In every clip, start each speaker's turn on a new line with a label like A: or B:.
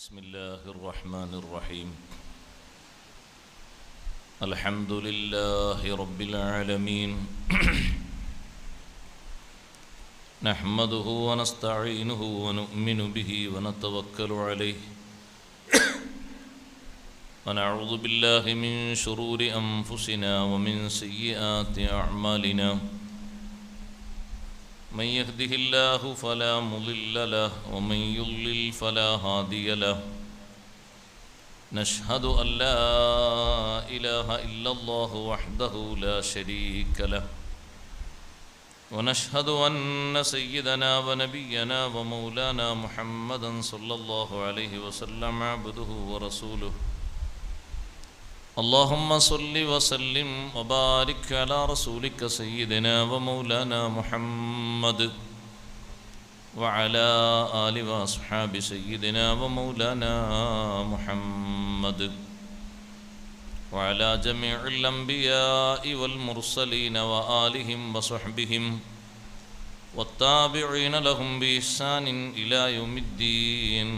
A: بسم الله الرحمن الرحيم الحمد لله رب العالمين نحمده ونستعينه ونؤمن به ونتوكل عليه ونعوذ بالله من شرور أنفسنا ومن سيئات أعمالنا من يهده الله فلا مضل له ومن يضلل فلا هادي له نشهد أن لا إله إلا الله وحده لا شريك له ونشهد أن سيدنا ونبينا ومولانا محمدا صلى الله عليه وسلم عبده ورسوله اللهم صل وسلم وبارك على رسولك سيدنا ومولانا محمد وعلى آل وأصحاب سيدنا ومولانا محمد وعلى جميع الأنبياء والمرسلين وآلهم وصحبهم والتابعين لهم بإحسان إلى يوم الدين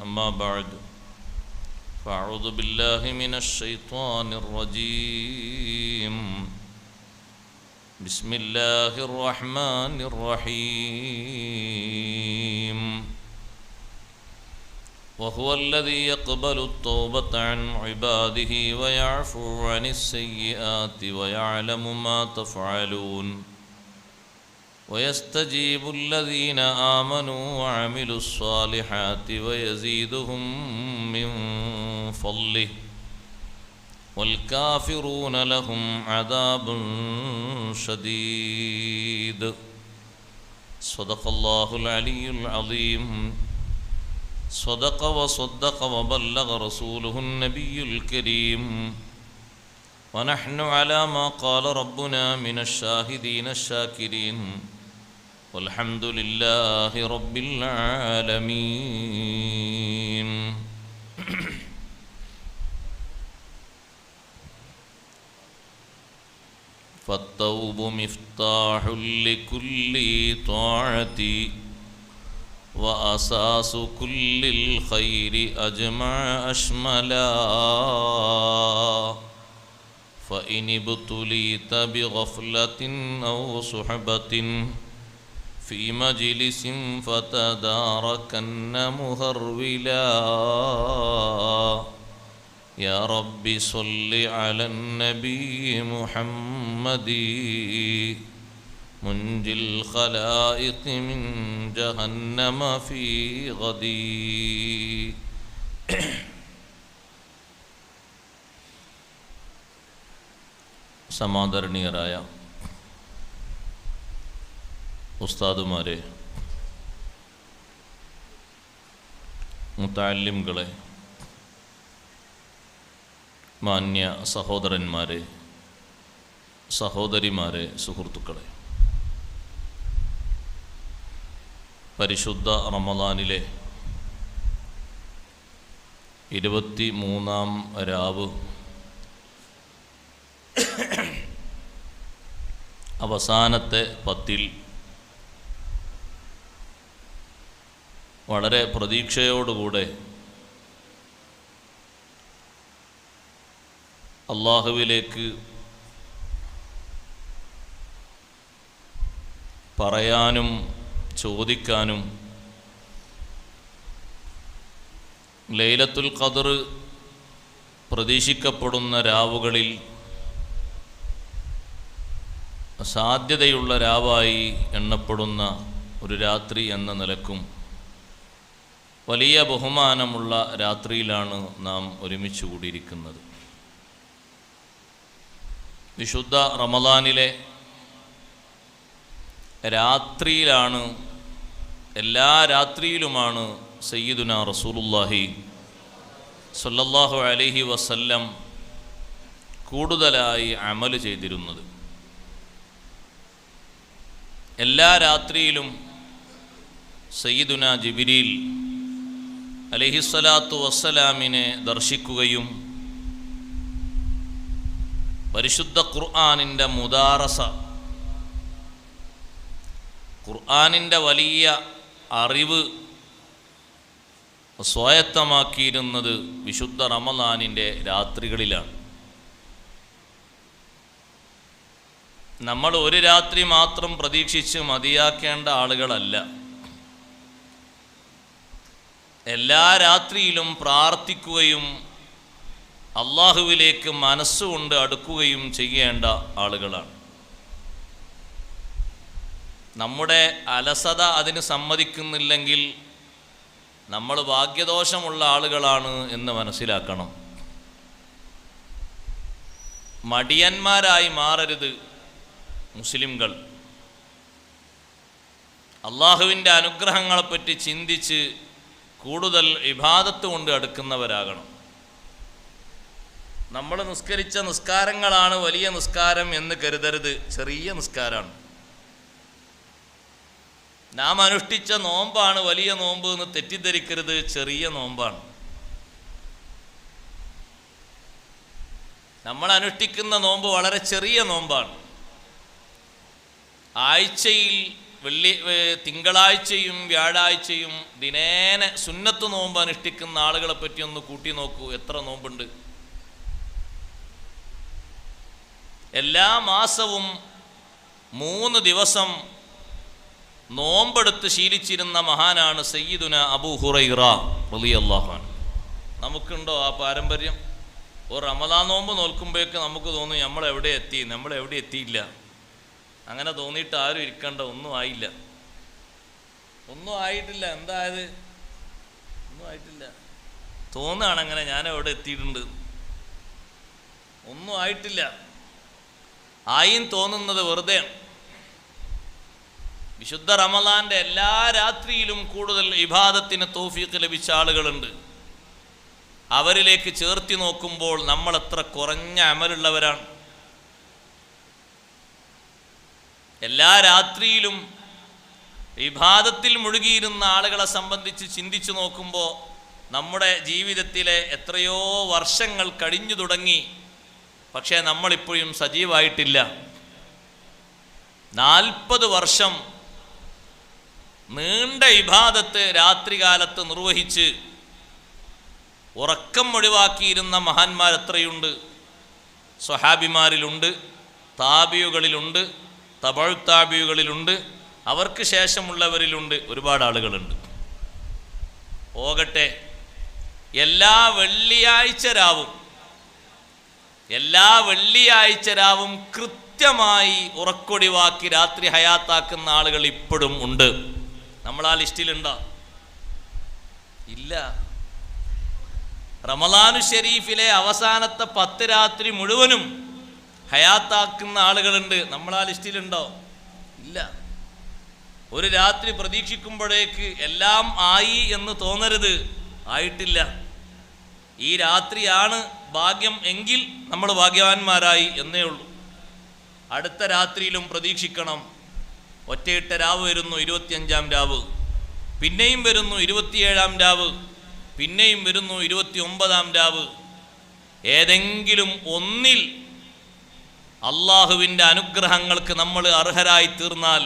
A: أما بعد فأعوذ بالله من الشيطان الرجيم بسم الله الرحمن الرحيم وهو الذي يقبل التوبة عن عباده ويعفو عن السيئات ويعلم ما تفعلون ويستجيب الذين آمنوا وعملوا الصالحات ويزيدهم من فضله والكافرون لهم عذاب شديد صدق الله العلي العظيم صدق وصدق وبلغ رسوله النبي الكريم ونحن على ما قال ربنا من الشاهدين الشاكرين والحمد لله رب العالمين فالتوب مفتاح لكل طاعة وأساس كل الخير أجمع أشملا فإن ابتليت بغفلة أو صحبة في مجلس فتداركن مهرولا يا رب صل على النبي محمد منجي الخلائق من جهنم في غدي സമാദരണീയരായ ഉസ്താദുമാരെ, മുതഅല്ലിംകളെ, മാന്യ സഹോദരന്മാരെ, സഹോദരിമാരെ, സുഹൃത്തുക്കളെ, പരിശുദ്ധ റമളാനിലെ 23-ാം രാവ് അവസാനത്തെ 10-ൽ വളരെ പ്രതീക്ഷയോടുകൂടെ അല്ലാഹുവിലേക്ക് പറയാനും ചോദിക്കാനും ലൈലത്തുൽ ഖദ്ർ പ്രതീക്ഷിക്കപ്പെടുന്ന രാവുകളിൽ സാധ്യതയുള്ള രാവായി എണ്ണപ്പെടുന്ന ഒരു രാത്രി എന്ന നിലക്കും വലിയ ബഹുമാനമുള്ള രാത്രിയിലാണ് നാം ഒരുമിച്ച് കൂടിയിരിക്കുന്നത്. വിശുദ്ധ റമളാനിലെ രാത്രിയിലാണ്, എല്ലാ രാത്രിയിലുമാണ് സയ്യിദുനാ റസൂലുള്ളാഹി സ്വല്ലല്ലാഹു അലൈഹി വസല്ലം കൂടുതലായി അമൽ ചെയ്തിരുന്നത്. എല്ലാ രാത്രിയിലും സയ്യിദുനാ ജിബ്രീൽ അലൈഹിസ്സലാത്തു വസ്സലാമിനെ ദർശിക്കുകയും പരിശുദ്ധ ഖുർആനിൻ്റെ മുദാറസ, ഖുർആനിൻ്റെ വലിയ അറിവ് സ്വായത്തമാക്കിയിരുന്നത് വിശുദ്ധ റമളാനിൻ്റെ രാത്രികളിലാണ്. നമ്മൾ ഒരു രാത്രി മാത്രം പ്രതീക്ഷിച്ച് മതിയാക്കേണ്ട ആളുകളല്ല. എല്ലാ രാത്രിയിലും പ്രാർത്ഥിക്കുകയും അള്ളാഹുവിലേക്ക് മനസ്സുകൊണ്ട് അടുക്കുകയും ചെയ്യേണ്ട ആളുകളാണ്. നമ്മുടെ അലസത അതിന് സമ്മതിക്കുന്നില്ലെങ്കിൽ നമ്മൾ ഭാഗ്യദോഷമുള്ള ആളുകളാണ് എന്ന് മനസ്സിലാക്കണം. മടിയന്മാരായി മാറരുത് മുസ്ലിംകൾ. അള്ളാഹുവിൻ്റെ അനുഗ്രഹങ്ങളെപ്പറ്റി ചിന്തിച്ച് കൂടുതൽ ഇബാദത്ത് കൊണ്ട് അടുക്കുന്നവരാകണം. നമ്മൾ നിസ്കരിച്ച നിസ്കാരങ്ങളാണ് വലിയ നിസ്കാരം എന്ന് കരുതരുത്. ചെറിയ നിസ്കാരമാണ്. നാം അനുഷ്ഠിച്ച നോമ്പാണ് വലിയ നോമ്പ് എന്ന് തെറ്റിദ്ധരിക്കരുത്. ചെറിയ നോമ്പാണ്. നമ്മൾ അനുഷ്ഠിക്കുന്ന നോമ്പ് വളരെ ചെറിയ നോമ്പാണ്. ആഴ്ചയിൽ തിങ്കളാഴ്ചയും വ്യാഴാഴ്ചയും ദിനേന സുന്നത്ത് നോമ്പ് അനുഷ്ഠിക്കുന്ന ആളുകളെ പറ്റി ഒന്ന് കൂട്ടി നോക്കൂ. എത്ര നോമ്പുണ്ട്? എല്ലാ മാസവും 3 ദിവസം നോമ്പെടുത്ത് ശീലിച്ചിരുന്ന മഹാനാണ് സയ്യിദുന അബൂ ഹുറൈറ റളിയല്ലാഹു അൻഹു. നമുക്കുണ്ടോ ആ പാരമ്പര്യം? ഒരു റമദാൻ നോമ്പ് നോൽക്കുമ്പോഴേക്ക് നമുക്ക് തോന്നും നമ്മളെവിടെ എത്തിയില്ല. അങ്ങനെ തോന്നിയിട്ട് ആരും ഇരിക്കണ്ട. ഒന്നും ആയിട്ടില്ല. എന്തായത്? ഒന്നും ആയിട്ടില്ല. തോന്നുകയാണ് അങ്ങനെ ഞാൻ എവിടെ എത്തിയിട്ടുണ്ട്. ഒന്നും ആയിട്ടില്ല. ആയും തോന്നുന്നത് വെറുതെ. വിശുദ്ധ റമളാന്റെ എല്ലാ രാത്രിയിലും കൂടുതൽ ഇബാദത്തിന് തൗഫീഖ് ലഭിച്ച ആളുകളുണ്ട്. അവരിലേക്ക് ചേർത്തി നോക്കുമ്പോൾ നമ്മൾ എത്ര കുറഞ്ഞ അമലുള്ളവരാണ്. എല്ലാ രാത്രിയിലും ഇബാദത്തിൽ മുഴുകിയിരുന്ന ആളുകളെ സംബന്ധിച്ച് ചിന്തിച്ചു നോക്കുമ്പോൾ നമ്മുടെ ജീവിതത്തിലെ എത്രയോ വർഷങ്ങൾ കഴിഞ്ഞു തുടങ്ങി. പക്ഷേ നമ്മളിപ്പോഴും സജീവമായിട്ടില്ല. 40 വർഷം നീണ്ട ഇബാദത്ത് രാത്രികാലത്ത് നിർവഹിച്ച് ഉറക്കം ഒഴിവാക്കിയിരുന്ന മഹാന്മാർ എത്രയുണ്ട്? സ്വഹാബിമാരിലുണ്ട്, താബിയുകളിലുണ്ട്, തബഉ താബിയുകളിലുണ്ട്, അവർക്ക് ശേഷമുള്ളവരിലുണ്ട്. ഒരുപാട് ആളുകളുണ്ട്. പോകട്ടെ, എല്ലാ വെള്ളിയാഴ്ച രാവും കൃത്യമായി ഉറക്കൊടിവാക്കി രാത്രി ഹയാത്താക്കുന്ന ആളുകൾ ഇപ്പോഴും ഉണ്ട്. നമ്മൾ ആ ലിസ്റ്റിലുണ്ടോ? ഇല്ല. റമളാനു ഷരീഫിലെ അവസാനത്തെ 10 രാത്രി മുഴുവനും ഹയാത്താക്കുന്ന ആളുകളുണ്ട്. നമ്മൾ ആ ലിസ്റ്റിലുണ്ടോ? ഇല്ല. ഒരു രാത്രി പ്രതീക്ഷിക്കുമ്പോഴേക്ക് എല്ലാം ആയി എന്ന് തോന്നരുത്. ആയിട്ടില്ല. ഈ രാത്രിയാണ് ഭാഗ്യം എങ്കിൽ നമ്മൾ ഭാഗ്യവാന്മാരായി എന്നേ ഉള്ളൂ. അടുത്ത രാത്രിയിലും പ്രതീക്ഷിക്കണം. ഒറ്റയിട്ട രാവ് വരുന്നു, 25-ാം രാവ്. പിന്നെയും വരുന്നു 27-ാം രാവ്. പിന്നെയും വരുന്നു 29-ാം രാവ്. ഏതെങ്കിലും ഒന്നിൽ അള്ളാഹുവിൻ്റെ അനുഗ്രഹങ്ങൾക്ക് നമ്മൾ അർഹരായി തീർന്നാൽ,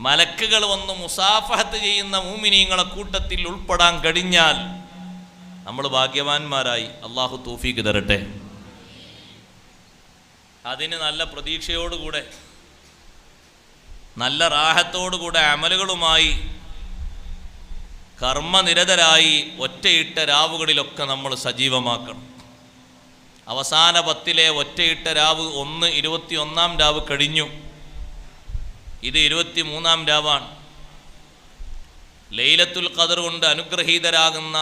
A: മലക്കുകൾ വന്ന് മുസാഫഹത്ത് ചെയ്യുന്ന മുഅ്മിനീങ്ങളെ കൂട്ടത്തിൽ ഉൾപ്പെടാൻ കഴിഞ്ഞാൽ നമ്മൾ ഭാഗ്യവാന്മാരായി. അള്ളാഹു തൗഫീഖ് തരട്ടെ. അതിന് നല്ല പ്രതീക്ഷയോടുകൂടെ, നല്ല റാഹത്തോടുകൂടെ അമലുകളുമായി കർമ്മനിരതരായി ഒറ്റയിട്ട രാവുകളിലൊക്കെ നമ്മൾ സജീവമാക്കണം. അവസാന 10-ലെ ഒറ്റയിട്ട രാവ് 21-ാം രാവ് കഴിഞ്ഞു. ഇത് 23-ാം രാവാണ്. ലൈലത്തുൽ ഖദർ കൊണ്ട് അനുഗ്രഹീതരാകുന്ന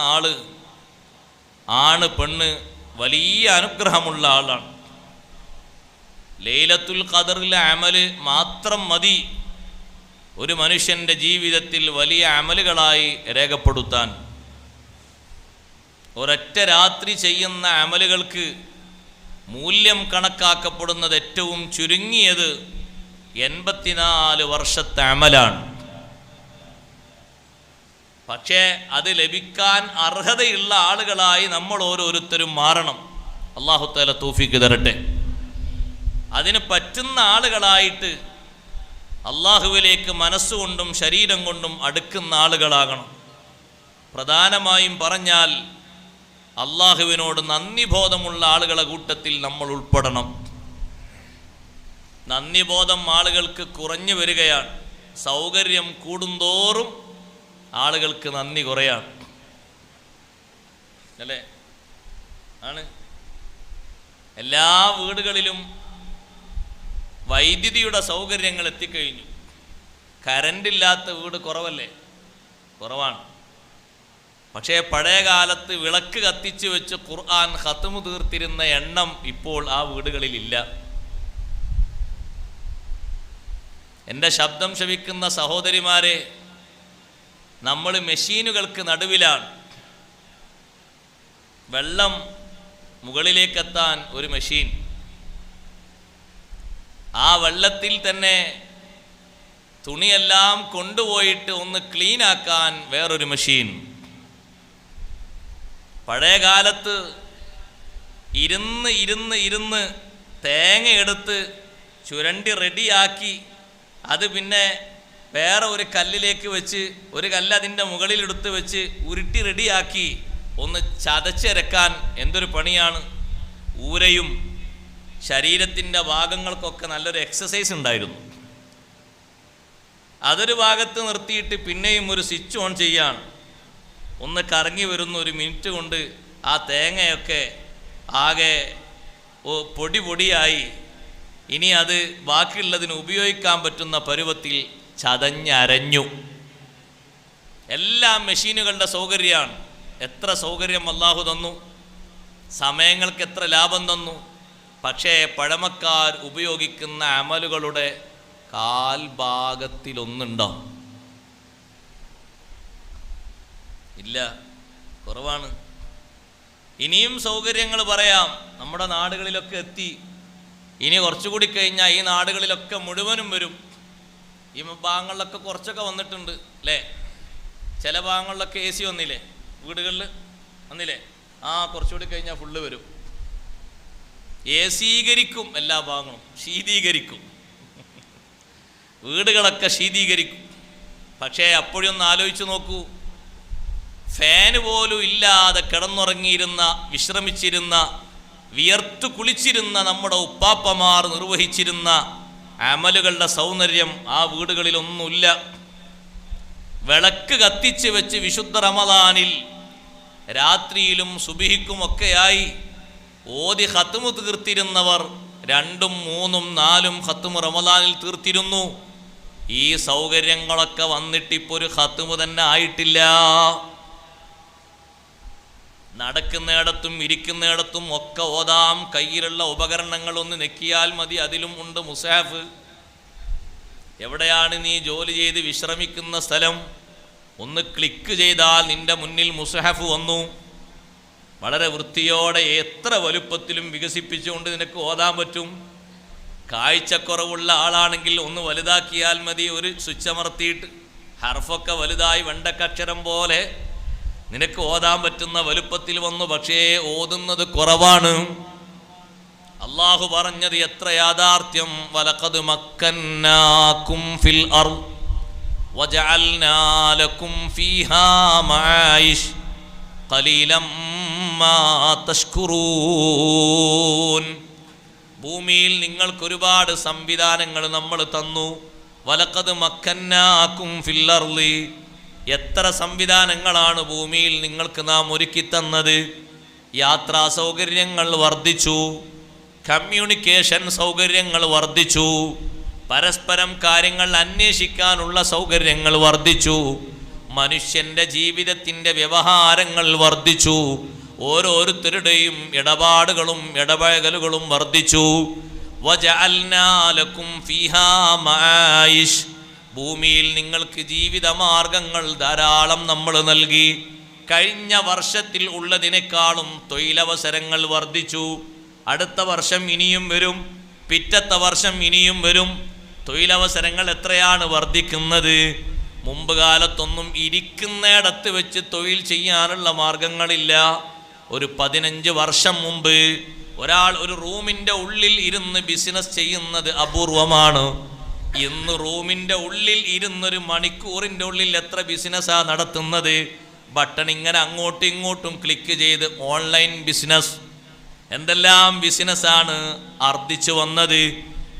A: ആണ് പെണ്ണ് വലിയ അനുഗ്രഹമുള്ള ആളാണ്. ലൈലത്തുൽ ഖദറിലെ അമല് മാത്രം മതി ഒരു മനുഷ്യൻ്റെ ജീവിതത്തിൽ വലിയ അമലുകളായി രേഖപ്പെടുത്താൻ. ഒരൊറ്റ രാത്രി ചെയ്യുന്ന അമലുകൾക്ക് മൂല്യം കണക്കാക്കപ്പെടുന്നത് ഏറ്റവും ചുരുങ്ങിയത് 84 വർഷത്തെ അമലാണ്. പക്ഷേ അത് ലഭിക്കാൻ അർഹതയുള്ള ആളുകളായി നമ്മൾ ഓരോരുത്തരും മാറണം. അല്ലാഹു തആല തൗഫീഖ് തരട്ടെ. അതിന് പറ്റുന്ന ആളുകളായിട്ട് അള്ളാഹുവിലേക്ക് മനസ്സുകൊണ്ടും ശരീരം കൊണ്ടും അടുക്കുന്ന ആളുകളാകണം. പ്രധാനമായും പറഞ്ഞാൽ അള്ളാഹുവിനോട് നന്ദിബോധമുള്ള ആളുകളെ കൂട്ടത്തിൽ നമ്മൾ ഉൾപ്പെടണം. നന്ദിബോധം ആളുകൾക്ക് കുറഞ്ഞു വരികയാണ്. സൗകര്യം കൂടുന്തോറും ആളുകൾക്ക് നന്ദി കുറയാണ്, അല്ലേ? ആണ്. എല്ലാ വീടുകളിലും വൈദ്യുതിയുടെ സൗകര്യങ്ങൾ എത്തിക്കഴിഞ്ഞു. കരണ്ടില്ലാത്ത വീട് കുറവല്ലേ? കുറവാണ്. പക്ഷേ പഴയ കാലത്ത് വിളക്ക് കത്തിച്ച് വെച്ച് ഖുർആൻ ഖത്മ് തീർത്തിരുന്ന എണ്ണം ഇപ്പോൾ ആ വീടുകളിലില്ല. എൻ്റെ ശബ്ദം ശ്രവിക്കുന്ന സഹോദരിമാരെ, നമ്മൾ മെഷീനുകൾക്ക് നടുവിലാണ്. വെള്ളം മുകളിലേക്കെത്താൻ ഒരു മെഷീൻ, ആ വെള്ളത്തിൽ തന്നെ തുണിയെല്ലാം കൊണ്ടുപോയിട്ട് ഒന്ന് ക്ലീനാക്കാൻ വേറൊരു മെഷീൻ. പഴയ കാലത്ത് ഇരുന്ന് തേങ്ങ എടുത്ത് ചുരണ്ടി റെഡിയാക്കി അത് പിന്നെ വേറെ ഒരു കല്ലിലേക്ക് വെച്ച് ഒരു കല്ല് അതിൻ്റെ മുകളിലെടുത്ത് വെച്ച് ഉരുട്ടി റെഡിയാക്കി ഒന്ന് ചതച്ചരക്കാൻ എന്തൊരു പണിയാണ്. ഊരയും ശരീരത്തിൻ്റെ ഭാഗങ്ങൾക്കൊക്കെ നല്ലൊരു എക്സസൈസ് ഉണ്ടായിരുന്നു. അതൊരു ഭാഗത്ത് നിർത്തിയിട്ട് പിന്നെയും ഒരു സ്വിച്ച് ഓൺ ചെയ്യാണ്. ഒന്ന് കറങ്ങി വരുന്ന ഒരു മിനിറ്റ് കൊണ്ട് ആ തേങ്ങയൊക്കെ ആകെ പൊടിയായി. ഇനി അത് ബാക്കിയുള്ളതിന് ഉപയോഗിക്കാൻ പറ്റുന്ന പരുവത്തിൽ ചതഞ്ഞരഞ്ഞു. എല്ലാം മെഷീനുകളുടെ സൗകര്യമാണ്. എത്ര സൗകര്യം അല്ലാഹു തന്നു, സമയങ്ങൾക്ക് എത്ര ലാഭം തന്നു. പക്ഷേ പഴമക്കാർ ഉപയോഗിക്കുന്ന അമലുകളുടെ കാൽഭാഗത്തിലൊന്നുണ്ടോ? ഇല്ല, കുറവാണ്. ഇനിയും സൗകര്യങ്ങൾ പറയാം. നമ്മുടെ നാടുകളിലൊക്കെ എത്തി. ഇനി കുറച്ചുകൂടി കഴിഞ്ഞാൽ ഈ നാടുകളിലൊക്കെ മുഴുവനും വരും. ഈ ഭാഗങ്ങളിലൊക്കെ കുറച്ചൊക്കെ വന്നിട്ടുണ്ട്, അല്ലേ? ചില ഭാഗങ്ങളിലൊക്കെ AC വന്നില്ലേ? വീടുകളിൽ വന്നില്ലേ? കുറച്ചുകൂടി കഴിഞ്ഞാൽ ഫുള്ള് വരും. AC-കരിക്കും, എല്ലാ ഭാഗങ്ങളും ശീതീകരിക്കും, വീടുകളൊക്കെ ശീതീകരിക്കും. പക്ഷേ അപ്പോഴൊന്ന് ആലോചിച്ച് നോക്കൂ, ഫാന് പോലും ഇല്ലാതെ കിടന്നുറങ്ങിയിരുന്ന, വിശ്രമിച്ചിരുന്ന, വിയർത്തു കുളിച്ചിരുന്ന നമ്മുടെ ഉപ്പാപ്പമാർ നിർവഹിച്ചിരുന്ന അമലുകളുടെ സൗന്ദര്യം ആ വീടുകളിലൊന്നുമില്ല. വിളക്ക് കത്തിച്ച് വെച്ച് വിശുദ്ധ റമദാനിൽ രാത്രിയിലും സുബഹിക്കുമൊക്കെയായി ഓതി ഖത്മ് തീർത്തിരുന്നവർ 2, 3, 4 ഖത്മ് റമദാനിൽ തീർത്തിരുന്നു. ഈ സൗകര്യങ്ങളൊക്കെ വന്നിട്ടിപ്പോൾ ഒരു ഖത്മ് തന്നെ ആയിട്ടില്ല. നടക്കുന്നിടത്തും ഇരിക്കുന്നിടത്തും ഒക്കെ ഓതാം. കയ്യിലുള്ള ഉപകരണങ്ങൾ ഒന്ന് നെക്കിയാൽ മതി, അതിലും ഉണ്ട് മുസാഫ്. എവിടെയാണ് നീ ജോലി ചെയ്ത് വിശ്രമിക്കുന്ന സ്ഥലം? ഒന്ന് ക്ലിക്ക് ചെയ്താൽ നിന്റെ മുന്നിൽ മുസാഫ് വന്നു. വളരെ വൃത്തിയോടെ എത്ര വലുപ്പത്തിലും വികസിപ്പിച്ചുകൊണ്ട് നിനക്ക് ഓതാൻ പറ്റും. കാഴ്ചക്കുറവുള്ള ആളാണെങ്കിൽ ഒന്ന് വലുതാക്കിയാൽ മതി, ഒരു സ്വിച്ച് അമർത്തിയിട്ട് ഹർഫൊക്കെ വലുതായി വെണ്ടക്കക്ഷരം പോലെ നിനക്ക് ഓതാൻ പറ്റുന്ന വലുപ്പത്തിൽ വന്നു. പക്ഷേ ഓതുന്നത് കുറവാണ്. അള്ളാഹു പറഞ്ഞത് എത്ര യാഥാർത്ഥ്യം. വലഖദ് മക്കന്നാകും ഫിൽ അർദ് വജഅൽനാ ലക്കും ഫീഹാ മആയിഷ് ഖലീലം മാ തഷ്കുറൂൻ. ഭൂമിയിൽ നിങ്ങൾക്കൊരുപാട് സംവിധാനങ്ങൾ നമ്മൾ തന്നു. വലഖദ് മക്കന്നാകും ഫിൽ അർദ്, എത്ര സംവിധാനങ്ങളാണ് ഭൂമിയിൽ നിങ്ങൾക്ക് നാം ഒരുക്കി തന്നത്. യാത്രാ സൗകര്യങ്ങൾ വർദ്ധിച്ചു, കമ്മ്യൂണിക്കേഷൻ സൗകര്യങ്ങൾ വർദ്ധിച്ചു, പരസ്പരം കാര്യങ്ങൾ അന്വേഷിക്കാനുള്ള സൗകര്യങ്ങൾ വർദ്ധിച്ചു, മനുഷ്യൻ്റെ ജീവിതത്തിൻ്റെ വ്യവഹാരങ്ങൾ വർദ്ധിച്ചു, ഓരോരുത്തരുടെയും ഇടപാടുകളും ഇടപഴകലുകളും വർദ്ധിച്ചു. വജഅൽനാ ലക്കും ഫീഹാ മആയിഷ്, ഭൂമിയിൽ നിങ്ങൾക്ക് ജീവിതമാർഗങ്ങൾ ധാരാളം നമ്മൾ നൽകി. കഴിഞ്ഞ വർഷത്തിൽ ഉള്ളതിനേക്കാളും തൊഴിലവസരങ്ങൾ വർദ്ധിച്ചു. അടുത്ത വർഷം ഇനിയും വരും, പിറ്റത്തെ വർഷം ഇനിയും വരും. തൊഴിലവസരങ്ങൾ എത്രയാണ് വർദ്ധിക്കുന്നത്. മുമ്പ് കാലത്തൊന്നും ഇരിക്കുന്നിടത്ത് വെച്ച് തൊഴിൽ ചെയ്യാനുള്ള മാർഗങ്ങളില്ല. ഒരു 15 വർഷം മുമ്പ് ഒരാൾ ഒരു റൂമിൻ്റെ ഉള്ളിൽ ഇരുന്ന് ബിസിനസ് ചെയ്യുന്നത് അപൂർവമാണ്. ഇന്ന് റൂമിൻ്റെ ഉള്ളിൽ ഇരുന്നൊരു മണിക്കൂറിൻ്റെ ഉള്ളിൽ എത്ര ബിസിനസ്സാണ് നടത്തുന്നത്. ബട്ടൺ ഇങ്ങനെ അങ്ങോട്ടും ഇങ്ങോട്ടും ക്ലിക്ക് ചെയ്ത് ഓൺലൈൻ ബിസിനസ്. എന്തെല്ലാം ബിസിനസ്സാണ് വർദ്ധിച്ചു വന്നത്.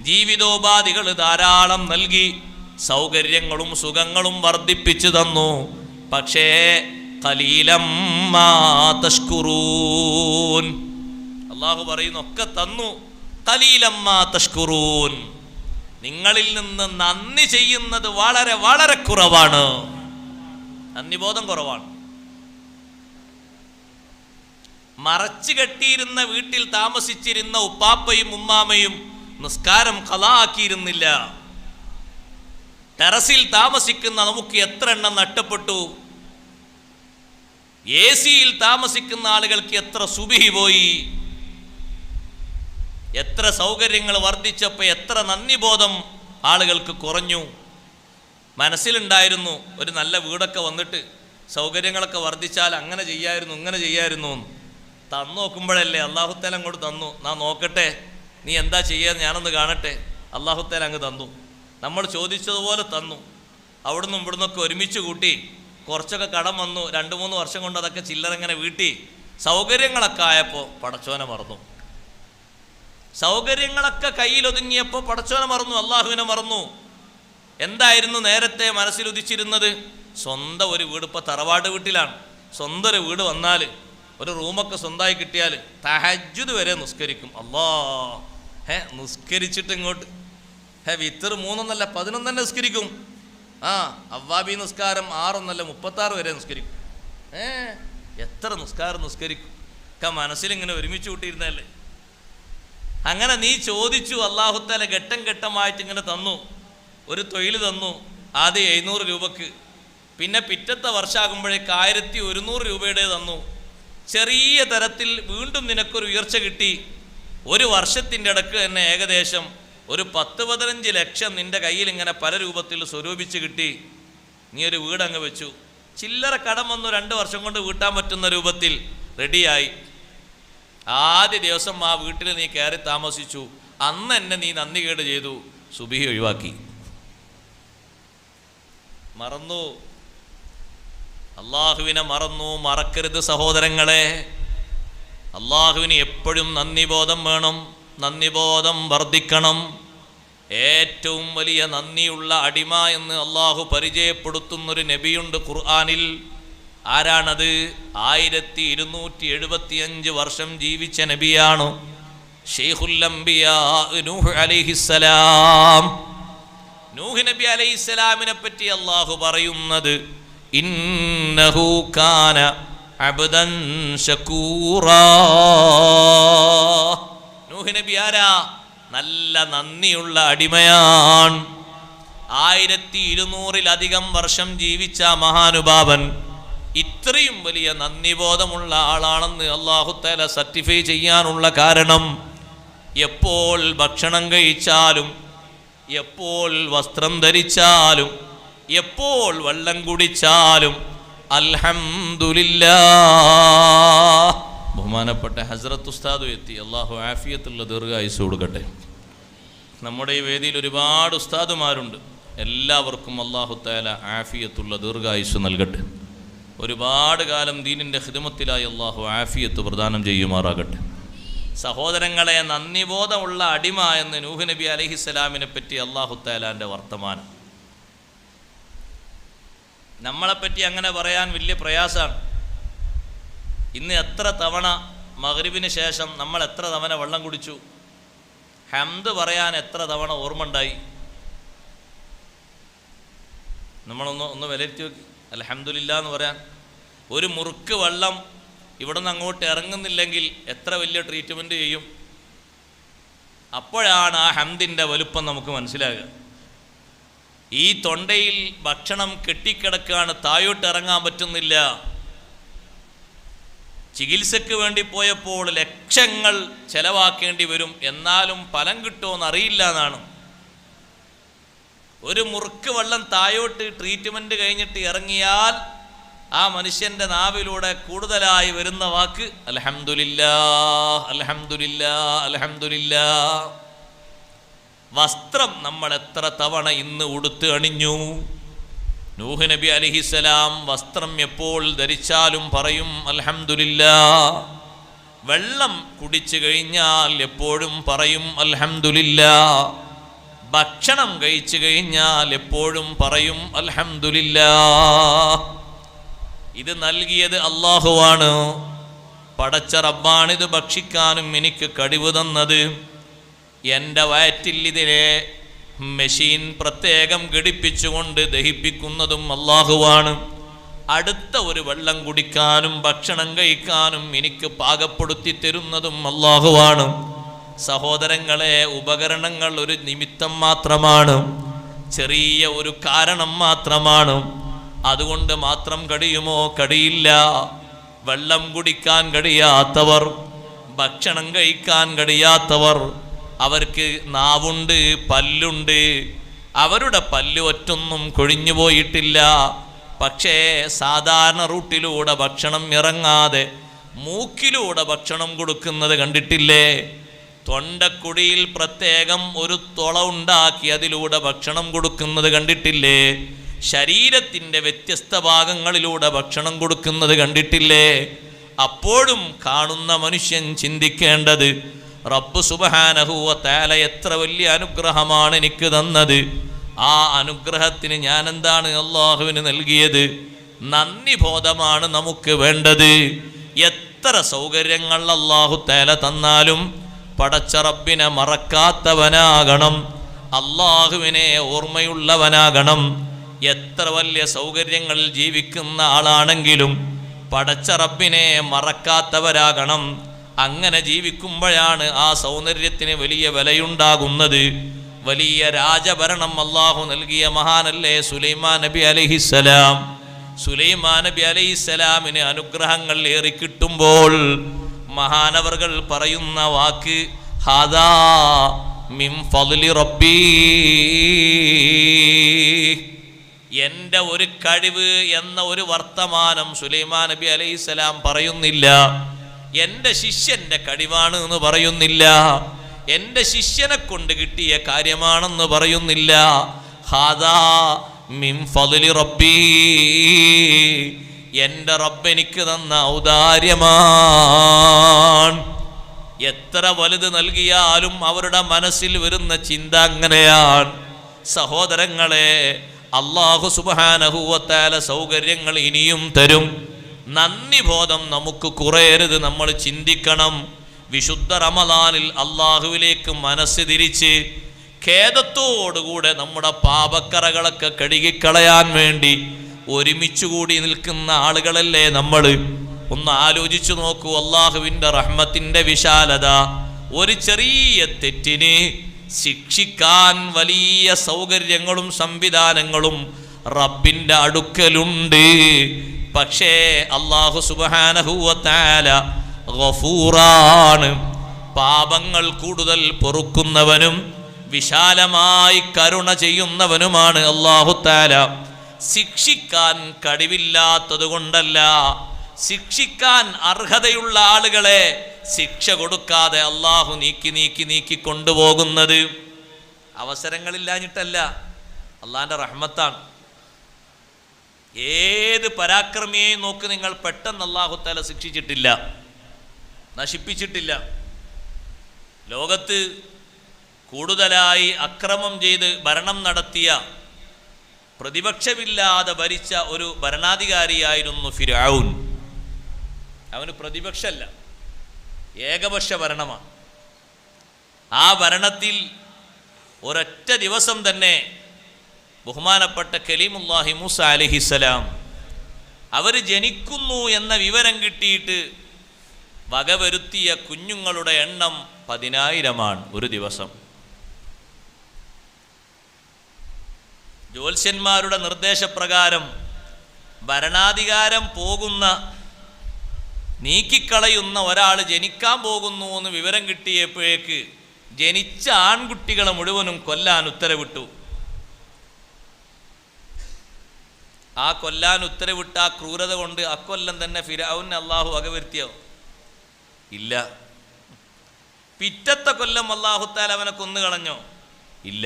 A: ജീവിതോപാധികൾ ധാരാളം നൽകി, സൗകര്യങ്ങളും സുഖങ്ങളും വർദ്ധിപ്പിച്ചു തന്നു. പക്ഷേ ഖലീലം മാ തഷ്കുറൂൻ, അള്ളാഹു പറയുന്നു ഒക്കെ തന്നു. ഖലീലം മാ തഷ്കുറൂൻ, നിങ്ങളിൽ നിന്ന് നന്ദി ചെയ്യുന്നത് വളരെ വളരെ കുറവാണ്. നന്ദിബോധം കുറവാണ്. മറച്ചു കെട്ടിയിരുന്ന വീട്ടിൽ താമസിച്ചിരുന്ന ഉപ്പാപ്പയും ഉമ്മാമയും നിസ്കാരം ഖളാ ആക്കിയിരുന്നില്ല. ടെറസിൽ താമസിക്കുന്ന നമുക്ക് എത്ര എണ്ണം നഷ്ടപ്പെട്ടു. AC-യിൽ താമസിക്കുന്ന ആളുകൾക്ക് എത്ര സുബഹി പോയി. എത്ര സൗകര്യങ്ങൾ വർദ്ധിച്ചപ്പോൾ എത്ര നന്ദിബോധം ആളുകൾക്ക് കുറഞ്ഞു. മനസ്സിലുണ്ടായിരുന്നു ഒരു നല്ല വീടൊക്കെ വന്നിട്ട് സൗകര്യങ്ങളൊക്കെ വർദ്ധിച്ചാൽ അങ്ങനെ ചെയ്യായിരുന്നു ഇങ്ങനെ ചെയ്യായിരുന്നു. തന്നു നോക്കുമ്പോഴല്ലേ അല്ലാഹുത്തആല അങ്ങോട്ട് തന്നു. നാ നോക്കട്ടെ നീ എന്താ ചെയ്യാൻ, ഞാനൊന്ന് കാണട്ടെ. അല്ലാഹുത്തആല അങ്ങ് തന്നു. നമ്മൾ ചോദിച്ചതുപോലെ തന്നു. അവിടുന്ന് ഇവിടുന്നൊക്കെ ഒരുമിച്ച് കൂട്ടി. കുറച്ചൊക്കെ കടം വന്നു. 2-3 വർഷം കൊണ്ട് അതൊക്കെ ചില്ലറങ്ങനെ വീട്ടി. സൗകര്യങ്ങളൊക്കെ ആയപ്പോൾ പടച്ചോനെ മറന്നു. സൗകര്യങ്ങളൊക്കെ കയ്യിലൊതുങ്ങിയപ്പോൾ പടച്ചോനെ മറന്നു, അള്ളാഹുവിനെ മറന്നു. എന്തായിരുന്നു നേരത്തെ മനസ്സിലുദിച്ചിരുന്നത്? സ്വന്തം ഒരു വീട്. ഇപ്പോൾ തറവാട് വീട്ടിലാണ്. സ്വന്തം ഒരു വീട് വന്നാൽ, ഒരു റൂമൊക്കെ സ്വന്തമായി കിട്ടിയാൽ തഹജ്ജുദ് വരെ നിസ്കരിക്കും. നിസ്കരിച്ചിട്ട് ഇങ്ങോട്ട് വിത്തർ 3 11 തന്നെ നിസ്കരിക്കും. അവ്വാബി നിസ്കാരം 6 36 വരെ നിസ്കരിക്കും. എത്ര നിസ്കാരം നിസ്കരിക്കും. മനസ്സിലിങ്ങനെ ഒരുമിച്ച് കൂട്ടിയിരുന്നല്ലേ. അങ്ങനെ നീ ചോദിച്ചു, അല്ലാഹുത്തആല ഘട്ടം ഘട്ടമായിട്ട് ഇങ്ങനെ തന്നു. ഒരു തൊഴിൽ തന്നു. ആദ്യം 700 രൂപക്ക്, പിന്നെ പിറ്റത്തെ വർഷമാകുമ്പോഴേക്ക് 1100 രൂപയുടെ തന്നു. ചെറിയ തരത്തിൽ വീണ്ടും നിനക്കൊരു ഉയർച്ച കിട്ടി. ഒരു വർഷത്തിൻ്റെ ഇടക്ക് തന്നെ ഏകദേശം ഒരു 10-15 ലക്ഷം നിൻ്റെ കയ്യിൽ ഇങ്ങനെ പല രൂപത്തിൽ സ്വരൂപിച്ച് കിട്ടി. നീ ഒരു വീടങ്ങ് വെച്ചു. ചില്ലറ കടം വന്നു. 2 വർഷം കൊണ്ട് വീട്ടാൻ പറ്റുന്ന രൂപത്തിൽ റെഡിയായി. ആദ്യ ദിവസം ആ വീട്ടിൽ നീ കയറി താമസിച്ചു. അന്ന് എന്നെ നീ നന്ദി കേട് ചെയ്തു. സുബഹി ഒഴിവാക്കി, മറന്നു. അള്ളാഹുവിനെ മറന്നു. മറക്കരുത് സഹോദരങ്ങളെ. അള്ളാഹുവിന് എപ്പോഴും നന്ദിബോധം വേണം. നന്ദിബോധം വർദ്ധിക്കണം. ഏറ്റവും വലിയ നന്ദിയുള്ള അടിമ എന്ന് അള്ളാഹു പരിചയപ്പെടുത്തുന്നൊരു നബിയുണ്ട് ഖുർആനിൽ. ആരാണത്? 1275 വർഷം ജീവിച്ച നബിയാണ്. ശൈഖുൽ അംബിയാ നൂഹ് അലൈഹിസ്സലാം. നൂഹ് നബി അലൈഹിസ്സലാമിനെ പറ്റി അള്ളാഹു പറയുന്നത്, ഇന്നഹു കാന അബ്ദൻ ശകൂറാ. നൂഹ് നബി ആരാ? നല്ല നന്ദിയുള്ള അടിമയാണ്. 1200-ലധികം വർഷം ജീവിച്ച മഹാനുഭാവൻ ഇത്രയും വലിയ നന്ദിബോധമുള്ള ആളാണെന്ന് അല്ലാഹു തആല സർട്ടിഫൈ ചെയ്യാനുള്ള കാരണം, എപ്പോൾ ഭക്ഷണം കഴിച്ചാലും, എപ്പോൾ വസ്ത്രം ധരിച്ചാലും, എപ്പോൾ വെള്ളം കുടിച്ചാലും അൽഹംദുലില്ലാഹ്. ബഹുമാനപ്പെട്ട ഹസ്രത്ത് ഉസ്താദ് എത്തി. അള്ളാഹു ആഫിയത്തുള്ള ദീർഘായുസ്സ് കൊടുക്കട്ടെ. നമ്മുടെ ഈ വേദിയിൽ ഒരുപാട് ഉസ്താദുമാരുണ്ട്. എല്ലാവർക്കും അല്ലാഹു തആല ആഫിയത്തുള്ള ദീർഘായുസ്സ് നൽകട്ടെ. ഒരുപാട് കാലം ദീനിൻ്റെ ഖിദ്മത്തിലായി അള്ളാഹു ആഫിയത്ത് പ്രദാനം ചെയ്യുമാറാകട്ടെ. സഹോദരങ്ങളെ, നന്ദിബോധമുള്ള അടിമ എന്ന് നൂഹ് നബി അലൈഹിസ്സലാമിനെ പറ്റി അല്ലാഹു തആലാന്റെ വർത്തമാനം. നമ്മളെപ്പറ്റി അങ്ങനെ പറയാൻ വലിയ പ്രയാസമാണ്. ഇന്ന് എത്ര തവണ മഗ്രിബിന് ശേഷം നമ്മൾ എത്ര തവണ വെള്ളം കുടിച്ചു? ഹംദ് പറയാൻ എത്ര തവണ ഓർമ്മ ഉണ്ടായി? നമ്മളൊന്ന് വിലയിരുത്തി നോക്കി. അൽഹംദുലില്ലാ എന്ന് പറയാൻ ഒരു മുറുക്ക് വെള്ളം ഇവിടെ നിന്ന് അങ്ങോട്ട് ഇറങ്ങുന്നില്ലെങ്കിൽ എത്ര വലിയ ട്രീറ്റ്മെൻറ്റ് ചെയ്യും? അപ്പോഴാണ് ആ ഹംദിൻ്റെ വലുപ്പം നമുക്ക് മനസ്സിലാകുക. ഈ തൊണ്ടയിൽ ഭക്ഷണം കെട്ടിക്കിടക്കുകയാണ്, താഴോട്ട് ഇറങ്ങാൻ പറ്റുന്നില്ല. ചികിത്സയ്ക്ക് വേണ്ടി പോയപ്പോൾ ലക്ഷങ്ങൾ ചെലവാക്കേണ്ടി വരും, എന്നാലും ഫലം കിട്ടുമോയെന്ന് അറിയില്ല എന്നാണ്. ഒരു മുറുക്ക് വെള്ളം താഴോട്ട് ട്രീറ്റ്മെൻറ്റ് കഴിഞ്ഞിട്ട് ഇറങ്ങിയാൽ ആ മനുഷ്യൻ്റെ നാവിലൂടെ കൂടുതലായി വരുന്ന വാക്ക് അൽഹംദുലില്ലാഹ്, അൽഹംദുലില്ലാഹ്, അൽഹംദുലില്ലാഹ്. വസ്ത്രം നമ്മൾ എത്ര തവണ ഇന്ന് ഉടുത്ത് അണിഞ്ഞു? നൂഹ് നബി അലൈഹിസ്സലാം വസ്ത്രം എപ്പോൾ ധരിച്ചാലും പറയും അൽഹംദുലില്ലാ. വെള്ളം കുടിച്ചു കഴിഞ്ഞാൽ എപ്പോഴും പറയും അൽഹംദുലില്ലാ. ഭക്ഷണം കഴിച്ചു കഴിഞ്ഞാൽ എപ്പോഴും പറയും അൽഹംദുലില്ലാ. ഇത് നൽകിയത് അല്ലാഹുവാണ്, പടച്ച റബ്ബാണിത് ഭക്ഷിക്കാനും എനിക്ക് കഴിവ് തന്നത്. എൻ്റെ വയറ്റിൽ ഇതിനെ മെഷീൻ പ്രത്യേകം ഘടിപ്പിച്ചുകൊണ്ട് ദഹിപ്പിക്കുന്നതും അല്ലാഹുവാണ്. അടുത്ത ഒരു വെള്ളം കുടിക്കാനും ഭക്ഷണം കഴിക്കാനും എനിക്ക് പാകപ്പെടുത്തി തരുന്നതും അല്ലാഹുവാണ്. സഹോദരങ്ങളെ, ഉപകരണങ്ങൾ ഒരു നിമിത്തം മാത്രമാണ്, ചെറിയ ഒരു കാരണം മാത്രമാണ്. അതുകൊണ്ട് മാത്രം കഴിയുമോ? കഴിയില്ല. വെള്ളം കുടിക്കാൻ കഴിയാത്തവർ, ഭക്ഷണം കഴിക്കാൻ കഴിയാത്തവർ, അവർക്ക് നാവുണ്ട്, പല്ലുണ്ട്, അവരുടെ പല്ല് ഒറ്റൊന്നും കൊഴിഞ്ഞു പോയിട്ടില്ല. പക്ഷേ സാധാരണ റൂട്ടിലൂടെ ഭക്ഷണം ഇറങ്ങാതെ മൂക്കിലൂടെ ഭക്ഷണം കൊടുക്കുന്നത് കണ്ടിട്ടില്ലേ? തൊണ്ടക്കുടിയിൽ പ്രത്യേകം ഒരു തുള ഉണ്ടാക്കി അതിലൂടെ ഭക്ഷണം കൊടുക്കുന്നത് കണ്ടിട്ടില്ലേ? ശരീരത്തിൻ്റെ വ്യത്യസ്ത ഭാഗങ്ങളിലൂടെ ഭക്ഷണം കൊടുക്കുന്നത് കണ്ടിട്ടില്ലേ? അപ്പോഴും കാണുന്ന മനുഷ്യൻ ചിന്തിക്കേണ്ടത്, റബ്ബ് സുബ്ഹാനഹു വ തആല എത്ര വലിയ അനുഗ്രഹമാണ് എനിക്ക് തന്നത്. ആ അനുഗ്രഹത്തിന് ഞാൻ എന്താണ് അല്ലാഹുവിന് നൽകിയത്? നന്ദി ബോധമാണ് നമുക്ക് വേണ്ടത്. എത്ര സൗകര്യങ്ങൾ അല്ലാഹു തആല തന്നാലും പടച്ച റബ്ബിനെ മറക്കാത്തവനാകണം, അല്ലാഹുവിനെ ഓർമ്മയുള്ളവനാകണം. എത്ര വലിയ സൗകര്യങ്ങളിൽ ജീവിക്കുന്ന ആളാണെങ്കിലും പടച്ച റബ്ബിനെ മറക്കാത്തവരാകണം. അങ്ങനെ ജീവിക്കുമ്പോഴാണ് ആ സൗന്ദര്യത്തിന് വലിയ വിലയുണ്ടാകുന്നത്. വലിയ രാജഭരണം അല്ലാഹു നൽകിയ മഹാനല്ലേ സുലൈമാൻ നബി അലൈഹിസ്സലാം. സുലൈമാൻ നബി അലൈഹിസ്സലാമിന് അനുഗ്രഹങ്ങൾ ഏറി കിട്ടുമ്പോൾ മഹാനവർകൾ പറയുന്ന വാക്ക് ഹാദാ മിൻ ഫദ്ലി റബ്ബി. എൻ്റെ ഒരു കഴിവ് എന്ന ഒരു വർത്തമാനം സുലൈമാൻ നബി അലൈഹിസ്സലാം പറയുന്നില്ല. എൻ്റെ ശിഷ്യൻ്റെ കഴിവാണ് എന്ന് പറയുന്നില്ല. എൻ്റെ ശിഷ്യനെ കൊണ്ട് കിട്ടിയ കാര്യമാണെന്ന് പറയുന്നില്ല. ഹാദാ മിൻ ഫദ്ലി റബ്ബി, എൻ്റെ റബ്ബ് എനിക്ക് തന്ന ഔദാര്യമാണ്. എത്ര വലുത് നൽകിയാലും അവരുടെ മനസ്സിൽ വരുന്ന ചിന്ത അങ്ങനെയാണ്. സഹോദരങ്ങളെ, അല്ലാഹു സുബ്ഹാനഹു വ തആല സൗകര്യങ്ങൾ ഇനിയും തരും. നന്ദി ബോധം നമുക്ക് കുറയരുത്, നമ്മൾ ചിന്തിക്കണം. വിശുദ്ധ റമദാനിൽ അല്ലാഹുവിലേക്ക് മനസ്സ് തിരിച്ച് ഖേദത്തോടുകൂടെ നമ്മുടെ പാപക്കറകളൊക്കെ കഴുകിക്കളയാൻ വേണ്ടി ഒരുമിച്ച് കൂടി നിൽക്കുന്ന ആളുകളല്ലേ നമ്മൾ? ഒന്ന് ആലോചിച്ചു നോക്കൂ. അല്ലാഹുവിൻ്റെ റഹ്മത്തിൻ്റെ വിശാലത. ഒരു ചെറിയ തെറ്റിന് ശിക്ഷിക്കാൻ വലിയ സൗകര്യങ്ങളും സംവിധാനങ്ങളും റബ്ബിൻ്റെ അടുക്കലുണ്ട്. പക്ഷേ അല്ലാഹു സുബ്ഹാനഹു വ തആല ഗഫൂറാണ്, പാപങ്ങൾ കൂടുതൽ പൊറുക്കുന്നവനും വിശാലമായി കരുണ ചെയ്യുന്നവനുമാണ് അല്ലാഹു തആല. ശിക്ഷിക്കാൻ കഴിവില്ലാത്തത് കൊണ്ടല്ല, ശിക്ഷിക്കാൻ അർഹതയുള്ള ആളുകളെ ശിക്ഷ കൊടുക്കാതെ അല്ലാഹു നീക്കി കൊണ്ടുപോകുന്നത് അവസരങ്ങളില്ലാഞ്ഞിട്ടല്ല, അള്ളാഹിൻ്റെ റഹ്മത്താണ്. ഏത് പരാക്രമിയെയും നോക്ക് നിങ്ങൾ, പെട്ടെന്ന് അല്ലാഹു തആല ശിക്ഷിച്ചിട്ടില്ല, നശിപ്പിച്ചിട്ടില്ല. ലോകത്ത് കൂടുതലായി അക്രമം ചെയ്ത് ഭരണം നടത്തിയ, പ്രതിപക്ഷമില്ലാതെ ഭരിച്ച ഒരു ഭരണാധികാരിയായിരുന്നു ഫിർഔൻ. അവന് പ്രതിപക്ഷമല്ല, ഏകപക്ഷ ഭരണമാണ്. ആ ഭരണത്തിൽ ഒരൊറ്റ ദിവസം തന്നെ ബഹുമാനപ്പെട്ട കലീമുല്ലാഹി മൂസ അലൈഹിസ്സലാം അവർ ജനിക്കുന്നു എന്ന വിവരം കിട്ടിയിട്ട് വകവരുത്തിയ കുഞ്ഞുങ്ങളുടെ എണ്ണം 10,000 ഒരു ദിവസം. ജ്യോത്സ്യന്മാരുടെ നിർദ്ദേശപ്രകാരം ഭരണാധികാരം പോകുന്ന, നീക്കിക്കളയുന്ന ഒരാൾ ജനിക്കാൻ പോകുന്നു എന്ന് വിവരം കിട്ടിയപ്പോഴേക്ക് ജനിച്ച ആൺകുട്ടികളെ മുഴുവനും കൊല്ലാൻ ഉത്തരവിട്ടു. ആ കൊല്ലാൻ ഉത്തരവിട്ട ആ ക്രൂരത കൊണ്ട് അക്കൊല്ലം തന്നെ ഫിർഔനെ അല്ലാഹു വകവരുത്തിയോ? ഇല്ല. പിറ്റത്തെ കൊല്ലം അല്ലാഹു തആല അവനെ കൊന്നുകളഞ്ഞോ? ഇല്ല.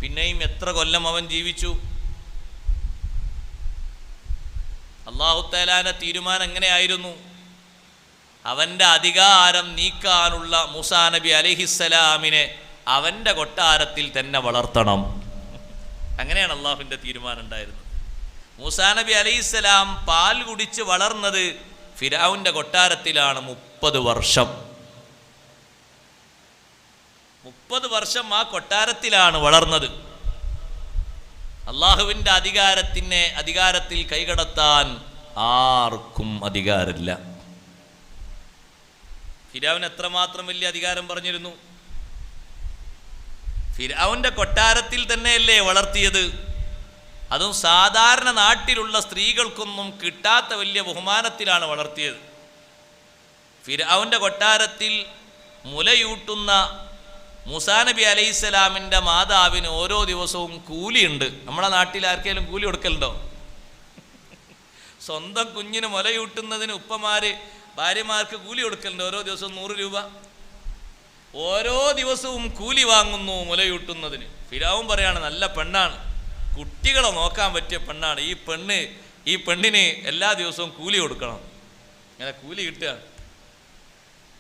A: പിന്നെയും എത്ര കൊല്ലം അവൻ ജീവിച്ചു? അല്ലാഹു തആലാന്റെ തീരുമാനം എങ്ങനെയായിരുന്നു? അവൻ്റെ അധികാരം നീക്കാനുള്ള മൂസാ നബി അലൈഹിസ്സലാമിനെ അവൻ്റെ കൊട്ടാരത്തിൽ തന്നെ വളർത്തണം. അങ്ങനെയാണ് അള്ളാഹുവിൻ്റെ തീരുമാനം ഉണ്ടായിരുന്നത്. മൂസാ നബി അലൈഹിസ്സലാം പാൽ കുടിച്ച് വളർന്നത് ഫിർഔന്റെ കൊട്ടാരത്തിലാണ്. 30 വർഷം 30 വർഷം ആ കൊട്ടാരത്തിലാണ് വളർന്നത്. അള്ളാഹുവിൻ്റെ അധികാരത്തിൽ കൈകടത്താൻ ആർക്കും അധികാരമില്ല. ഫിർഔൻ എത്രമാത്രം വലിയ അധികാരം പറഞ്ഞിരുന്നു? ഫിർഔന്റെ കൊട്ടാരത്തിൽ തന്നെയല്ലേ വളർത്തിയത്. അതും സാധാരണ നാട്ടിലുള്ള സ്ത്രീകൾക്കൊന്നും കിട്ടാത്ത വലിയ ബഹുമാനത്തിലാണ് വളർത്തിയത്. ഫിർഔന്റെ കൊട്ടാരത്തിൽ മുലയൂട്ടുന്ന മൂസാ നബി അലൈഹിസ്സലാമിൻ്റെ മാതാവിന് ഓരോ ദിവസവും കൂലിയുണ്ട്. നമ്മളെ നാട്ടിൽ ആർക്കെങ്കിലും കൂലി കൊടുക്കലുണ്ടോ? സ്വന്തം കുഞ്ഞിന് മുലയൂട്ടുന്നതിന് ഉപ്പമാര് ഭാര്യമാർക്ക് കൂലി കൊടുക്കലുണ്ട്. ഓരോ ദിവസവും 100 രൂപ ഓരോ ദിവസവും കൂലി വാങ്ങുന്നു മുലയൂട്ടുന്നതിന്. ഫിർഔൻ പറയാണ് നല്ല പെണ്ണാണ്, കുട്ടികളെ നോക്കാൻ പറ്റിയ പെണ്ണാണ് ഈ പെണ്ണിന് എല്ലാ ദിവസവും കൂലി കൊടുക്കണം. അങ്ങനെ കൂലി കിട്ടുക.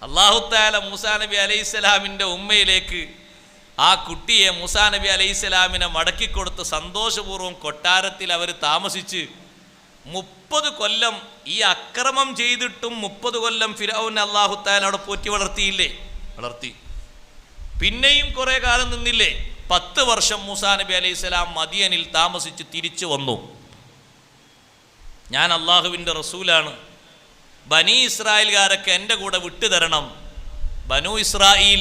A: അല്ലാഹു തആല മൂസാ നബി അലൈഹിസ്സലാമിൻ്റെ ഉമ്മയിലേക്ക് ആ കുട്ടിയെ മൂസാ നബി അലൈഹിസ്സലാമിനെ മടക്കിക്കൊടുത്ത് സന്തോഷപൂർവ്വം കൊട്ടാരത്തിൽ അവർ താമസിച്ച് 30 കൊല്ലം ഈ അക്രമം ചെയ്തിട്ടും 30 കൊല്ലം ഫിർഔനെ അല്ലാഹു തആല അവിടെ പോറ്റി വളർത്തിയില്ലേ? വളർത്തി. പിന്നെയും കുറെ കാലം നിന്നില്ലേ? 10 വർഷം മൂസാ നബി അലൈഹിസ്സലാം മദിയനിൽ താമസിച്ച് തിരിച്ചു വന്നു. ഞാൻ അള്ളാഹുവിൻ്റെ റസൂലാണ്, ബനി ഇസ്രായേൽകാരൊക്കെ എൻ്റെ കൂടെ വിട്ടുതരണം. ബനു ഇസ്രായേൽ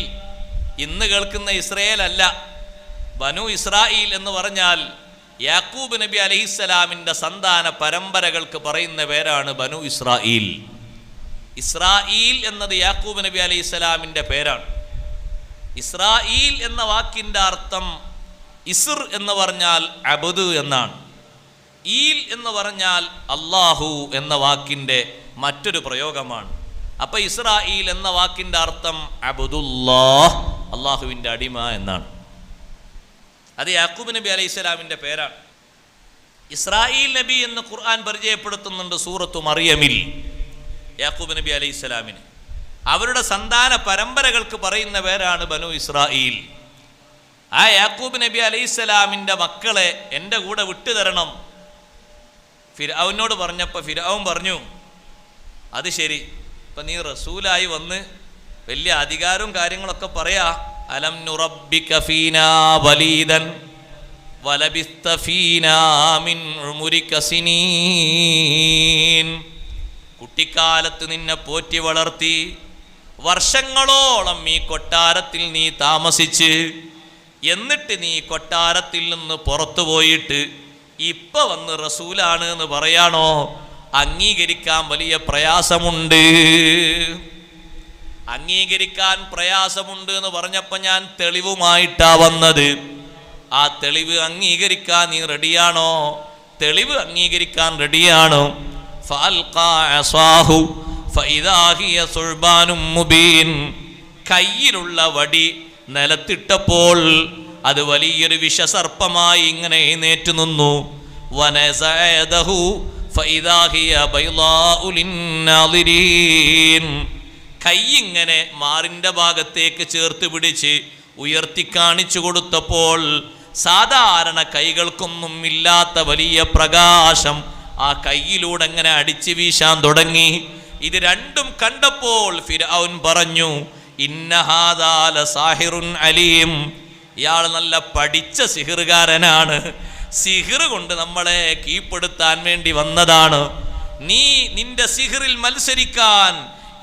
A: ഇന്ന് കേൾക്കുന്ന ഇസ്രായേൽ അല്ല. ബനു ഇസ്രായേൽ എന്ന് പറഞ്ഞാൽ യാക്കൂബ് നബി അലൈഹിസ്സലാമിൻ്റെ സന്താന പരമ്പരകൾക്ക് പറയുന്ന പേരാണ് ബനു ഇസ്രായേൽ. ഇസ്രായേൽ എന്നത് യാക്കൂബ് നബി അലൈഹിസ്സലാമിൻ്റെ പേരാണ്. ഇസ്രായേൽ എന്ന വാക്കിൻ്റെ അർത്ഥം ഇസ്ർ എന്ന് പറഞ്ഞാൽ അബ്ദ് എന്നാണ്. ഈൽ എന്ന് പറഞ്ഞാൽ അല്ലാഹു എന്ന വാക്കിൻ്റെ മറ്റൊരു പ്രയോഗമാണ്. അപ്പം ഇസ്രായേൽ എന്ന വാക്കിൻ്റെ അർത്ഥം അബ്ദുല്ലാഹ്, അള്ളാഹുവിൻ്റെ അടിമ എന്നാണ്. അത് യാക്കൂബ് നബി അലൈഹിസ്സലാമിൻ്റെ പേരാണ്. ഇസ്രായേൽ നബി എന്ന് ഖുർആൻ പരിചയപ്പെടുത്തുന്നുണ്ട് സൂറത്തു മറിയമിൽ. യാക്കൂബ് നബി അലൈഹിസ്സലാമിന് അവരുടെ സന്താന പരമ്പരകൾക്ക് പറയുന്ന പേരാണ് ബനു ഇസ്രായേൽ. ആ യാക്കൂബ് നബി അലൈഹിസ്സലാമിൻ്റെ മക്കളെ എൻ്റെ കൂടെ വിട്ടുതരണം ഫിർഔനോട് പറഞ്ഞപ്പോൾ ഫിർഔൻ പറഞ്ഞു, അത് ശരി, ഇപ്പം നീ റസൂലായി വന്ന് വലിയ അധികാരവും കാര്യങ്ങളൊക്കെ പറയാ. അലം നുറബ്ബിക ഫീനാ വലീദൻ വലബിസ്ത ഫീനാ മിൻ ഉമുരിക സിനീൻ. കുട്ടിക്കാലത്ത് നിന്നെ പോറ്റി വളർത്തി, വർഷങ്ങളോളം ഈ കൊട്ടാരത്തിൽ നീ താമസിച്ച്, എന്നിട്ട് നീ കൊട്ടാരത്തിൽ നിന്ന് പുറത്തു പോയിട്ട് ഇപ്പൊ വന്ന് റസൂലാണ് എന്ന് പറയാണോ? അംഗീകരിക്കാൻ വലിയ പ്രയാസമുണ്ട്. അംഗീകരിക്കാൻ പ്രയാസമുണ്ട് എന്ന് പറഞ്ഞപ്പോൾ ഞാൻ തെളിവുമായിട്ടാ വന്നത്. ആ തെളിവ് അംഗീകരിക്കാൻ നീ റെഡിയാണോ? തെളിവ് അംഗീകരിക്കാൻ റെഡിയാണോ? കയ്യിലുള്ള വടി നിലത്തിട്ടപ്പോൾ അത് വലിയൊരു വിഷസർപ്പമായി ഇങ്ങനെ എഴുന്നേറ്റ് നിന്നു. കൈയിങ്ങനെ മാറിൻ്റെ ഭാഗത്തേക്ക് ചേർത്ത് പിടിച്ച് ഉയർത്തി കാണിച്ചു കൊടുത്തപ്പോൾ സാധാരണ കൈകൾക്കൊന്നും ഇല്ലാത്ത വലിയ പ്രകാശം ആ കൈയിലൂടെ അങ്ങനെ അടിച്ചു വീശാൻ തുടങ്ങി. ഇത് രണ്ടും കണ്ടപ്പോൾ ഫിർഔൻ പറഞ്ഞു, ഇന്ന ഹാദാ ലസാഹിറുൻ അലീം, ഇയാൾ നല്ല പഠിച്ച സിഹിറുകാരനാണ്, സിഹിർ കൊണ്ട് നമ്മളെ കീഴ്പ്പെടുത്താൻ വേണ്ടി വന്നതാണ്. നീ നിന്റെ സിഹിറിൽ മത്സരിക്കാൻ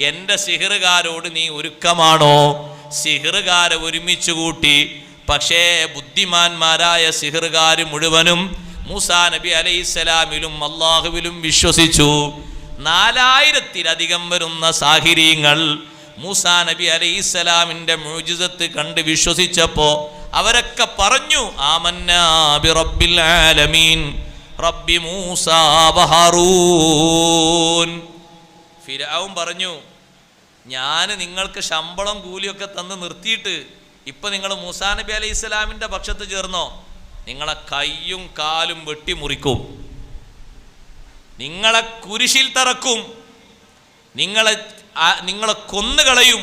A: എൻ്റെ സിഹിറുകാരോട് നീ ഒരുക്കമാണോ? സിഹിറുകാരെ ഒരുമിച്ച് കൂട്ടി. പക്ഷേ ബുദ്ധിമാന്മാരായ സിഹിറുകാർ മുഴുവനും മൂസാ നബി അലൈഹിസ്സലാമിലും അള്ളാഹുവിലും വിശ്വസിച്ചു. 4000-ലധികം വരുന്ന സാഹിരീങ്ങൾ മൂസാ നബി അലൈഹിസ്സലാമിൻ്റെ മുഅ്ജിസത്ത് കണ്ട് വിശ്വസിച്ചപ്പോ അവരൊക്കെ പറഞ്ഞു, ആമന്നാ ബി റബ്ബിൽ ആലമീൻ റബ്ബി മൂസാ വഹാറൂൻ. ഫിർഔൻ പറഞ്ഞു, ഞാൻ നിങ്ങൾക്ക് ശമ്പളം കൂലിയൊക്കെ തന്ന് നിർത്തിയിട്ട് ഇപ്പൊ നിങ്ങൾ മൂസാ നബി അലൈഹിസ്സലാമിൻ്റെ പക്ഷത്ത് ചേർന്നോ? നിങ്ങളെ കൈയും കാലും വെട്ടിമുറിക്കും. നിങ്ങളെ കുരിശിൽ തറക്കും, നിങ്ങളെ കൊന്നുകളയും,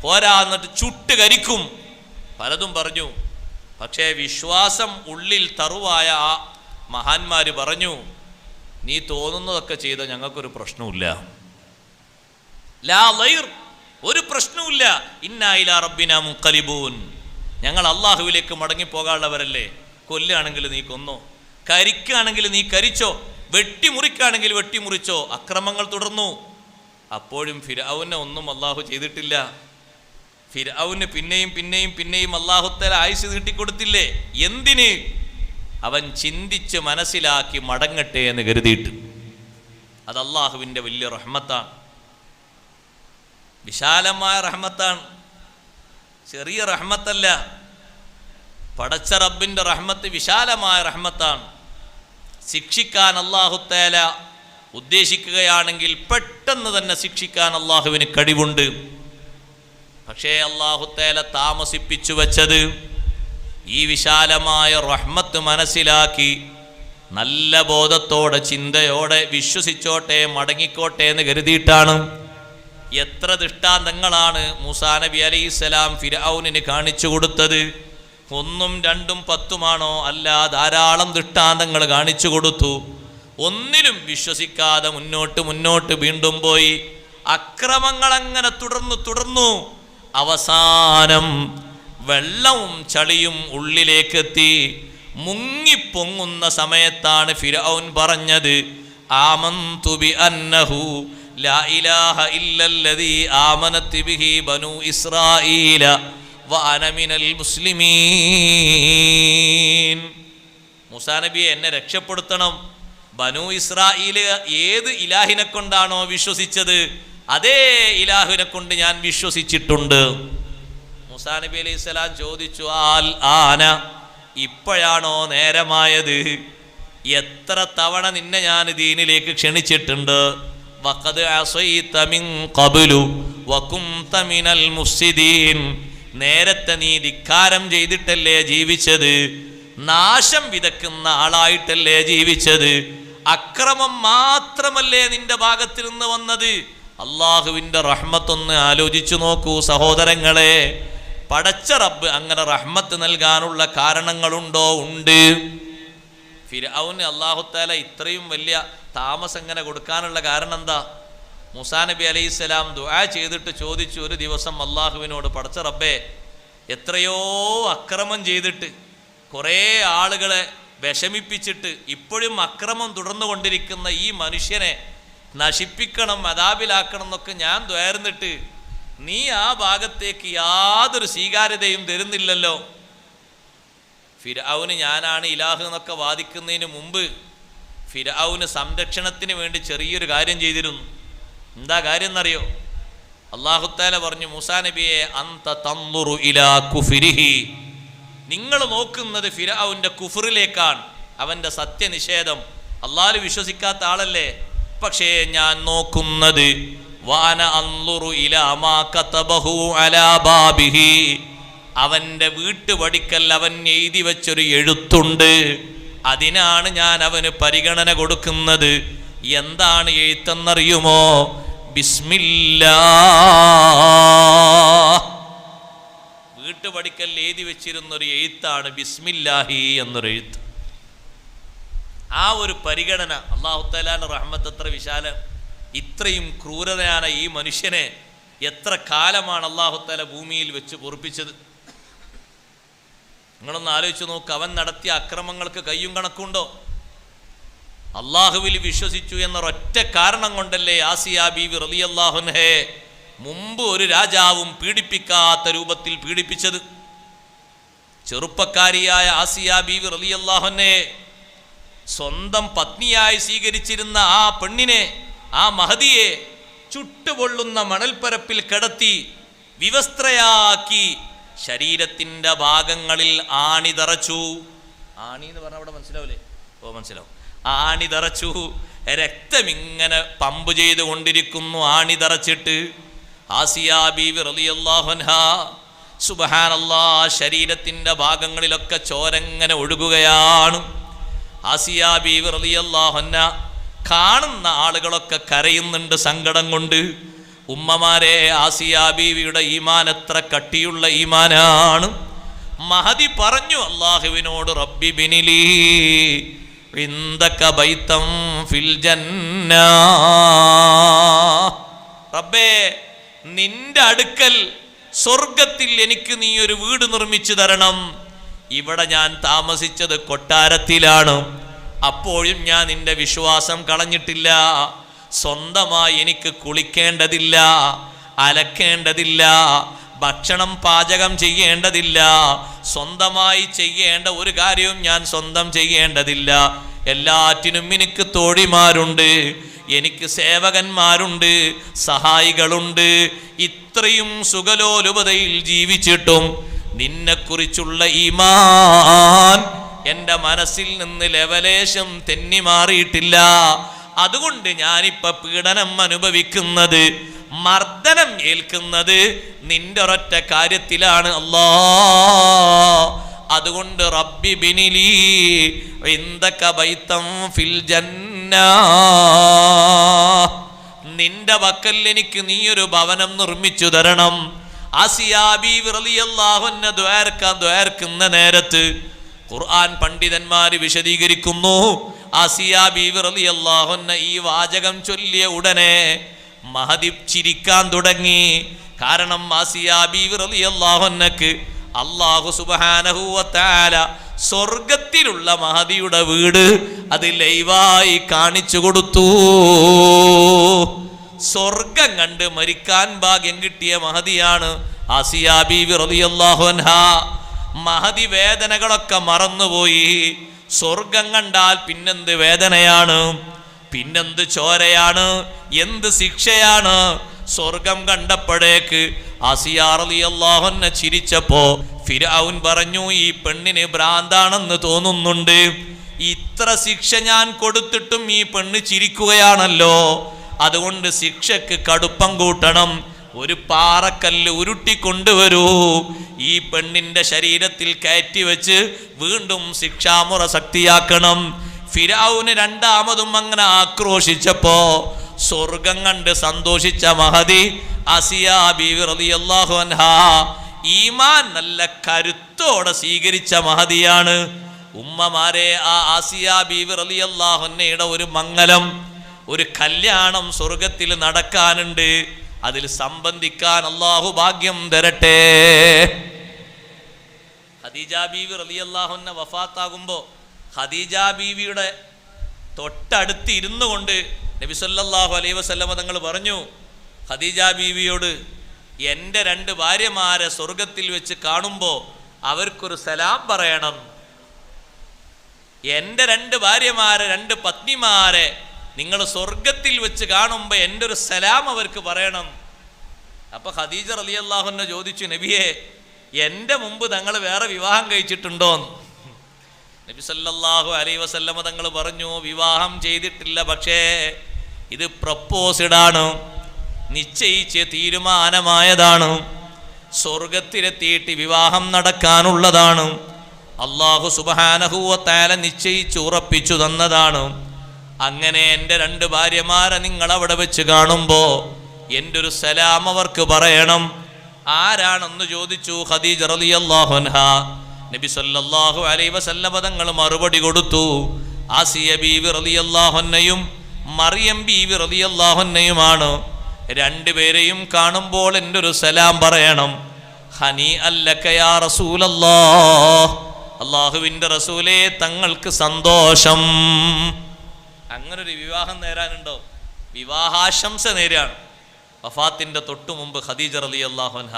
A: പോരാ എന്നിട്ട് ചുട്ട് കരിക്കും, പലതും പറഞ്ഞു. പക്ഷേ വിശ്വാസം ഉള്ളിൽ തറുവായ ആ മഹാന്മാര് പറഞ്ഞു, നീ തോന്നുന്നതൊക്കെ ചെയ്ത ഞങ്ങൾക്കൊരു പ്രശ്നമില്ല, ലാ ലൈർ, ഒരു പ്രശ്നവുമില്ല, ഇന്നാ ഇലാ റബ്ബിനാ മുൻഖലിബൂൻ, ഞങ്ങൾ അള്ളാഹുവിലേക്ക് മടങ്ങിപ്പോകാനുള്ളവരല്ലേ. കൊല്ലുകയാണെങ്കിൽ നീ കൊന്നോ, കരിക്കുകയാണെങ്കിൽ നീ കരിച്ചോ, വെട്ടിമുറിക്കുകയാണെങ്കിൽ വെട്ടിമുറിച്ചോ. അക്രമങ്ങൾ തുടർന്നു. അപ്പോഴും ഫിർഔനെ ഒന്നും അള്ളാഹു ചെയ്തിട്ടില്ല. ഫിർഔന് പിന്നെയും പിന്നെയും പിന്നെയും അള്ളാഹു തആല ആയുസ് നീട്ടിക്കൊടുത്തില്ലേ? എന്തിന്? അവൻ ചിന്തിച്ച് മനസ്സിലാക്കി മടങ്ങട്ടെ എന്ന് കരുതിയിട്ട്. അത് അള്ളാഹുവിൻ്റെ വലിയ റഹ്മത്താണ്, വിശാലമായ റഹ്മത്താണ്, ചെറിയ റഹ്മത്തല്ല. പടച്ച റബ്ബിൻ്റെ റഹ്മത്ത് വിശാലമായ റഹ്മത്താണ്. ശിക്ഷിക്കാൻ അല്ലാഹു തആല ഉദ്ദേശിക്കുകയാണെങ്കിൽ പെട്ടെന്ന് തന്നെ ശിക്ഷിക്കാൻ അള്ളാഹുവിന് കഴിവുണ്ട്. പക്ഷേ അല്ലാഹു തആല താമസിപ്പിച്ചു വച്ചത് ഈ വിശാലമായ റഹ്മത്ത് മനസ്സിലാക്കി നല്ല ബോധത്തോടെ ചിന്തയോടെ വിശ്വസിച്ചോട്ടെ, മടങ്ങിക്കോട്ടെ എന്ന് കരുതിയിട്ടാണ്. എത്ര ദൃഷ്ടാന്തങ്ങളാണ് മൂസാ നബി അലൈഹിസ്സലാം ഫിർഔനിന് കാണിച്ചു കൊടുത്തത്? 1ഉം 2ഉം 10ഉമാണോ? അല്ല, ധാരാളം ദൃഷ്ടാന്തങ്ങൾ കാണിച്ചു കൊടുത്തു. ഒന്നിലും വിശ്വസിക്കാതെ മുന്നോട്ട് വീണ്ടും പോയി. അക്രമങ്ങൾ അങ്ങനെ തുടർന്നു. അവസാനം വെള്ളവും ചളിയും ഉള്ളിലേക്കെത്തി. മുങ്ങിപ്പൊങ്ങുന്ന സമയത്താണ് ഫിർഔൻ പറഞ്ഞത്, ആമന്തു ബി അന്നഹു ലാ ഇലാഹ ഇല്ലല്ലദീ ആമനത് ബിഹി ബനൂ ഇസ്രായീല വഅന മിനൽ മുസ്ലിമീൻ. മൂസാ നബിയെ, എന്നെ രക്ഷപ്പെടുത്തണം. ബനൂ ഇസ്രായീല് ഏത് ഇലാഹിനെ കൊണ്ടാണോ വിശ്വസിച്ചത് അതേ ഇലാഹിനെ കൊണ്ട് ഞാൻ വിശ്വസിച്ചിട്ടുണ്ട്. മൂസാ നബി അലൈഹി സ്വലാം ചോദിച്ചു, ആൽ ആന, ഇപ്പോഴാണോ നേരമായത്? എത്ര തവണ നിന്നെ ഞാൻ ദീനിലേക്ക് ക്ഷണിച്ചിട്ടുണ്ട്. വഖദ് അസൈത മിൻ ഖബ്ലു വകുംത മിനൽ മുഫ്സിദീൻ, നേരത്തെ നീ ധിക്കാരം ചെയ്തിട്ടല്ലേ ജീവിച്ചത്, നാശം വിതക്കുന്ന ആളായിട്ടല്ലേ ജീവിച്ചത്, അക്രമം മാത്രമല്ലേ നിന്റെ ഭാഗത്തിൽ നിന്ന് വന്നത്. അള്ളാഹുവിൻ്റെ റഹ്മത്തൊന്ന് ആലോചിച്ചു നോക്കൂ സഹോദരങ്ങളെ. പടച്ച റബ്ബ് അങ്ങനെ റഹ്മത്ത് നൽകാനുള്ള കാരണങ്ങളുണ്ടോ? ഉണ്ട്. ഫിർഔന് അല്ലാഹു തആല ഇത്രയും വലിയ താമസം എങ്ങനെ കൊടുക്കാനുള്ള കാരണം എന്താ? മൂസാ നബി അലൈഹിസ്സലാം ദുആ ചെയ്തിട്ട് ചോദിച്ചു ഒരു ദിവസം അള്ളാഹുവിനോട്, പടച്ച റബ്ബേ, എത്രയോ അക്രമം ചെയ്തിട്ട് കുറേ ആളുകളെ വിഷമിപ്പിച്ചിട്ട് ഇപ്പോഴും അക്രമം തുടർന്നുകൊണ്ടിരിക്കുന്ന ഈ മനുഷ്യനെ നശിപ്പിക്കണം, അദാബിലാക്കണം എന്നൊക്കെ ഞാൻ ദ്വാരുന്നിട്ട് നീ ആ ഭാഗത്തേക്ക് യാതൊരു സ്വീകാര്യതയും തരുന്നില്ലല്ലോ. ഫിർഔന് ഞാനാണ് ഇലാഹ് എന്നൊക്കെ വാദിക്കുന്നതിന് മുമ്പ് ഫിർഔന് സംരക്ഷണത്തിന് വേണ്ടി ചെറിയൊരു കാര്യം ചെയ്തിരുന്നു. എന്താ കാര്യം എന്നറിയോ? അല്ലാഹു തആല പറഞ്ഞു, മൂസാ നബിയെ, അന്ത തൻദുറു ഇലാ കുഫ്രിഹി, നിങ്ങൾ നോക്കുന്നത് ഫിർഔന്റെ കുഫറിലേക്കാണ്, അവന്റെ സത്യനിഷേധം. അല്ലാഹു വിശ്വസിക്കാത്ത ആളല്ലേ. പക്ഷേ ഞാൻ നോക്കുന്നത് വാന അൻദുറു ഇലാ മാ കതബഹു അലാ ബാബിഹി, അവന്റെ വീട്ടുപടിക്കൽ അവൻ എഴുതി വെച്ചൊരു എഴുത്തുണ്ട്, അതിനാണ് ഞാൻ അവന് പരിഗണന കൊടുക്കുന്നത്. എന്താണ് എഴുത്തെന്നറിയുമോ? ബിസ്മില്ലാഹ്. വീട്ടുപടിക്കൽ എഴുതി വെച്ചിരുന്നൊരു എഴുത്താണ് ബിസ്മില്ലാഹി എന്നൊരു എഴുത്ത്. ആ ഒരു പരിഗണന. അല്ലാഹു തആലയുടെ റഹ്മത്ത് എത്ര വിശാലം! ഇത്രയും ക്രൂരതയാണ് ഈ മനുഷ്യനെ എത്ര കാലമാണ് അല്ലാഹു തആല ഭൂമിയിൽ വെച്ച് പൊറുപ്പിച്ചത്. നിങ്ങളൊന്ന് ആലോചിച്ച് നോക്ക്. അവൻ നടത്തിയ അക്രമങ്ങൾക്ക് കയ്യും കണക്കുണ്ടോ? അള്ളാഹുവിൽ വിശ്വസിച്ചു എന്നൊരൊറ്റ കാരണം കൊണ്ടല്ലേ ആസിയ ബീവി റളിയല്ലാഹു അൻഹയെ മുമ്പ് ഒരു രാജാവും പീഡിപ്പിക്കാത്ത രൂപത്തിൽ പീഡിപ്പിച്ചത്. ചെറുപ്പക്കാരിയായ ആസിയ ബീവി റളിയല്ലാഹു അൻഹയെ സ്വന്തം പത്നിയായി സ്വീകരിച്ചിരുന്ന ആ പെണ്ണിനെ, ആ മഹദിയെ ചുട്ടുപൊള്ളുന്ന മണൽപ്പരപ്പിൽ കിടത്തി വിവസ്ത്രയാക്കി ശരീരത്തിൻ്റെ ഭാഗങ്ങളിൽ ആണി തറച്ചു. ആണി എന്ന് പറഞ്ഞാൽ അവിടെ മനസ്സിലാവില്ലേ? ഓ, മനസ്സിലാവും. ആണി തറച്ചു. രക്തമിങ്ങനെ പമ്പ് ചെയ്തുകൊണ്ടിരിക്കുന്നു ആണി തറച്ചിട്ട്. ആസിയ ബീവി റളിയല്ലാഹു അൻഹാ, സുബ്ഹാനല്ലാഹ്, ശരീരത്തിൻ്റെ ഭാഗങ്ങളിലൊക്കെ ചോരങ്ങനെ ഒഴുകുകയാണ്. ആസിയ ബീവി റളിയല്ലാഹു അൻഹ കാണുന്ന ആളുകളൊക്കെ കരയുന്നുണ്ട് സങ്കടം കൊണ്ട്. ഉമ്മമാരെ, ആസിയ ബീവിയുടെ ഈമാൻ എത്ര കട്ടിയുള്ള ഈമാനാണ്. മഹദി പറഞ്ഞു അല്ലാഹുവിനോട്, റബ്ബി ബിനിലി ഇൻദക ബൈതം ഫിൽ ജന്ന, റബ്ബേ നിന്റെ അടുക്കൽ സ്വർഗത്തിൽ എനിക്ക് നീ ഒരു വീട് നിർമ്മിച്ചു തരണം. ഇവിടെ ഞാൻ താമസിച്ചത് കൊട്ടാരത്തിലാണ്. അപ്പോഴും ഞാൻ നിന്റെ വിശ്വാസം കളഞ്ഞിട്ടില്ല. സ്വന്തമായി എനിക്ക് കുളിക്കേണ്ടതില്ല, അലക്കേണ്ടതില്ല, ഭക്ഷണം പാചകം ചെയ്യേണ്ടതില്ല, സ്വന്തമായി ചെയ്യേണ്ട ഒരു കാര്യവും ഞാൻ സ്വന്തം ചെയ്യേണ്ടതില്ല. എല്ലാറ്റിനും എനിക്ക് തോഴിമാരുണ്ട്, എനിക്ക് സേവകന്മാരുണ്ട്, സഹായികളുണ്ട്. ഇത്രയും സുഖലോലുപതയിൽ ജീവിച്ചിട്ടും നിന്നെക്കുറിച്ചുള്ള ഈമാൻ എൻ്റെ മനസ്സിൽ നിന്ന് ലവലേശം തെന്നി മാറിയിട്ടില്ല. അതുകൊണ്ട് ഞാനിപ്പോ പീഡനം അനുഭവിക്കുന്നത്, മർദ്ദനം ഏൽക്കുന്നത് നിന്റെ ഒരൊറ്റ കാര്യത്തിലാണ് അല്ലാ. അതുകൊണ്ട് റബ്ബി ബിനിലി ഇൻദക ബൈതം ഫിൽ ജന്ന, നിന്റെ പക്കൽ എനിക്ക് നീ ഒരു ഭവനം നിർമ്മിച്ചു തരണം. ആസിയ ബീവി റളിയല്ലാഹു അൻഹ ദ്വാരക്കുന്ന നേരത്ത് ഖുർആൻ പണ്ഡിതന്മാര് വിശദീകരിക്കുന്നു, ആസിയ ബീവി റളിയല്ലാഹു അൻഹ ഈ വാചകം ചൊല്ലിയ ഉടനെ മഹദി ചിരിക്കാൻ തുടങ്ങി. കാരണം ആസിയ ബീവി റളിയല്ലാഹു അൻഹക്ക് അല്ലാഹു സുബ്ഹാനഹു വ തആല സ്വർഗത്തിലുള്ള മഹദിയുടെ വീട് അത് ലൈവായി കാണിച്ചു കൊടുത്തു. സ്വർഗം കണ്ട് മരിക്കാൻ ഭാഗ്യം കിട്ടിയ മഹദിയാണ് ആസിയ ബീവി റളിയല്ലാഹു അൻഹ. മഹദി വേദനകളൊക്കെ മറന്നുപോയി. സ്വർഗം കണ്ടാൽ പിന്നെന്ത് വേദനയാണ്, പിന്നെന്ത് ചോരയാണ്, എന്ത് ശിക്ഷയാണ്. സ്വർഗം കണ്ടപ്പോഴേക്ക് ആസിയ റളിയല്ലാഹു അൻഹ ചിരിച്ചപ്പോ ഫിർഔൻ പറഞ്ഞു, ഈ പെണ്ണിന് ഭ്രാന്താണെന്ന് തോന്നുന്നുണ്ട്. ഇത്ര ശിക്ഷ ഞാൻ കൊടുത്തിട്ടും ഈ പെണ്ണ് ചിരിക്കുകയാണല്ലോ. അതുകൊണ്ട് ശിക്ഷക്ക് കടുപ്പം കൂട്ടണം. ഒരു പാറക്കല്ല് ഉരുട്ടിക്കൊണ്ടുവരൂ, ഈ പെണ്ണിന്റെ ശരീരത്തിൽ കയറ്റി വെച്ച് വീണ്ടും ശിക്ഷാമുറ ശക്തിയാക്കണം. ഫിർഔന് രണ്ടാമതും അങ്ങനെ ആക്രോശിച്ചപ്പോ സ്വർഗം കണ്ട് സന്തോഷിച്ച മഹദി ആസിയ ബീവി റളിയല്ലാഹു അൻഹ ഈമാൻ നല്ല കരുത്തോടെ സ്വീകരിച്ച മഹദിയാണ്. ഉമ്മമാരെ, ആ ആസിയ ബീവി റളിയല്ലാഹു അൻഹയുടെ ഒരു മംഗലം, ഒരു കല്യാണം സ്വർഗത്തിൽ നടക്കാനുണ്ട്. അതിൽ സംബന്ധിക്കാൻ അല്ലാഹു ഭാഗ്യം തരട്ടെ. ഖദീജ ബീവി റളിയല്ലാഹു അൻഹ വഫാത്താകുമ്പോൾ ഖദീജ ബീവിയുടെ തൊട്ടടുത്ത് ഇരുന്നു കൊണ്ട് നബി സല്ലല്ലാഹു അലൈഹി വസല്ലമ തങ്ങൾ പറഞ്ഞു ഖദീജ ബീവിയോട്, എൻ്റെ രണ്ട് ഭാര്യമാരെ സ്വർഗത്തിൽ വെച്ച് കാണുമ്പോൾ അവർക്കൊരു സലാം പറയണം. എൻ്റെ രണ്ട് ഭാര്യമാരെ, രണ്ട് പത്നിമാരെ നിങ്ങൾ സ്വർഗത്തിൽ വെച്ച് കാണുമ്പോൾ എൻ്റെ ഒരു സലാം അവർക്ക് പറയണം. അപ്പൊ ഖദീജ റളിയല്ലാഹു അൻഹ ചോദിച്ചു, നബിയെ എൻ്റെ മുമ്പ് തങ്ങൾ വേറെ വിവാഹം കഴിച്ചിട്ടുണ്ടോന്ന്? നബി സല്ലല്ലാഹു അലൈഹി വസല്ലമ തങ്ങൾ പറഞ്ഞു, വിവാഹം ചെയ്തിട്ടില്ല, പക്ഷേ ഇത് പ്രപ്പോസ്ഡാണ്, നിശ്ചയിച്ച് തീരുമാനമായതാണ്, സ്വർഗത്തിലെത്തിയിട്ട് വിവാഹം നടക്കാനുള്ളതാണ്, അല്ലാഹു സുബ്ഹാനഹു വ തആല നിശ്ചയിച്ച് ഉറപ്പിച്ചു തന്നതാണ്. അങ്ങനെ എൻ്റെ രണ്ട് ഭാര്യമാരെ നിങ്ങൾ അവിടെ വെച്ച് കാണുമ്പോൾ എൻ്റെ ഒരു സലാം അവർക്ക് പറയണം. ആരാണെന്ന് ചോദിച്ചു ഖദീജ റളിയല്ലാഹു അൻഹ. നബി സല്ലല്ലാഹു അലൈഹി വസല്ലമ തങ്ങൾ മറുപടി കൊടുത്തു, ആസിയ ബീവി റളിയല്ലാഹു അൻഹയും മറിയം ബീവി റളിയല്ലാഹു അൻഹയുമാണ്. രണ്ടുപേരെയും കാണുമ്പോൾ എൻ്റെ ഒരു സലാം പറയണം. ഹനി അല്ലക യാ റസൂലല്ലാഹ്, അല്ലാഹുവിൻ്റെ റസൂലേ തങ്ങൾക്ക് സന്തോഷം. അങ്ങനൊരു വിവാഹം നേരാനുണ്ടോ? വിവാഹാശംസ നേരാണ്. വഫാത്തിൻ്റെ തൊട്ടു മുമ്പ് ഖദീജ റളിയല്ലാഹു അൻഹ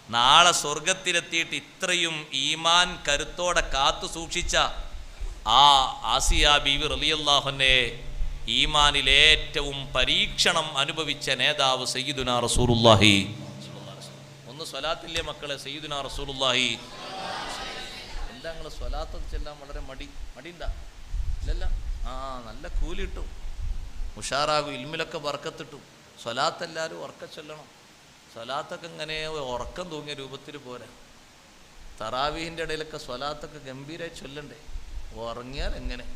A: നാളെ സ്വർഗത്തിലെത്തിയിട്ട് ഇത്രയും ഈമാൻ കരുത്തോടെ കാത്തു സൂക്ഷിച്ച ആ ആസിയ ബീവി റളിയല്ലാഹു അൻഹയെ ഈമാനിൽ ഏറ്റവും പരീക്ഷണം അനുഭവിച്ച നേതാവ് സയ്യിദുനാ റസൂലുള്ളാഹി. ഒന്ന് സ്വലാത്തില്ലേ മക്കളെ? സയ്യിദുനാ റസൂലുള്ളാഹി. എന്താ നിങ്ങൾ സ്വലാത്ത് ചെല്ലാൻ വളരെ മടിയുണ്ടാ? ഇല്ലല്ല, നല്ല കൂലി കിട്ടും, ഉഷാറാകും, ഇൽമിലൊക്കെ ബർക്കത്തിട്ടും. സ്വലാത്ത് എല്ലാവരും ഉറക്ക ചൊല്ലണം. സ്വലാത്തൊക്കെ ഇങ്ങനെ ഉറക്കം തൂങ്ങിയ രൂപത്തിൽ പോരാ. തറാവീഹിൻ്റെ ഇടയിലൊക്കെ സ്വലാത്തൊക്കെ ഗംഭീരമായി ചൊല്ലണ്ടേ? ഉറങ്ങിയാൽ എങ്ങനെ?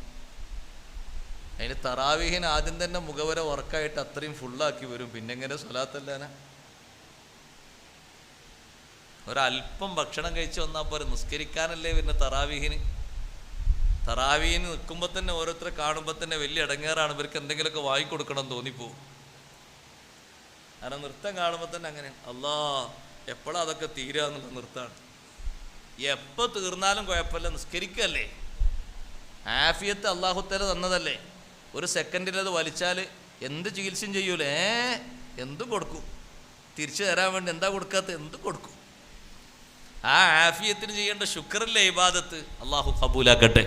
A: അതിന് തറാവീഹിന് ആദ്യം തന്നെ മുഖവര ഉറക്കായിട്ട് അത്രയും ഫുള്ളാക്കി വരും. പിന്നെ എങ്ങനെ സ്വലാത്തല്ലാന? ഒരല്പം ഭക്ഷണം കഴിച്ച് വന്നാൽ പോരെ, നിസ്കരിക്കാനല്ലേ പിന്നെ തറാവീഹിന്. തറാവീഹിന് നിൽക്കുമ്പോൾ തന്നെ ഓരോരുത്തരെ കാണുമ്പോൾ തന്നെ വലിയ ഇടങ്ങേറാണ്, ഇവർക്ക് എന്തെങ്കിലുമൊക്കെ വാങ്ങിക്കൊടുക്കണം തോന്നിപ്പോവും. കാരണം നൃത്തം കാണുമ്പോൾ തന്നെ അങ്ങനെ അല്ലാ എപ്പോഴാ അതൊക്കെ തീരുക എന്നുള്ള നൃത്തമാണ്. എപ്പോൾ തീർന്നാലും കുഴപ്പമില്ല, നിസ്കരിക്കല്ലേ, ആഫിയത്ത് അള്ളാഹുത്തല തന്നതല്ലേ. ഒരു സെക്കൻഡിലത് വലിച്ചാൽ എന്ത് ചികിത്സയും ചെയ്യൂലേ, എന്തും കൊടുക്കും. തിരിച്ചു തരാൻ വേണ്ടി എന്താ കൊടുക്കാത്ത, എന്തും കൊടുക്കും. ആ ആഫിയത്തിന് ചെയ്യേണ്ട ശുക്രല്ലേ ഇബാദത്ത്. അള്ളാഹു ഖബൂലാക്കട്ടെ.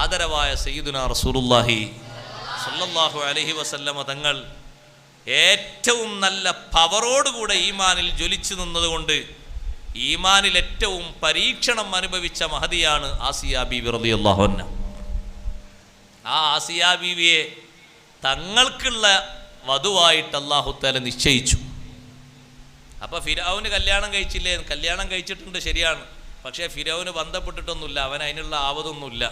A: ആദരവായ സയ്യിദുനാ റസൂലുള്ളാഹി സ്വല്ലല്ലാഹു അലൈഹി വസല്ലമ തങ്ങൾ ഏറ്റവും നല്ല പവറോടുകൂടെ ഈമാനിൽ ജ്വലിച്ചു നിന്നതുകൊണ്ട് ഈമാനിൽ ഏറ്റവും പരീക്ഷണം അനുഭവിച്ച മഹദിയാണ് ആസിയ ബീവി റളിയല്ലാഹു അൻഹ. ആ ആസിയ ബീവിയെ തങ്ങൾക്കുള്ള വധുവായിട്ട് അല്ലാഹു തആല നിശ്ചയിച്ചു. അപ്പോൾ ഫിർഔന് കല്യാണം കഴിച്ചില്ലേ? കല്യാണം കഴിച്ചിട്ടുണ്ട്, ശരിയാണ്. പക്ഷേ ഫിർഔന് ബന്ധപ്പെട്ടിട്ടൊന്നുമില്ല, അവൻ അതിനുള്ള ആവതൊന്നുമില്ല.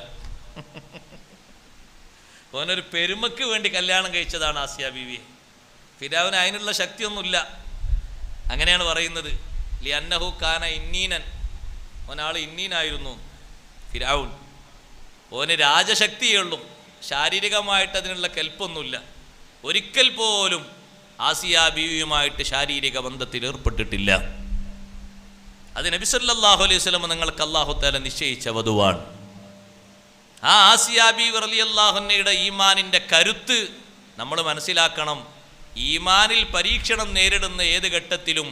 A: അവനൊരു പെരുമയ്ക്ക് വേണ്ടി കല്യാണം കഴിച്ചതാണ് ആസിയ ബീവിയെ. ഫിർഔന് അതിനുള്ള ശക്തിയൊന്നുമില്ല. അങ്ങനെയാണ് പറയുന്നത്. ലിഅന്നഹു കാന ഇന്നീനൻ, ഓനാൾ ഇന്നീനായിരുന്നു ഫിർഔൻ. ഓന് രാജശക്തിയേ ഉള്ളൂ, ശാരീരികമായിട്ട് അതിനുള്ള കെൽപ്പൊന്നുമില്ല. ഒരിക്കൽ പോലും ആസിയ ബീവിയുമായിട്ട് ശാരീരിക ബന്ധത്തിൽ ഏർപ്പെട്ടിട്ടില്ല. അത് നബി സല്ലല്ലാഹു അലൈഹി വസല്ലം നിങ്ങൾക്ക് അല്ലാഹു തആല നിശ്ചയിച്ച വധുവാണ്. ആ ആസിയ ബീവി റളിയല്ലാഹു അൻഹയുടെ ഈമാനിൻ്റെ കരുത്ത് നമ്മൾ മനസ്സിലാക്കണം. ഈമാനിൽ പരീക്ഷണം നേരിടുന്ന ഏത് ഘട്ടത്തിലും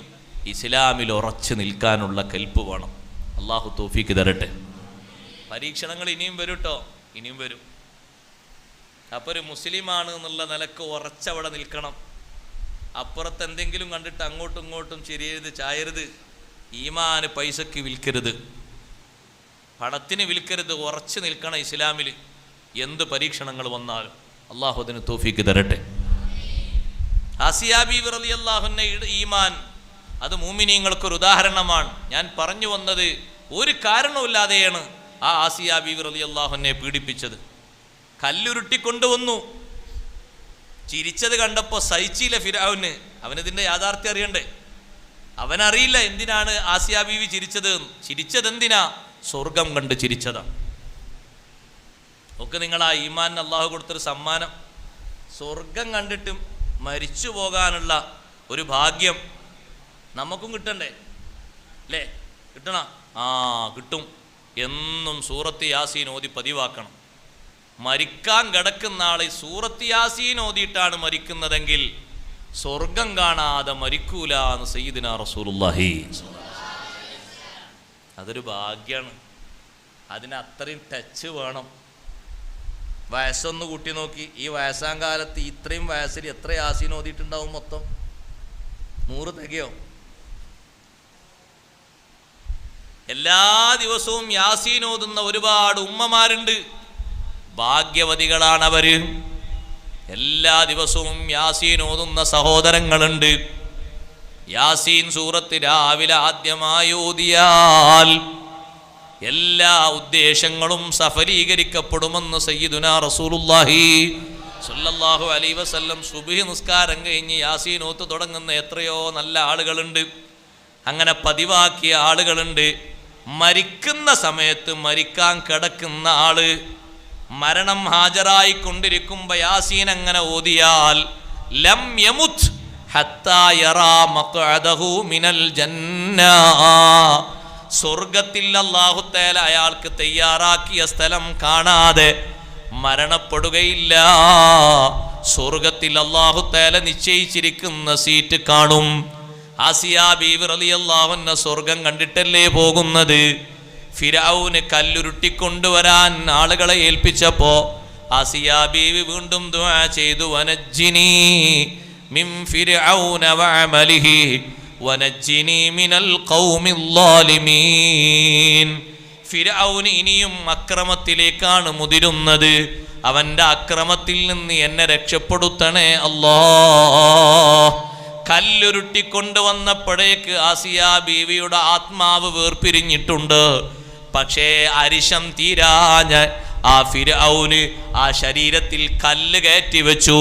A: ഇസ്ലാമിൽ ഉറച്ചു നിൽക്കാനുള്ള കെൽപ്പ് വേണം. അള്ളാഹു തൗഫീക്ക് തരട്ടെ. പരീക്ഷണങ്ങൾ ഇനിയും വരും കേട്ടോ, ഇനിയും വരും. അപ്പോൾ ഒരു മുസ്ലിമാണ് എന്നുള്ള നിലക്ക് ഉറച്ചവിടെ നിൽക്കണം. അപ്പുറത്ത് എന്തെങ്കിലും കണ്ടിട്ട് അങ്ങോട്ടും ഇങ്ങോട്ടും ചിരിയരുത്, ചായരുത്. ഈമാന് പൈസക്ക് വിൽക്കരുത്, പണത്തിന് വിൽക്കരുത്. ഉറച്ചു നിൽക്കണം ഇസ്ലാമിൽ. എന്ത് പരീക്ഷണങ്ങൾ വന്നാലും അള്ളാഹു അതിന് തൗഫീക്ക് തരട്ടെ. ആസിയ ബീവി റളിയല്ലാഹു അൻഹയുടെ ഈമാൻ അത് മുഅ്മിനീങ്ങൾക്കൊരു ഉദാഹരണമാണ്. ഞാൻ പറഞ്ഞു വന്നത് ഒരു കാരണവുമില്ലാതെയാണ് ആ ആസിയ ബീവി റളിയല്ലാഹു അൻഹയെ പീഡിപ്പിച്ചത്. കല്ലുരുട്ടി കൊണ്ടുവന്നു. ചിരിച്ചത് കണ്ടപ്പോൾ സഹിച്ചില്ല ഫിർഔന്. അവനിതിൻ്റെ യാഥാർത്ഥ്യം അറിയണ്ടേ. അവനറിയില്ല എന്തിനാണ് ആസിയ ബീവി ചിരിച്ചത്. ചിരിച്ചതെന്തിനാ? സ്വർഗം കണ്ട് ചിരിച്ചതാണ്. ഒക്കെ നിങ്ങൾ ആ ഈമാൻ അള്ളാഹു കൊടുത്തൊരു സമ്മാനം. സ്വർഗം കണ്ടിട്ടും മരിച്ചു പോകാനുള്ള ഒരു ഭാഗ്യം നമുക്കും കിട്ടണ്ടേ അല്ലേ? കിട്ടണ? കിട്ടും. എന്നും സൂറത്ത് യാസീൻ ഓതി പതിവാക്കണം. മരിക്കാൻ കിടക്കുന്ന ആളെ സൂറത്ത് യാസീൻ ഓതിയിട്ടാണ് മരിക്കുന്നതെങ്കിൽ സ്വർഗം കാണാതെ മരിക്കൂല എന്ന് സയ്യിദുനാ റസൂലുള്ളാഹി. അതൊരു ഭാഗ്യമാണ്. അതിന് അത്രയും ടച്ച് വേണം. വയസ്സൊന്ന് കൂട്ടി നോക്കി. ഈ വയസ്സാം കാലത്ത് ഇത്രയും വയസ്സിൽ എത്ര യാസീൻ ഓതിയിട്ടുണ്ടാവും? മൊത്തം 100 തികയോ? എല്ലാ ദിവസവും യാസീൻ ഓതുന്ന ഒരുപാട് ഉമ്മമാരുണ്ട്. ഭാഗ്യവതികളാണവര്. എല്ലാ ദിവസവും യാസീൻ ഓതുന്ന സഹോദരങ്ങളുണ്ട്. യാസീൻ സൂറത്ത് രാവിലെ ആദ്യമായി ഓതിയാൽ എല്ലാ ഉദ്ദേശങ്ങളും സഫലീകരിക്കപ്പെടുമെന്ന് സയ്യിദുനാ റസൂലുള്ളാഹി സ്വല്ലല്ലാഹു അലൈഹി വസല്ലം. സുബ്ഹി നിസ്കാരം കഴിഞ്ഞ് യാസീൻ ഓത്ത് തുടങ്ങുന്ന എത്രയോ നല്ല ആളുകളുണ്ട്. അങ്ങനെ പതിവാക്കിയ ആളുകളുണ്ട്. മരിക്കുന്ന സമയത്ത് മരിക്കാൻ കിടക്കുന്ന ആള് മരണം ഹാജരായി കൊണ്ടിരിക്കുമ്പോൾ യാസീൻ അങ്ങനെ ഓതിയാൽ ലം യമുത് ഹത്താ യറാ മഖഅദഹു മിനൽ ജന്ന, സ്വർഗത്തിൽ അല്ലാഹു തആല അയാൾക്ക് തയ്യാറാക്കിയ സ്ഥലം കാണാതെ മരണപ്പെടുകയില്ല. സ്വർഗത്തിൽ അല്ലാഹു തആല നിശ്ചയിച്ചിരിക്കുന്ന സീറ്റ് കാണും. ആസിയ ബീവി റളിയല്ലാഹു അൻഹ സ്വർഗം കണ്ടിട്ടല്ലേ പോകുന്നത്. ഫിർഔന് കല്ലുരുട്ടിക്കൊണ്ടുവരാൻ ആളുകളെ ഏൽപ്പിച്ചപ്പോ ആസിയ ബീവി വീണ്ടും ദുആ ചെയ്തു, വനജ്ജിനി മിൻ ഫിർഔന വഅമലിഹി വനജ്ജിനി മിനൽ ഖൗമിൽ ളാലിമീൻ. ഫിർഔന് ഇനിയും അക്രമത്തിലേക്കാണ് മുതിരുന്നത്. അവന്റെ അക്രമത്തിൽ നിന്ന് എന്നെ രക്ഷപ്പെടുത്തണേ അല്ലാഹ്. കല്ലുരുട്ടിക്കൊണ്ടുവന്നപ്പോഴേക്ക് ആസിയ ബീവിയുടെ ആത്മാവ് വേർപിരിഞ്ഞിട്ടുണ്ട്. പക്ഷേ അരിശം തീരാഞ്ഞ ആ ഫിർഔന് ആ ശരീരത്തിൽ കല്ല് കയറ്റി വെച്ചു,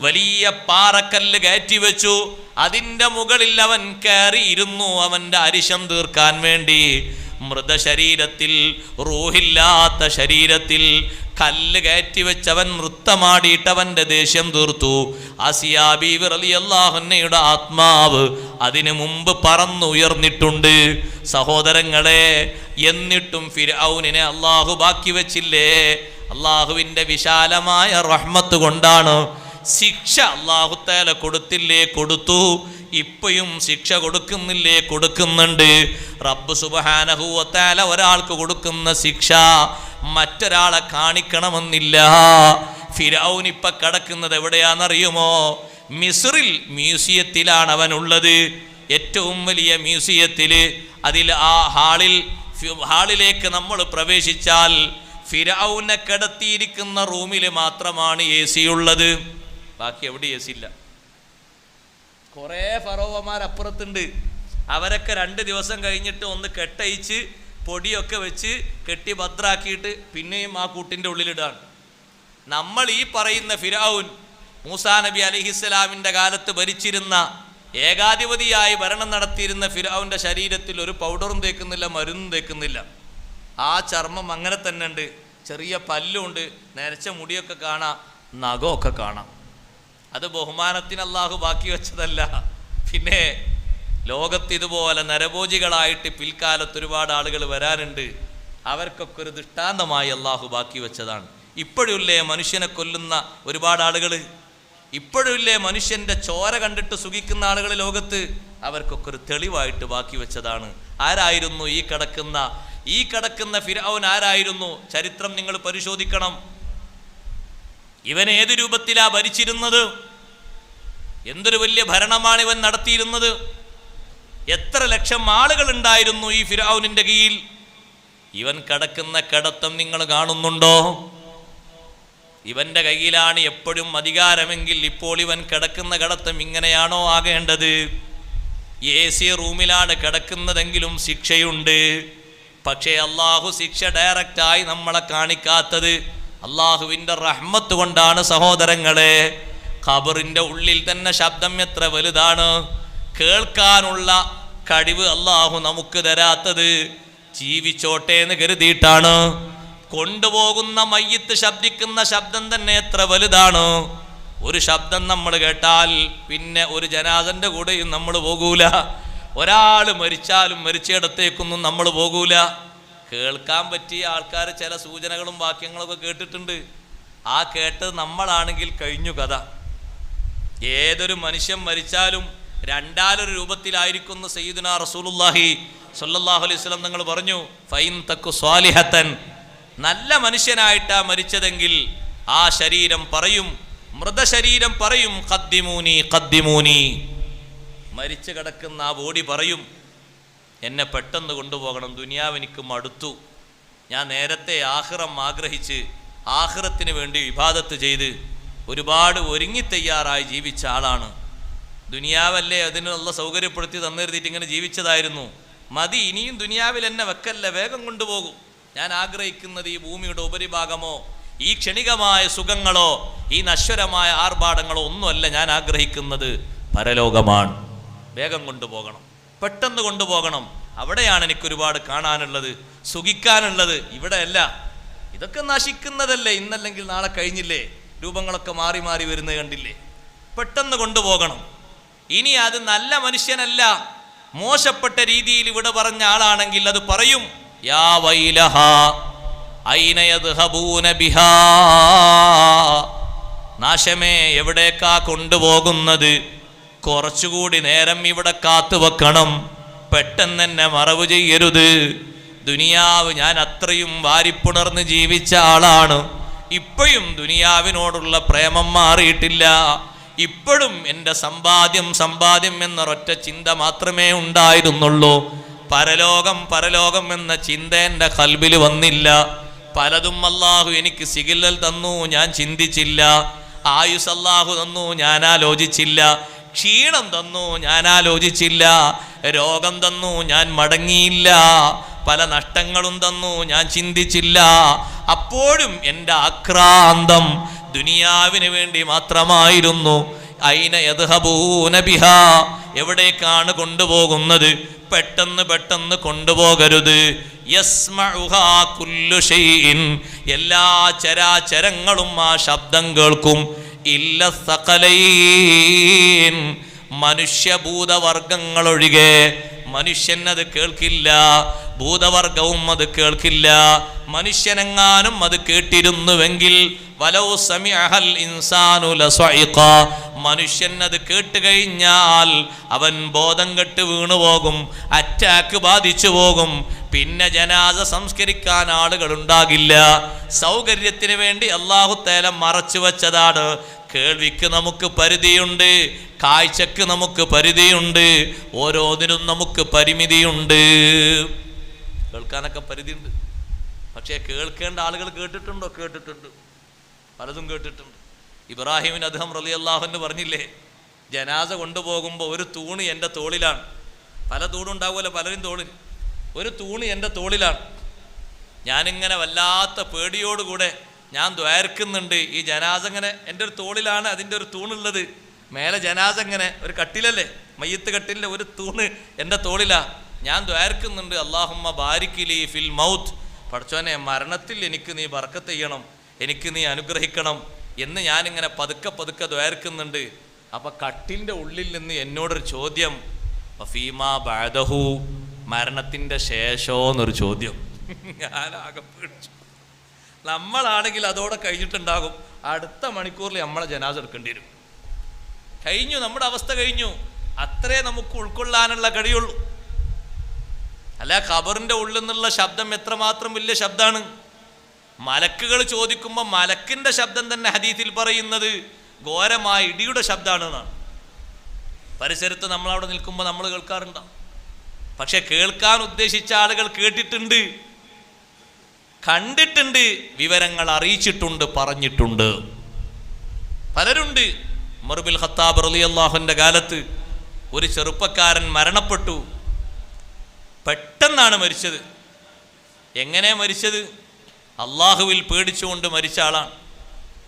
A: വലിയ പാറക്കല്ല് കയറ്റി വെച്ചു. അതിൻ്റെ മുകളിൽ അവൻ കയറിയിരുന്നു അവൻ്റെ അരിശം തീർക്കാൻ വേണ്ടി. മൃതശരീരത്തിൽ, റൂഹില്ലാത്ത ശരീരത്തിൽ കല്ല് കയറ്റി വെച്ചവൻ നൃത്തമാടിയിട്ടവൻ്റെ ദേഷ്യം തീർത്തു. ആസിയാ ബീവി റളിയല്ലാഹു അൻഹയുടെ ആത്മാവ് അതിനു മുമ്പ് പറന്നുയർന്നിട്ടുണ്ട്. സഹോദരങ്ങളെ, എന്നിട്ടും ഫിർഔനിനെ അള്ളാഹു ബാക്കി വെച്ചില്ലേ? അള്ളാഹുവിൻ്റെ വിശാലമായ റഹ്മത്ത് കൊണ്ടാണ്. ശിക്ഷ അല്ലാഹു തആല കൊടുത്തില്ലേ? കൊടുത്തു. ഇപ്പോഴും ശിക്ഷ കൊടുക്കുന്നില്ലേ? കൊടുക്കുന്നുണ്ട്. റബ്ബ് സുബ്ഹാനഹു വ തആല ഒരാൾക്ക് കൊടുക്കുന്ന ശിക്ഷ മറ്റൊരാളെ കാണിക്കണമെന്നില്ല. ഫിർഔൻ ഇപ്പൊ കിടക്കുന്നത് എവിടെയാണെന്നറിയുമോ? മിസ്റിൽ മ്യൂസിയത്തിലാണ് അവനുള്ളത്, ഏറ്റവും വലിയ മ്യൂസിയത്തിൽ. അതിൽ ആ ഹാളിലേക്ക് നമ്മൾ പ്രവേശിച്ചാൽ ഫിർഔനെ കിടത്തിയിരിക്കുന്ന റൂമിൽ മാത്രമാണ് AC ഉള്ളത്. ബാക്കി എവിടെ AC ഇല്ല. കുറേ ഫറോവമാർ അപ്പുറത്തുണ്ട്. അവരൊക്കെ 2 ദിവസം കഴിഞ്ഞിട്ട് ഒന്ന് കെട്ടയിച്ച് പൊടിയൊക്കെ വെച്ച് കെട്ടി ഭദ്രാക്കിയിട്ട് പിന്നെയും ആ കൂട്ടിൻ്റെ ഉള്ളിലിടാണ്. നമ്മൾ ഈ പറയുന്ന ഫിർഔൻ മൂസാ നബി അലൈഹിസ്സലാമിൻ്റെ കാലത്ത് ഭരിച്ചിരുന്ന, ഏകാധിപതിയായി ഭരണം നടത്തിയിരുന്ന ഫിർഔൻ്റെ ശരീരത്തിൽ ഒരു പൗഡറും തേക്കുന്നില്ല, മരുന്നും തേക്കുന്നില്ല. ആ ചർമ്മം അങ്ങനെ തന്നെ ഉണ്ട്. ചെറിയ പല്ലുണ്ട്, നരച്ച മുടിയൊക്കെ കാണാം, നഖമൊക്കെ കാണാം. അത് ബഹുമാനത്തിന് അല്ലാഹു ബാക്കി വെച്ചതല്ല. പിന്നെ ലോകത്ത് ഇതുപോലെ നരഭോജികളായിട്ട് പിൽക്കാലത്ത് ഒരുപാട് ആളുകൾ വരാനുണ്ട്. അവർക്കൊക്കെ ഒരു ദൃഷ്ടാന്തമായി അല്ലാഹു ബാക്കി വെച്ചതാണ്. ഇപ്പോഴില്ലേ മനുഷ്യനെ കൊല്ലുന്ന ഒരുപാട് ആളുകൾ? ഇപ്പോഴില്ലേ മനുഷ്യൻ്റെ ചോര കണ്ടിട്ട് സുഖിക്കുന്ന ആളുകൾ ലോകത്ത്? അവർക്കൊക്കെ ഒരു തെളിവായിട്ട് ബാക്കി വെച്ചതാണ്. ആരായിരുന്നു ഈ കിടക്കുന്ന ഫിർഔൻ? ആരായിരുന്നു? ചരിത്രം നിങ്ങൾ പരിശോധിക്കണം. ഇവൻ ഏത് രൂപത്തിലാ ഭരിച്ചിരുന്നത്? എന്തൊരു വലിയ ഭരണമാണ് ഇവൻ നടത്തിയിരുന്നത്? എത്ര ലക്ഷം ആളുകൾ ഉണ്ടായിരുന്നു ഈ ഫിർഔനിന്റെ കീഴിൽ? ഇവൻ കിടക്കുന്ന കിടത്തം നിങ്ങൾ കാണുന്നുണ്ടോ? ഇവന്റെ കയ്യിലാണ് എപ്പോഴും അധികാരമെങ്കിൽ ഇപ്പോൾ ഇവൻ കിടക്കുന്ന കിടത്തം ഇങ്ങനെയാണോ ആകേണ്ടത്? AC റൂമിലാണ് കിടക്കുന്നതെങ്കിലും ശിക്ഷയുണ്ട്. പക്ഷേ അള്ളാഹു ശിക്ഷ ഡയറക്റ്റായി നമ്മളെ കാണിക്കാത്തത് അള്ളാഹുവിൻ്റെ റഹ്മത്ത് കൊണ്ടാണ്. സഹോദരങ്ങളെ, ഖബറിൻ്റെ ഉള്ളിൽ തന്നെ ശബ്ദം എത്ര വലുതാണ്! കേൾക്കാനുള്ള കഴിവ് അള്ളാഹു നമുക്ക് തരാത്തത് ജീവിച്ചോട്ടെ എന്ന് കരുതിയിട്ടാണ്. കൊണ്ടുപോകുന്ന മയ്യിത്ത് ശബ്ദിക്കുന്ന ശബ്ദം തന്നെ എത്ര വലുതാണ്! ഒരു ശബ്ദം നമ്മൾ കേട്ടാൽ പിന്നെ ഒരു ജനാസന്റെ കൂടെയും നമ്മൾ പോകൂല. ഒരാൾ മരിച്ചാലും മരിച്ചിടത്തേക്കൊന്നും നമ്മൾ പോകൂല. കേൾക്കാൻ പറ്റിയ ആൾക്കാർ ചില സൂചനകളും വാക്യങ്ങളൊക്കെ കേട്ടിട്ടുണ്ട്. ആ കേട്ടത് നമ്മളാണെങ്കിൽ കഴിഞ്ഞു കഥ. ഏതൊരു മനുഷ്യൻ മരിച്ചാലും രണ്ടാലൊരു രൂപത്തിലായിരിക്കുന്നു സയ്യിദുനാ റസൂലുള്ളാഹി സ്വല്ലല്ലാഹു അലൈഹി വസല്ലം തങ്ങൾ പറഞ്ഞു, ഫൈൻ തക്കു സ്വാലിഹത്തൻ, നല്ല മനുഷ്യനായിട്ടാ മരിച്ചതെങ്കിൽ ആ ശരീരം പറയും, മൃതശരീരം പറയും, ഖദ്ദിമൂനി ഖദ്ദിമൂനി. മരിച്ചു കിടക്കുന്ന ആ ബോഡി പറയും, എന്നെ പെട്ടെന്ന് കൊണ്ടുപോകണം, ദുനിയാവ് എനിക്ക് മടുത്തു. ഞാൻ നേരത്തെ ആഖിറം ആഗ്രഹിച്ച് ആഖിറത്തിന് വേണ്ടി ഇബാദത്ത് ചെയ്ത് ഒരുപാട് ഒരുങ്ങി തയ്യാറായി ജീവിച്ച ആളാണ്. ദുനിയാവല്ലേ അതിനുള്ള സൗകര്യപ്പെടുത്തി തന്നിരുത്തിയിട്ട് ഇങ്ങനെ ജീവിച്ചതായിരുന്നു. മതി, ഇനിയും ദുനിയാവിൽ എന്നെ വെക്കല്ല, വേഗം കൊണ്ടുപോകും. ഞാൻ ആഗ്രഹിക്കുന്നത് ഈ ഭൂമിയുടെ ഉപരിഭാഗമോ ഈ ക്ഷണികമായ സുഖങ്ങളോ ഈ നശ്വരമായ ആർഭാടങ്ങളോ ഒന്നുമല്ല ഞാൻ ആഗ്രഹിക്കുന്നത്, പരലോകമാണ്. വേഗം കൊണ്ടുപോകണം, പെട്ടെന്ന് കൊണ്ടുപോകണം. അവിടെയാണ് എനിക്കൊരുപാട് കാണാനുള്ളത്, സുഖിക്കാനുള്ളത്. ഇവിടെ അല്ല. ഇതൊക്കെ നശിക്കുന്നതല്ലേ, ഇന്നല്ലെങ്കിൽ നാളെ കഴിഞ്ഞില്ലേ, രൂപങ്ങളൊക്കെ മാറി മാറി വരുന്നത് കണ്ടില്ലേ. പെട്ടെന്ന് കൊണ്ടുപോകണം. ഇനി അത് നല്ല മനുഷ്യനല്ല, മോശപ്പെട്ട രീതിയിൽ ഇവിടെ പറഞ്ഞ ആളാണെങ്കിൽ അത് പറയും, യാ വൈലഹാ ഐന യദ്ഹബൂന ബിഹാ, നാശമേ എവിടേക്കാ കൊണ്ടുപോകുന്നത്? കുറച്ചുകൂടി നേരം ഇവിടെ കാത്തു വെക്കണം, പെട്ടെന്ന് എന്നെ മറവ് ചെയ്യരുത്. ദുനിയാവ് ഞാൻ അത്രയും വാരിപ്പുണർന്ന് ജീവിച്ച ആളാണ്. ഇപ്പോഴും ദുനിയാവിനോടുള്ള പ്രേമം മാറിയിട്ടില്ല. ഇപ്പോഴും എൻ്റെ സമ്പാദ്യം എന്നൊരൊറ്റ ചിന്ത മാത്രമേ ഉണ്ടായിരുന്നുള്ളൂ. പരലോകം എന്ന ചിന്ത എൻ്റെ ഖൽബിൽ വന്നില്ല. പലതും അല്ലാഹു എനിക്ക് സിഗിലൽ തന്നു, ഞാൻ ചിന്തിച്ചില്ല. ആയുസ് അല്ലാഹു തന്നു, ഞാൻ ആലോചിച്ചില്ല. ക്ഷീണം തന്നു, ഞാൻ ആലോചിച്ചില്ല. രോഗം തന്നു, ഞാൻ മടങ്ങിയില്ല. പല നഷ്ടങ്ങളും തന്നു, ഞാൻ ചിന്തിച്ചില്ല. അപ്പോഴും എൻ്റെ ആക്രാന്തം ദുനിയാവിന് വേണ്ടി മാത്രമായിരുന്നു. ഐന യദ്ഹബൂന ബിഹാ, എവിടേക്കാണ് കൊണ്ടുപോകുന്നത്? പെട്ടെന്ന് പെട്ടെന്ന് കൊണ്ടുപോകരുത്. യസ്മഉഹാ കുല്ലു ഷൈഇൻ, എല്ലാ ചരാചരങ്ങളും ആ ശബ്ദം കേൾക്കും. ഇല്ല സഖലൈൻ, മനുഷ്യഭൂതവർഗങ്ങളൊഴികെ. മനുഷ്യൻ അത് കേൾക്കില്ല, ഭൂതവർഗവും അത് കേൾക്കില്ല. മനുഷ്യനെങ്ങാനും അത് കേട്ടിരുന്നുവെങ്കിൽ വലൗ സമിഅഹൽ ഇൻസാനു ലസഇഖ, മനുഷ്യൻ അത് കേട്ട് കഴിഞ്ഞാൽ അവൻ ബോധം കെട്ട് വീണുപോകും, അറ്റാക്ക് ബാധിച്ചു പോകും. പിന്നെ ജനാസ സംസ്കരിക്കാൻ ആളുകൾ ഉണ്ടാകില്ല. സൗകര്യത്തിന് വേണ്ടി അല്ലാഹു തആല മറച്ചു വെച്ചതാണ്. കേൾവിക്ക് നമുക്ക് പരിധിയുണ്ട്, കാഴ്ചക്ക് നമുക്ക് പരിധിയുണ്ട്, ഓരോന്നിനും നമുക്ക് പരിമിതിയുണ്ട്. കേൾക്കാനൊക്കെ പരിധിയുണ്ട്, പക്ഷേ കേൾക്കേണ്ട ആളുകൾ കേട്ടിട്ടുണ്ടോ? കേട്ടിട്ടുണ്ട്, പലതും കേട്ടിട്ടുണ്ട്. ഇബ്രാഹിമിൻ അദ്ഹം റളിയല്ലാഹു അൻഹു പറഞ്ഞില്ലേ, ജനാസ കൊണ്ടുപോകുമ്പോൾ ഒരു തൂണ് എൻ്റെ തോളിലാണ്. പല തൂണുണ്ടാവുമല്ലോ പലരും തോളിൽ. ഒരു തൂണ് എൻ്റെ തോളിലാണ്. ഞാനിങ്ങനെ വല്ലാത്ത പേടിയോടുകൂടെ ഞാൻ ദ്വാരക്കുന്നുണ്ട്. ഈ ജനാസ ഇങ്ങനെ എൻ്റെ ഒരു തോളിലാണ്, അതിൻ്റെ ഒരു തൂണുള്ളത്. മേലെ ജനാസ ഇങ്ങനെ ഒരു കട്ടിലല്ലേ, മയ്യത്ത് കട്ടിലിൻ്റെ ഒരു തൂണ് എൻ്റെ തോളിലാണ്. ഞാൻ ദ്വാരക്കുന്നുണ്ട്, അല്ലാഹുമ്മ ബാരിക് ലീ ഫിൽ മൗത്ത്, പടച്ചോനെ മരണത്തിൽ എനിക്ക് നീ ബർക്കത്ത് ചെയ്യണം, എനിക്ക് നീ അനുഗ്രഹിക്കണം എന്ന് ഞാനിങ്ങനെ പതുക്കെ പതുക്കെ ദ്വാരക്കുന്നുണ്ട്. അപ്പം കട്ടിൻ്റെ ഉള്ളിൽ നിന്ന് എന്നോടൊരു ചോദ്യം, ഫീമാ ബഅദഹു, മരണത്തിൻ്റെ ശേഷമോ എന്നൊരു ചോദ്യം. ഞാനാകെ പേടിച്ചു. നമ്മളാണെങ്കിൽ അതോടെ കഴിഞ്ഞിട്ടുണ്ടാകും. അടുത്ത മണിക്കൂറിൽ നമ്മളെ ജനാസ എടുക്കേണ്ടി വരും. കഴിഞ്ഞു, നമ്മുടെ അവസ്ഥ കഴിഞ്ഞു. അത്രേ നമുക്ക് ഉൾക്കൊള്ളാനുള്ള കഴിയുള്ളൂ. അല്ല, ഖബറിൻ്റെ ഉള്ളിൽ നിന്നുള്ള ശബ്ദം എത്രമാത്രം വലിയ ശബ്ദമാണ്. മലക്കുകൾ ചോദിക്കുമ്പോൾ മലക്കിൻ്റെ ശബ്ദം തന്നെ ഹദീസിൽ പറയുന്നത് ഘോരമായ ഇടിയുടെ ശബ്ദമാണ് എന്നാണ്. പരിസരത്ത് നമ്മളവിടെ നിൽക്കുമ്പോൾ നമ്മൾ കേൾക്കാറുണ്ടോ? പക്ഷെ കേൾക്കാൻ ഉദ്ദേശിച്ച ആളുകൾ കേട്ടിട്ടുണ്ട്, കണ്ടിട്ടുണ്ട്, വിവരങ്ങൾ അറിയിച്ചിട്ടുണ്ട്, പറഞ്ഞിട്ടുണ്ട്. പലരുണ്ട്. ഉമർ ബിൻ ഖത്താബ് റളിയല്ലാഹുവിന്റെ കാലത്ത് ഒരു ചെറുപ്പക്കാരൻ മരണപ്പെട്ടു. പെട്ടെന്നാണ് മരിച്ചത്. എങ്ങനെ മരിച്ചത്? അള്ളാഹുവിൽ പേടിച്ചുകൊണ്ട് മരിച്ച ആളാണ്.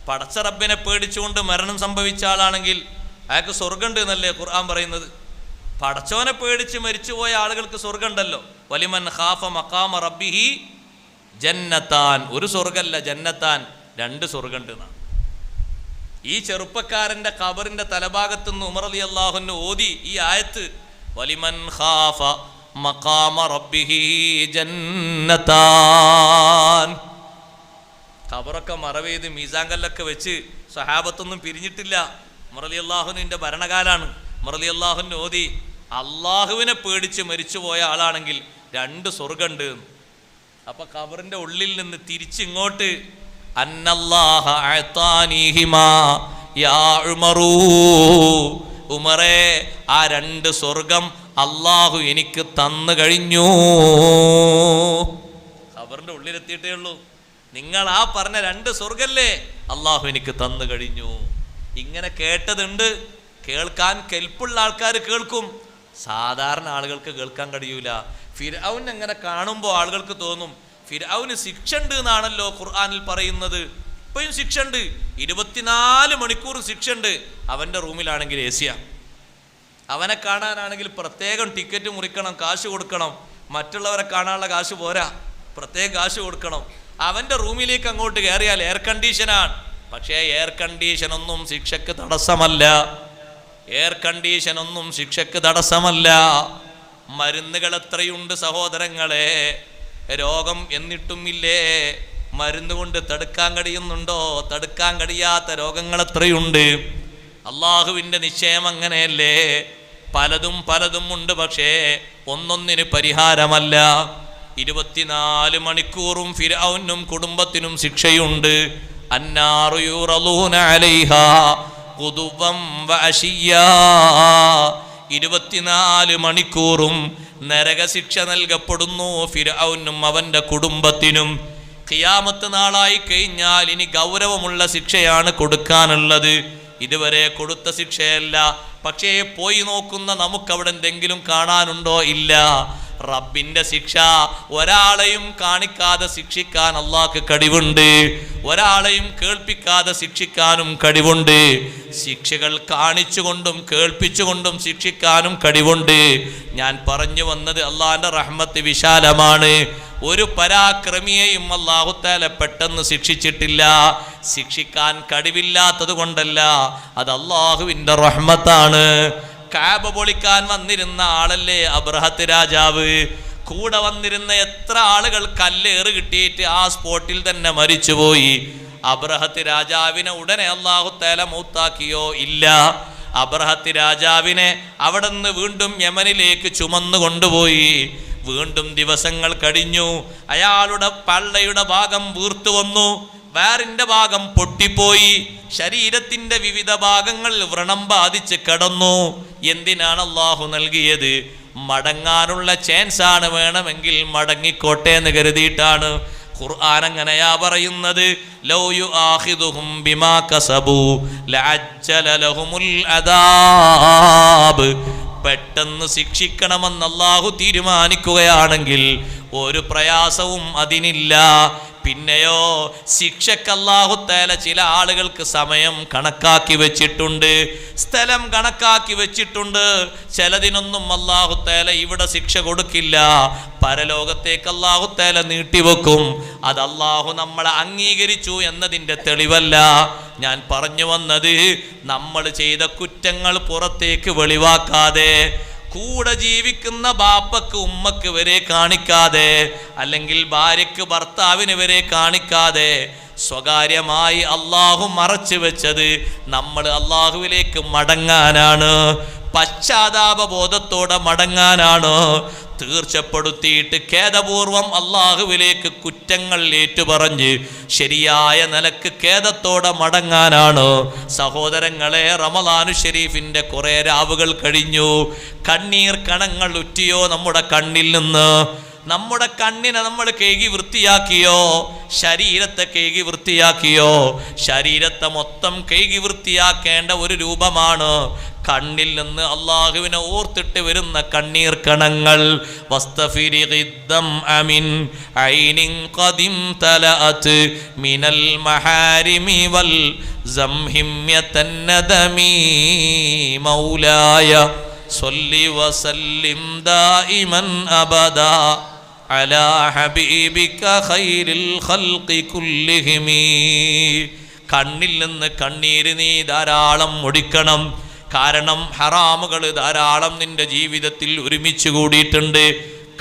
A: പടച്ച റബ്ബിനെ പേടിച്ചുകൊണ്ട് മരണം സംഭവിച്ച ആളാണെങ്കിൽ അയാൾക്ക് സ്വർഗമുണ്ട് എന്നല്ലേ ഖുർആൻ പറയുന്നത്. പടച്ചോനെ പേടിച്ച് മരിച്ചുപോയ ആളുകൾക്ക് സ്വർഗമുണ്ടല്ലോ. വലിമൻ ഖാഫ മഖാമ റബ്ബിഹി ജന്നത്താൻ, ഒരു സ്വർഗമല്ല ജന്നത്താൻ, രണ്ട് സ്വർഗമുണ്ട് എന്നാണ്. ഈ ചെറുപ്പക്കാരൻ്റെ ഖബറിൻ്റെ തലഭാഗത്തു നിന്ന് ഉമർ റളിയല്ലാഹു അൻഹു ഓതി ഈ ആയത്ത്, വലിമൻ ഖാഫ മഖാമ റബ്ബിഹി ജന്നത്താൻ. ഖബറൊക്കെ മറവെയ്ത് മീസാങ്കല്ലൊക്കെ വെച്ച് സഹാബത്തൊന്നും പിരിഞ്ഞിട്ടില്ല. ഉമർ റളിയല്ലാഹുവിൻ്റെ ഭരണകാലാണ്. ഉമർ റളിയല്ലാഹു അൻഹു ഓതി, അള്ളാഹുവിനെ പേടിച്ച് മരിച്ചുപോയ ആളാണെങ്കിൽ രണ്ട് സ്വർഗമുണ്ട്. അപ്പൊ ഖബറിന്റെ ഉള്ളിൽ നിന്ന് തിരിച്ചിങ്ങോട്ട്, അന്നല്ലാഹ അഅതാനീഹിമാ യാ ഉമറൂ, ഉമറേ ആ രണ്ട് സ്വർഗം അള്ളാഹു എനിക്ക് തന്നു കഴിഞ്ഞു. ഖബറിന്റെ ഉള്ളിലെത്തിയിട്ടേ ഉള്ളൂ. നിങ്ങൾ ആ പറഞ്ഞ രണ്ട് സ്വർഗല്ലേ, അള്ളാഹു എനിക്ക് തന്നു കഴിഞ്ഞു. ഇങ്ങനെ കേട്ടതുണ്ട്. കേൾക്കാൻ കെൽപ്പുള്ള ആൾക്കാർ കേൾക്കും, സാധാരണ ആളുകൾക്ക് കേൾക്കാൻ കഴിയൂല. ഫിർഔൻ അങ്ങനെ കാണുമ്പോൾ ആളുകൾക്ക് തോന്നും ഫിർഔന് ശിക്ഷ ഉണ്ട് എന്നാണല്ലോ ഖുർആനിൽ പറയുന്നത്. ഇപ്പോഴും ശിക്ഷ ഉണ്ട്, 24 മണിക്കൂർ ശിക്ഷ ഉണ്ട്. അവൻ്റെ റൂമിലാണെങ്കിൽ ഏസിയ, അവനെ കാണാനാണെങ്കിൽ പ്രത്യേകം ടിക്കറ്റ് മുറിക്കണം, കാശ് കൊടുക്കണം. മറ്റുള്ളവരെ കാണാനുള്ള കാശ് പോരാ, പ്രത്യേക കാശ് കൊടുക്കണം. അവൻ്റെ റൂമിലേക്ക് അങ്ങോട്ട് കയറിയാൽ എയർ കണ്ടീഷനാണ്. പക്ഷേ എയർ കണ്ടീഷനൊന്നും ശിക്ഷക്ക് തടസ്സമല്ല. എയർ കണ്ടീഷനൊന്നും ശിക്ഷക്ക് തടസ്സമല്ല. മരുന്നുകൾ എത്രയുണ്ട് സഹോദരങ്ങളെ, രോഗം എന്നിട്ടും ഇല്ലേ? മരുന്ന് കൊണ്ട് തടുക്കാൻ കഴിയുന്നുണ്ടോ? തടുക്കാൻ കഴിയാത്ത രോഗങ്ങൾ എത്രയുണ്ട്. അള്ളാഹുവിൻ്റെ നിശ്ചയം അങ്ങനെയല്ലേ. പലതും പലതും ഉണ്ട്, പക്ഷേ ഒന്നൊന്നിന് പരിഹാരമല്ല. 24 മണിക്കൂറും ഫിർഔനും കുടുംബത്തിനും ശിക്ഷയുണ്ട്. അന്നാറു യുറളൂന അലൈഹാ ഖുദുവൻ വഅശിയ്യാ, 24 മണിക്കൂറും നരകശിക്ഷ നൽകപ്പെടുന്നു ഫിർഔനും അവൻ്റെ കുടുംബത്തിനും. ഖിയാമത്ത് നാളായി കഴിഞ്ഞാൽ ഇനി ഗൗരവമുള്ള ശിക്ഷയാണ് കൊടുക്കാനുള്ളത്. ഇതുവരെ കൊടുത്ത ശിക്ഷയല്ല. പക്ഷേ പോയി നോക്കുന്ന നമുക്കവിടെ എന്തെങ്കിലും കാണാനുണ്ടോ? ഇല്ല. റബ്ബിന്റെ ശിക്ഷ ഒരാളെയും കാണിക്കാതെ ശിക്ഷിക്കാൻ അള്ളാഹ്ക്ക് കഴിവുണ്ട്, ഒരാളെയും കേൾപ്പിക്കാതെ ശിക്ഷിക്കാനും കഴിവുണ്ട്, ശിക്ഷകൾ കാണിച്ചുകൊണ്ടും കേൾപ്പിച്ചുകൊണ്ടും ശിക്ഷിക്കാനും കഴിവുണ്ട്. ഞാൻ പറഞ്ഞു വന്നത് അള്ളാഹിന്റെ റഹ്മത്ത് വിശാലമാണ്. ഒരു പരാക്രമിയെയും അല്ലാഹു തആല പെട്ടെന്ന് ശിക്ഷിച്ചിട്ടില്ല. ശിക്ഷിക്കാൻ കഴിവില്ലാത്തത് കൊണ്ടല്ല, അത് അള്ളാഹുവിന്റെ റഹ്മത്താണ്. കഅബ പൊളിക്കാൻ വന്നിരുന്ന ആളല്ലേ അബ്രഹത്ത് രാജാവ്. കൂടെ വന്നിരുന്ന എത്ര ആളുകൾ കല്ലേറ് കിട്ടിയിട്ട് ആ സ്പോട്ടിൽ തന്നെ മരിച്ചുപോയി. അബ്രഹത്ത് രാജാവിനെ ഉടനെ അല്ലാഹു തആല മൗത്താക്കിയോ? ഇല്ല. അബ്രഹത്ത് രാജാവിനെ അവിടെ നിന്ന് വീണ്ടും യമനിലേക്ക് ചുമന്നു കൊണ്ടുപോയി. വീണ്ടും ദിവസങ്ങൾ കഴിഞ്ഞു. അയാളുടെ പള്ളയുടെ ഭാഗം വീർത്തു വന്നു, വയറിന്റെ ഭാഗം പൊട്ടിപ്പോയി, ശരീരത്തിന്റെ വിവിധ ഭാഗങ്ങൾ വ്രണം ബാധിച്ച് കിടന്നു. എന്തിനാണ് അള്ളാഹു നൽകിയത്? മടങ്ങാനുള്ള ചാൻസ് ആണ്, വേണമെങ്കിൽ മടങ്ങിക്കോട്ടെ എന്ന് കരുതിയിട്ടാണ്. ഖുർആൻ അങ്ങനെയാ പറയുന്നത്, ലൗ യുആഖിദുഹും ബിമാ കസബു ലഅജ്ജല ലഹുമുൽ അദാബ്. പെട്ടെന്ന് ശിക്ഷിക്കണമെന്ന് അല്ലാഹു തീരുമാനിക്കുകയാണെങ്കിൽ ഒരു പ്രയാസവും അതിനില്ല. പിന്നെയോ ശിക്ഷക്ക് അല്ലാഹു തആല ചില ആളുകൾക്ക് സമയം കണക്കാക്കി വെച്ചിട്ടുണ്ട്, സ്ഥലം കണക്കാക്കി വെച്ചിട്ടുണ്ട്. ചിലതിനൊന്നും അല്ലാഹു തആല ഇവിടെ ശിക്ഷ കൊടുക്കില്ല, പരലോകത്തേക്ക് അല്ലാഹു തആല നീട്ടിവെക്കും. അത് അല്ലാഹു നമ്മളെ അംഗീകരിച്ചു എന്നതിൻ്റെ തെളിവല്ല. ഞാൻ പറഞ്ഞു വന്നത്, നമ്മൾ ചെയ്ത കുറ്റങ്ങൾ പുറത്തേക്ക് വെളിവാക്കാതെ, കൂടെ ജീവിക്കുന്ന ബാപ്പക്ക് ഉമ്മക്ക് വരെ കാണിക്കാതെ, അല്ലെങ്കിൽ ഭാര്യക്ക് ഭർത്താവിന് വരെ കാണിക്കാതെ സ്വകാര്യമായി അള്ളാഹു മറച്ചു വെച്ചത് നമ്മൾ അള്ളാഹുവിലേക്ക് മടങ്ങാനാണ്, പശ്ചാത്താപ ബോധത്തോടെ മടങ്ങാനാണ്. തീർച്ചപ്പെടുത്തിയിട്ട് ഖേദപൂർവം അള്ളാഹുവിലേക്ക് കുറ്റങ്ങൾ ഏറ്റുപറഞ്ഞ് ശരിയായ നിലക്ക് ഖേദത്തോടെ മടങ്ങാനാണ്. സഹോദരങ്ങളെ, റമളാനു ഷരീഫിന്റെ കുറെ രാവുകൾ കഴിഞ്ഞു. കണ്ണീർ കണങ്ങൾ ഉറ്റിയോ നമ്മുടെ കണ്ണിൽ നിന്ന്? നമ്മുടെ കണ്ണിനെ നമ്മൾ കഴുകി വൃത്തിയാക്കിയോ? ശരീരത്തെ കഴുകി വൃത്തിയാക്കിയോ? ശരീരത്തെ മൊത്തം കഴുകി വൃത്തിയാക്കേണ്ട ഒരു രൂപമാണ് കണ്ണിൽ നിന്ന് അള്ളാഹുവിനെ ഓർത്തിട്ട് വരുന്ന കണ്ണീർ കണങ്ങൾ. വസ്തഫിരിഖിദ്ദം അമിൻ ഐനിൻ ഖദിം തലഅത് മിനൽ മഹാരിമി വൽ സംഹിമ്യതൻ നദമി മൗലായ സ്വല്ലി വസല്ലിം ദായിമൻ അബദാ അലാ ഹബീബിക ഖൈറിൽ ഖൽഖി കുല്ലിഹിം. കണ്ണിൽ നിന്ന് കണ്ണീര് നീ ധാരാളം ഒടിക്കണം. കാരണം ഹറാമുകൾ ധാരാളം നിന്റെ ജീവിതത്തിൽ ഒരുമിച്ച് കൂടിയിട്ടുണ്ട്.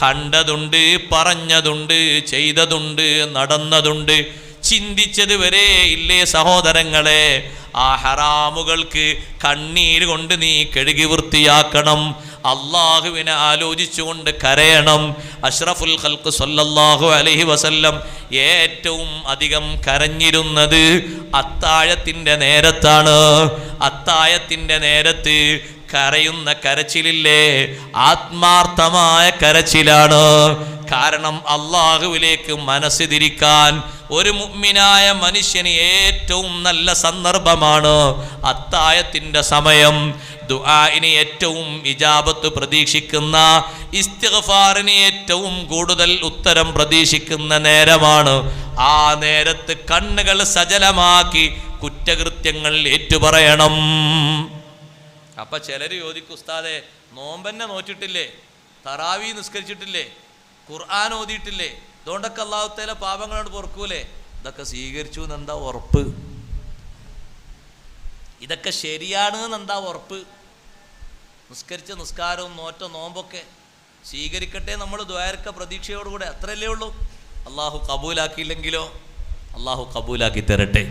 A: കണ്ടതുണ്ട്, പറഞ്ഞതുണ്ട്, ചെയ്തതുണ്ട്, നടന്നതുണ്ട്, ചിന്തിച്ചത് വരെ ഇല്ലേ സഹോദരങ്ങളെ? ആ ഹറാമുകൾക്ക് കണ്ണീര് കൊണ്ട് നീ കഴുകി വൃത്തിയാക്കണം. അള്ളാഹുവിനെ ആലോചിച്ചുകൊണ്ട് കരയണം. അഷ്റഫുൽ ഖൽഖ് സല്ലല്ലാഹു അലൈഹി വസല്ലം ഏറ്റവും അധികം കരഞ്ഞിരുന്നത് അത്താഴത്തിൻ്റെ നേരത്താണ്. അത്താഴത്തിൻ്റെ നേരത്ത് കരയുന്ന കരച്ചിലില്ലേ, ആത്മാർത്ഥമായ കരച്ചിലാണ്. കാരണം അള്ളാഹുവിലേക്ക് മനസ്സ് തിരിക്കാൻ ഒരു മുഅ്മിനായ മനുഷ്യന് ഏറ്റവും നല്ല സന്ദർഭമാണ് അത്താഴത്തിൻ്റെ സമയം. ദുആഇന് ഏറ്റവും ഇജാബത്ത് പ്രതീക്ഷിക്കുന്ന, ഇസ്തിഗ്ഫാറിന് ഏറ്റവും കൂടുതൽ ഉത്തരം പ്രതീക്ഷിക്കുന്ന നേരമാണ്. ആ നേരത്ത് കണ്ണുകൾ സജലമാക്കി കുറ്റകൃത്യങ്ങൾ ഏറ്റുപറയണം. അപ്പൊ ചിലര് ചോദിക്കും, ഉസ്താദേ നോമ്പന്നെ നോറ്റിട്ടില്ലേ, തറാവി നിസ്കരിച്ചിട്ടില്ലേ, ഖുർആൻ ഓതിയിട്ടില്ലേ, അതുകൊണ്ടൊക്കെ അല്ലാഹു തആല പാപങ്ങളോട് പൊറുക്കൂലേ? ഇതൊക്കെ സ്വീകരിച്ചു എന്നെന്താ ഉറപ്പ്? ഇതൊക്കെ ശരിയാണ് എന്നെന്താ ഉറപ്പ്? നിസ്കരിച്ച നിസ്കാരവും നോറ്റ നോമ്പൊക്കെ സ്വീകരിക്കട്ടെ നമ്മൾ ദ്വാരക്ക പ്രതീക്ഷയോടുകൂടെ, അത്രയല്ലേ ഉള്ളൂ. അള്ളാഹു കബൂലാക്കിയില്ലെങ്കിലോ? അള്ളാഹു കബൂലാക്കി തരട്ടെ.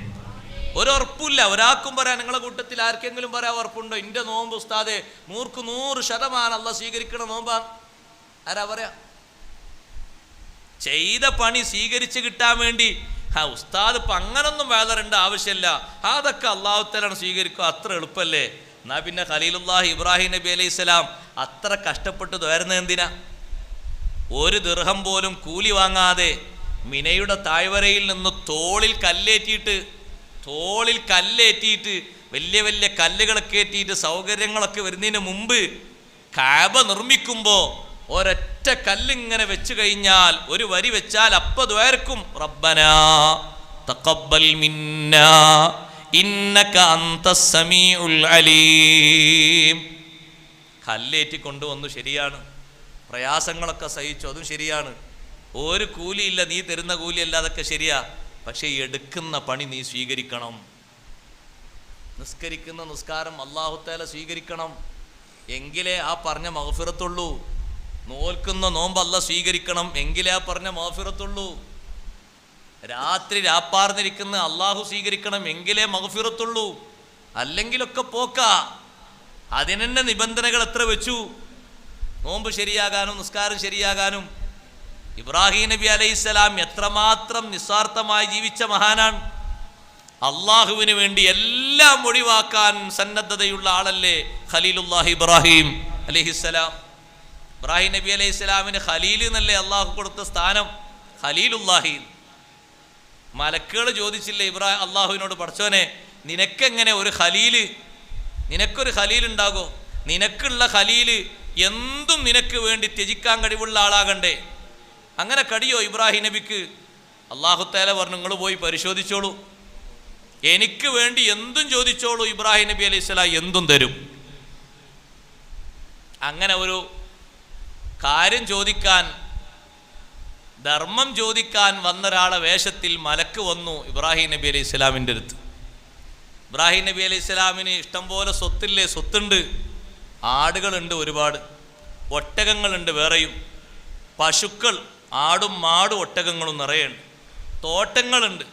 A: ഒരുറപ്പില്ല. ഒരാൾക്കും പറയാം, നിങ്ങളെ കൂട്ടത്തിൽ ആർക്കെങ്കിലും പറയാൻ ഉറപ്പുണ്ടോ എൻ്റെ നോമ്പ് ഉസ്താദെ 100% അള്ളാഹ് സ്വീകരിക്കണ നോമ്പാണ്? ആരാ പറയാ? ചെയ്ത പണി സ്വീകരിച്ച് കിട്ടാൻ വേണ്ടി ഉസ്താദ് ഇപ്പം അങ്ങനൊന്നും വേദറേണ്ട ആവശ്യമില്ല, അതൊക്കെ അള്ളാഹു തആല സ്വീകരിക്കുക, അത്ര എളുപ്പമല്ലേ? എന്നാ പിന്നെ ഖലീലുല്ലാഹി ഇബ്രാഹിം നബി അലൈഹി സ്വലാം അത്ര കഷ്ടപ്പെട്ട് വരുന്നത് എന്തിനാ? ഒരു ദിർഹം പോലും കൂലി വാങ്ങാതെ മിനയുടെ താഴ്വരയിൽ നിന്ന് തോളിൽ കല്ലേറ്റിയിട്ട് വലിയ വലിയ കല്ലുകളൊക്കെ ഏറ്റിയിട്ട് സൗകര്യങ്ങളൊക്കെ വരുന്നതിന് മുമ്പ് കഅബ നിർമ്മിക്കുമ്പോൾ ഒരൊറ്റ ഒരൊറ്റ കല്ലിങ്ങനെ വെച്ചു കഴിഞ്ഞാൽ, ഒരു വരി വെച്ചാൽ അപ്പ ദ്വാരക്കും റബ്ബനാ തഖബ്ബൽ മിന്നാ ഇന്നക അന്തസ് സമീഉൽ അലീം. കല്ലേറ്റി കൊണ്ടുവന്നു, ശരിയാണ്. പ്രയാസങ്ങളൊക്കെ സഹിച്ചു, അതും ശരിയാണ്. ഒരു കൂലിയില്ല, നീ തരുന്ന കൂലിയല്ല, അതൊക്കെ ശരിയാ. പക്ഷെ എടുക്കുന്ന പണി നീ സ്വീകരിക്കണം. നിസ്കരിക്കുന്ന നിസ്കാരം അല്ലാഹു തആല സ്വീകരിക്കണം, എങ്കിലേ ആ പറഞ്ഞ മഗ്ഫിറത്തുള്ളൂ. നോൽക്കുന്ന നോമ്പ് അല്ലാഹ് സ്വീകരിക്കണം, എങ്കിലേ ആ പറഞ്ഞ മഗ്ഫിറത്തുള്ളൂ. രാത്രി രാപ്പാർന്നിരിക്കുന്ന അള്ളാഹു സ്വീകരിക്കണം, എങ്കിലേ മഗ്ഫിറത്തുള്ളൂ. അല്ലെങ്കിലൊക്കെ പോക്കാ. അതിനെന്നെ നിബന്ധനകൾ എത്ര വെച്ചു, നോമ്പ് ശരിയാകാനും നിസ്കാരം ശരിയാകാനും. ഇബ്രാഹിം നബി അലൈഹിസ്സലാം എത്രമാത്രം നിസ്വാർത്ഥമായി ജീവിച്ച മഹാനാണ്. അള്ളാഹുവിന് വേണ്ടി എല്ലാം ഒഴിവാക്കാൻ സന്നദ്ധതയുള്ള ആളല്ലേ ഖലീലുല്ലാഹി ഇബ്രാഹിം അലൈഹിസ്സലാം. ഇബ്രാഹിം നബി അലൈഹിസ്സലാമിന് ഖലീൽ എന്നല്ലേ അള്ളാഹു കൊടുത്ത സ്ഥാനം, ഖലീലുല്ലാഹി. മലക്കുകൾ ചോദിച്ചില്ലേ അള്ളാഹുവിനോട്, പഠിച്ചോനെ നിനക്കെങ്ങനെ ഒരു ഖലീല്, നിനക്കൊരു ഖലീൽ ഉണ്ടാകോ? നിനക്കുള്ള ഖലീല് എന്തും നിനക്ക് വേണ്ടി ത്യജിക്കാൻ കഴിവുള്ള ആളാകണ്ടേ? അങ്ങനെ കഴിയോ ഇബ്രാഹിം നബിക്ക്? അല്ലാഹു തആല പറഞ്ഞു, നിങ്ങൾ പോയി പരിശോധിച്ചോളൂ, എനിക്ക് വേണ്ടി എന്തും ചോദിച്ചോളൂ, ഇബ്രാഹിം നബി അലൈഹിസ്സലാം എന്തും തരും. അങ്ങനെ ഒരു കാര്യം ചോദിക്കാൻ, ധർമ്മം ചോദിക്കാൻ വന്ന ഒരാളെ വേഷത്തിൽ മലക്ക് വന്നു ഇബ്രാഹിം നബി അലൈഹി സ്വലാമിൻ്റെ അടുത്ത്. ഇബ്രാഹിം നബി അലൈഹി സ്വലാമിന് ഇഷ്ടം പോലെ സ്വത്തില്ലേ? സ്വത്തുണ്ട്, ആടുകളുണ്ട് ഒരുപാട്, ഒട്ടകങ്ങളുണ്ട് വേറെയും, പശുക്കൾ, ആടും മാടും ഒട്ടകങ്ങളും നിറയുണ്ട്, തോട്ടങ്ങളുണ്ട്.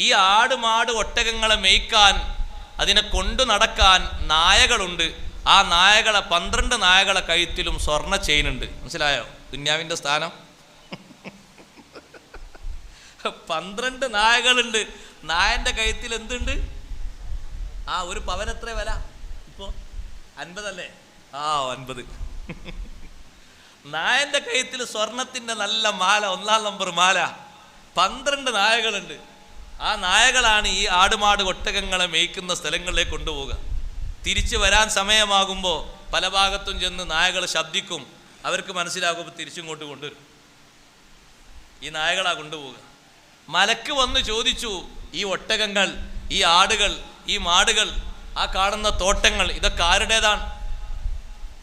A: ഈ ആട് മാട് ഒട്ടകങ്ങളെ മേയ്ക്കാൻ, അതിനെ കൊണ്ടു നടക്കാൻ നായകളുണ്ട്. ആ നായകളെ 12 നായകളെ കഴുത്തിലും സ്വർണ്ണ ചെയിനുണ്ട്. മനസ്സിലായോ ദുന്യാവിൻ്റെ സ്ഥാനം? 12 നായകളുണ്ട്. നായന്റെ കഴുത്തിൽ എന്തുണ്ട്? ആ ഒരു പവൻ എത്ര വില ഇപ്പോ? 50 അല്ലേ? ആ 50. നായന്റെ കഴുത്തിൽ സ്വർണത്തിന്റെ നല്ല മാല, 1-ാം നമ്പർ മാല. 12 നായകളുണ്ട്. ആ നായകളാണ് ഈ ആടുമാട് ഒട്ടകങ്ങളെ മേയ്ക്കുന്ന സ്ഥലങ്ങളിലേക്ക് കൊണ്ടുപോവുക. തിരിച്ചു വരാൻ സമയമാകുമ്പോൾ പല ഭാഗത്തും ചെന്ന് നായകൾ ശബ്ദിക്കും. അവർക്ക് മനസ്സിലാകുമ്പോൾ തിരിച്ചിങ്ങോട്ട് കൊണ്ടുവരും. ഈ നായകളാ കൊണ്ടുപോവുക. മലക്ക് വന്ന് ചോദിച്ചു, ഈ ഒട്ടകങ്ങൾ, ഈ ആടുകൾ, ഈ മാടുകൾ, ആ കാണുന്ന തോട്ടങ്ങൾ, ഇതൊക്കെ ആരുടേതാണ്?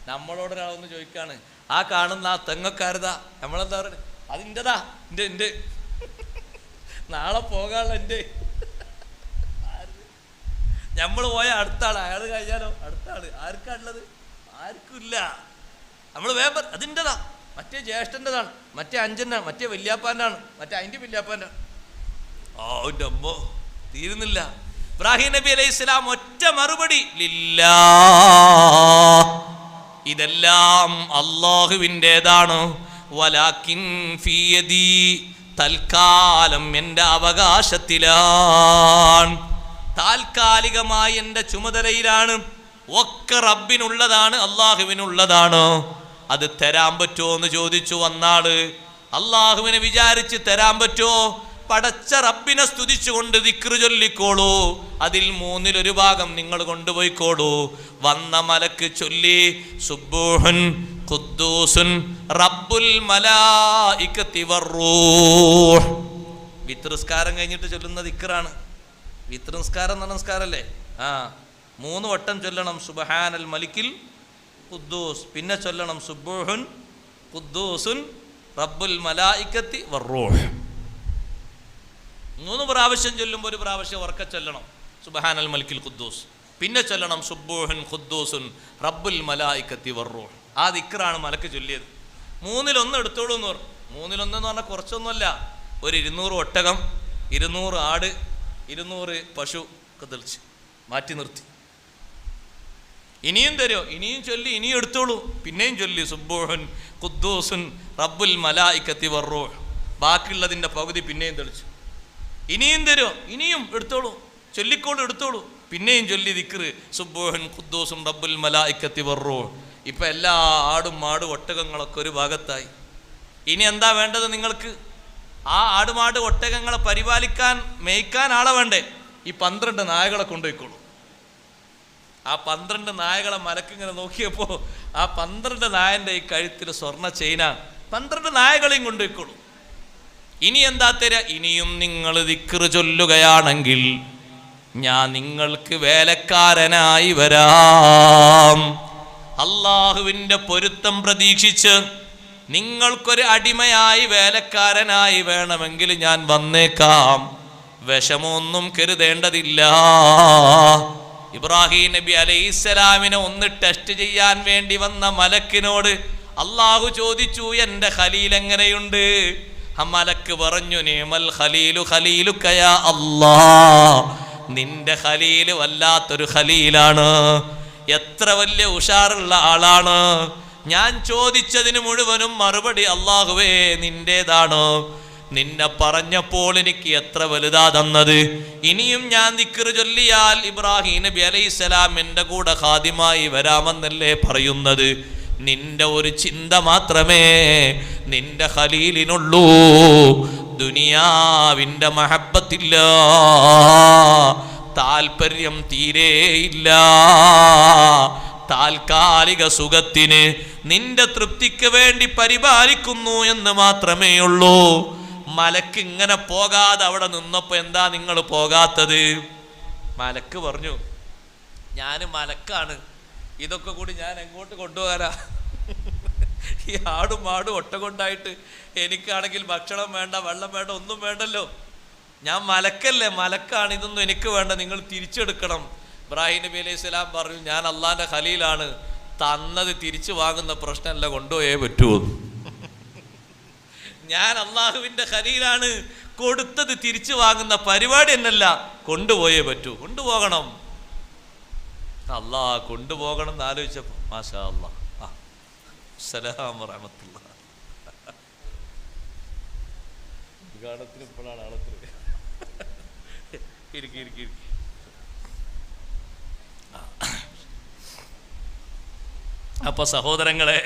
A: നമ്മളോടൊരാളൊന്ന് ചോദിക്കാണ്, ആ കാണുന്ന ആ തെങ്ങക്കാരുതാ? നമ്മളെന്താ പറയുക? അതിൻ്റെതാ, എൻ്റെ നാളെ പോകാനുള്ള എൻ്റെ. നമ്മൾ പോയ അടുത്ത ആൾ, അയാൾ കഴിഞ്ഞാലോ അടുത്ത ആള്. ആർക്കാണുള്ളത്? ആർക്കുമില്ല. നമ്മൾ വേമ്പർ അതിൻ്റെതാ, മറ്റേ ജ്യേഷ്ഠൻ്റെതാണ്, മറ്റേ അഞ്ചൻ്റെ, മറ്റേ വല്യാപ്പാൻ്റെ ആണ്, മറ്റേ അതിൻ്റെ വല്യാപ്പാൻ്റെ. എൻ്റെ അമ്മോ, തീരുന്നില്ല. ഇബ്രാഹിം നബി അലൈഹി സ്വലാം ഒറ്റ മറുപടി, ലില്ലാ, ഇതെല്ലാം അള്ളാഹുവിൻ്റെതാണ്. വലാകിൻ ഫീ യദീ, തൽക്കാലം എൻ്റെ അവകാശത്തിലാണ്, താൽക്കാലികമായി എൻ്റെ ചുമതലയിലാണ്. ഒക്കെ റബ്ബിനുള്ളതാണ്, അള്ളാഹുവിനുള്ളതാണ്. അത് തരാൻ പറ്റുമോ എന്ന് ചോദിച്ചു വന്നാള്. അള്ളാഹുവിനെ വിചാരിച്ച് തരാൻ പറ്റുമോ? പടച്ച റബ്ബിനെ സ്തുതിച്ചുകൊണ്ട് ദിക്ർ ചൊല്ലിക്കോളൂ, അതിൽ 1/3 ഭാഗം നിങ്ങൾ കൊണ്ടുപോയിക്കോളൂ. വന്ന മലക്ക് ചൊല്ലി, സുബ്ബൂഹുൻ ഖുദ്ദൂസുൻ റബ്ബുൽ മലായികത്തി വറൂഹ്. വിത്ർ നിസ്കാരം കഴിഞ്ഞിട്ട് ചൊല്ലുന്ന ദിക്റാണ്. വിത്ർ നിസ്കാരം നമസ്കാരല്ലേ? 3 വട്ടം ചൊല്ലണം സുബ്ഹാനൽ മലിക്കിൽ ഖുദ്ദൂസ്, പിന്നെ ചൊല്ലണം സുബ്ബൂഹുൻ ഖുദ്ദൂസുൻ റബ്ബുൽ മലായികത്തി വറൂഹ്. 3 പ്രാവശ്യം ചൊല്ലുമ്പോൾ 1 പ്രാവശ്യം ഉറക്കെ ചൊല്ലണം സുബ്ഹാനൽ മലിക്കിൽ ഖുദ്ദൂസ്, പിന്നെ ചൊല്ലണം സുബ്ബൂഹുൻ ഖുദ്ദൂസുൻ റബ്ബുൽ മലായികത്തി വറൂഹ്. ആ ദിക്റാണ് മലക്ക് ചൊല്ലിയത്. 3-1 എടുത്തോളൂ എന്ന് പറഞ്ഞു. 3-1 എന്ന് പറഞ്ഞാൽ കുറച്ചൊന്നുമല്ല. ഒരു 200 ഒട്ടകം, 200 ആട്, 200 പശു ഒക്കെ തെളിച്ച് മാറ്റി നിർത്തി. ഇനിയും തരുമോ? ഇനിയും ചൊല്ലി, ഇനിയും എടുത്തോളൂ. പിന്നെയും ചൊല്ലി സുബ്ബൂഹുൻ ഖുദ്ദൂസുൻ റബ്ബുൽ മലായികത്തി വറൂഹ്. ബാക്കിയുള്ളതിൻ്റെ പകുതി പിന്നെയും തെളിച്ചു. ഇനിയും തരുമോ? ഇനിയും എടുത്തോളൂ, ചൊല്ലിക്കോളൂ, എടുത്തോളൂ. പിന്നെയും ചൊല്ലി ദിക്ർ സുബ്ബൂഹുൻ ഖുദ്ദൂസുൻ റബ്ബുൽ മലായികത്തി വറൂഹ്. ഇപ്പം എല്ലാ ആടും മാടും ഒട്ടകങ്ങളൊക്കെ ഒരു ഭാഗത്തായി. ഇനി എന്താ വേണ്ടത് നിങ്ങൾക്ക്? ആ ആടുമാട് ഒട്ടകങ്ങളെ പരിപാലിക്കാൻ, മേയ്ക്കാൻ ആളെ വേണ്ടേ? ഈ 12 നായകളെ കൊണ്ടുപോയിക്കോളൂ. ആ 12 നായകളെ മലക്കിങ്ങനെ നോക്കിയപ്പോൾ ആ 12 നായൻ്റെ ഈ കഴുത്തിൽ സ്വർണ്ണ ചെയിന 12 നായകളെയും കൊണ്ടുപോയിക്കോളൂ. ഇനി എന്താ തരാ? ഇനിയും നിങ്ങൾ ദിക്ർ ചൊല്ലുകയാണെങ്കിൽ ഞാൻ നിങ്ങൾക്ക് വേലക്കാരനായി വരാം. അള്ളാഹുവിൻ്റെ പൊരുത്തം പ്രതീക്ഷിച്ച് നിങ്ങൾക്കൊരു അടിമയായി വേലക്കാരനായി വേണമെങ്കിൽ ഞാൻ വന്നേക്കാം. വിഷമൊന്നും കരുതേണ്ടതില്ല. ഇബ്രാഹിം നബി അലൈഹിസ്സലാമിനെ ഒന്ന് ടെസ്റ്റ് ചെയ്യാൻ വേണ്ടി വന്ന മലക്കിനോട് അള്ളാഹു ചോദിച്ചു, എൻ്റെ ഖലീൽ എങ്ങനെയുണ്ട്? ആ മലക്ക് പറഞ്ഞു, നിഅമൽ ഖലീലു ഖലീലുക യാ അല്ലാഹ്, നിന്റെ ഖലീൽ വല്ലാത്തൊരു ഖലീലാണ്, എത്ര വലിയ ഉഷാറുള്ള ആളാണ്. ഞാൻ ചോദിച്ചതിന് മുഴുവനും മറുപടി അല്ലാഹുവേ നിന്റേതാണ്. നിന്നെ പറഞ്ഞപ്പോൾ എനിക്ക് എത്ര വലുതാ തന്നത്. ഇനിയും ഞാൻ ദിക്ർ ചൊല്ലിയാൽ ഇബ്രാഹിം നബി അലൈഹിസ്സലാം എൻ്റെ കൂടെ ഖാദിമായി വരാമെന്നല്ലേ പറയുന്നത്. നിന്റെ ഒരു ചിന്ത മാത്രമേ നിന്റെ ഖലീലിനുള്ളൂ, ദുനിയാവിൻ്റെ മഹബ്ബത്തില്ല, താല്പര്യം തീരെയില്ല. താൽക്കാലിക സുഖത്തിന് നിന്റെ തൃപ്തിക്ക് വേണ്ടി പരിപാലിക്കുന്നു എന്ന് മാത്രമേ ഉള്ളൂ. മലക്ക് ഇങ്ങനെ പോകാതെ അവിടെ നിന്നപ്പോ എന്താ നിങ്ങൾ പോകാത്തത്? മലക്ക് പറഞ്ഞു, ഞാൻ മലക്കാണ്, ഇതൊക്കെ കൂടി ഞാൻ എങ്ങോട്ട് കൊണ്ടുപോകാനാ? ഈ ആടും മാടും ഒട്ടകൊണ്ടായിട്ട് എനിക്കാണെങ്കിൽ ഭക്ഷണം വേണ്ട, വെള്ളം വേണ്ട, ഒന്നും വേണ്ടല്ലോ. ഞാൻ മലക്കല്ലേ, മലക്കാണ്, ഇതൊന്നും എനിക്ക് വേണ്ട, നിങ്ങൾ തിരിച്ചെടുക്കണം. ഇബ്രാഹിം നബി അലൈഹി സ്വലാം പറഞ്ഞു, ഞാൻ അള്ളാന്റെ ഖലീലാണ്, തന്നത് തിരിച്ചു വാങ്ങുന്ന പ്രശ്നമല്ല, കൊണ്ടുപോയേ പറ്റൂ. ഞാൻ അള്ളാഹുവിന്റെ ഖലീലാണ്, കൊടുത്തത് തിരിച്ചു വാങ്ങുന്ന പരിപാടി എന്നല്ല, കൊണ്ടുപോയേ പറ്റൂ. കൊണ്ടുപോകണം, അള്ളാഹ് കൊണ്ടുപോകണം എന്ന് ആലോചിച്ചപ്പോ മാഷാ അല്ലാഹ്, അസ്സലാമു റഹ്മത്തുള്ളാഹി. ഉദ്ഘാടനത്തിന് ഇപ്പോഴാണ് ആളത്തിൽ ഇരിക്കി. അപ്പൊ സഹോദരങ്ങളെ,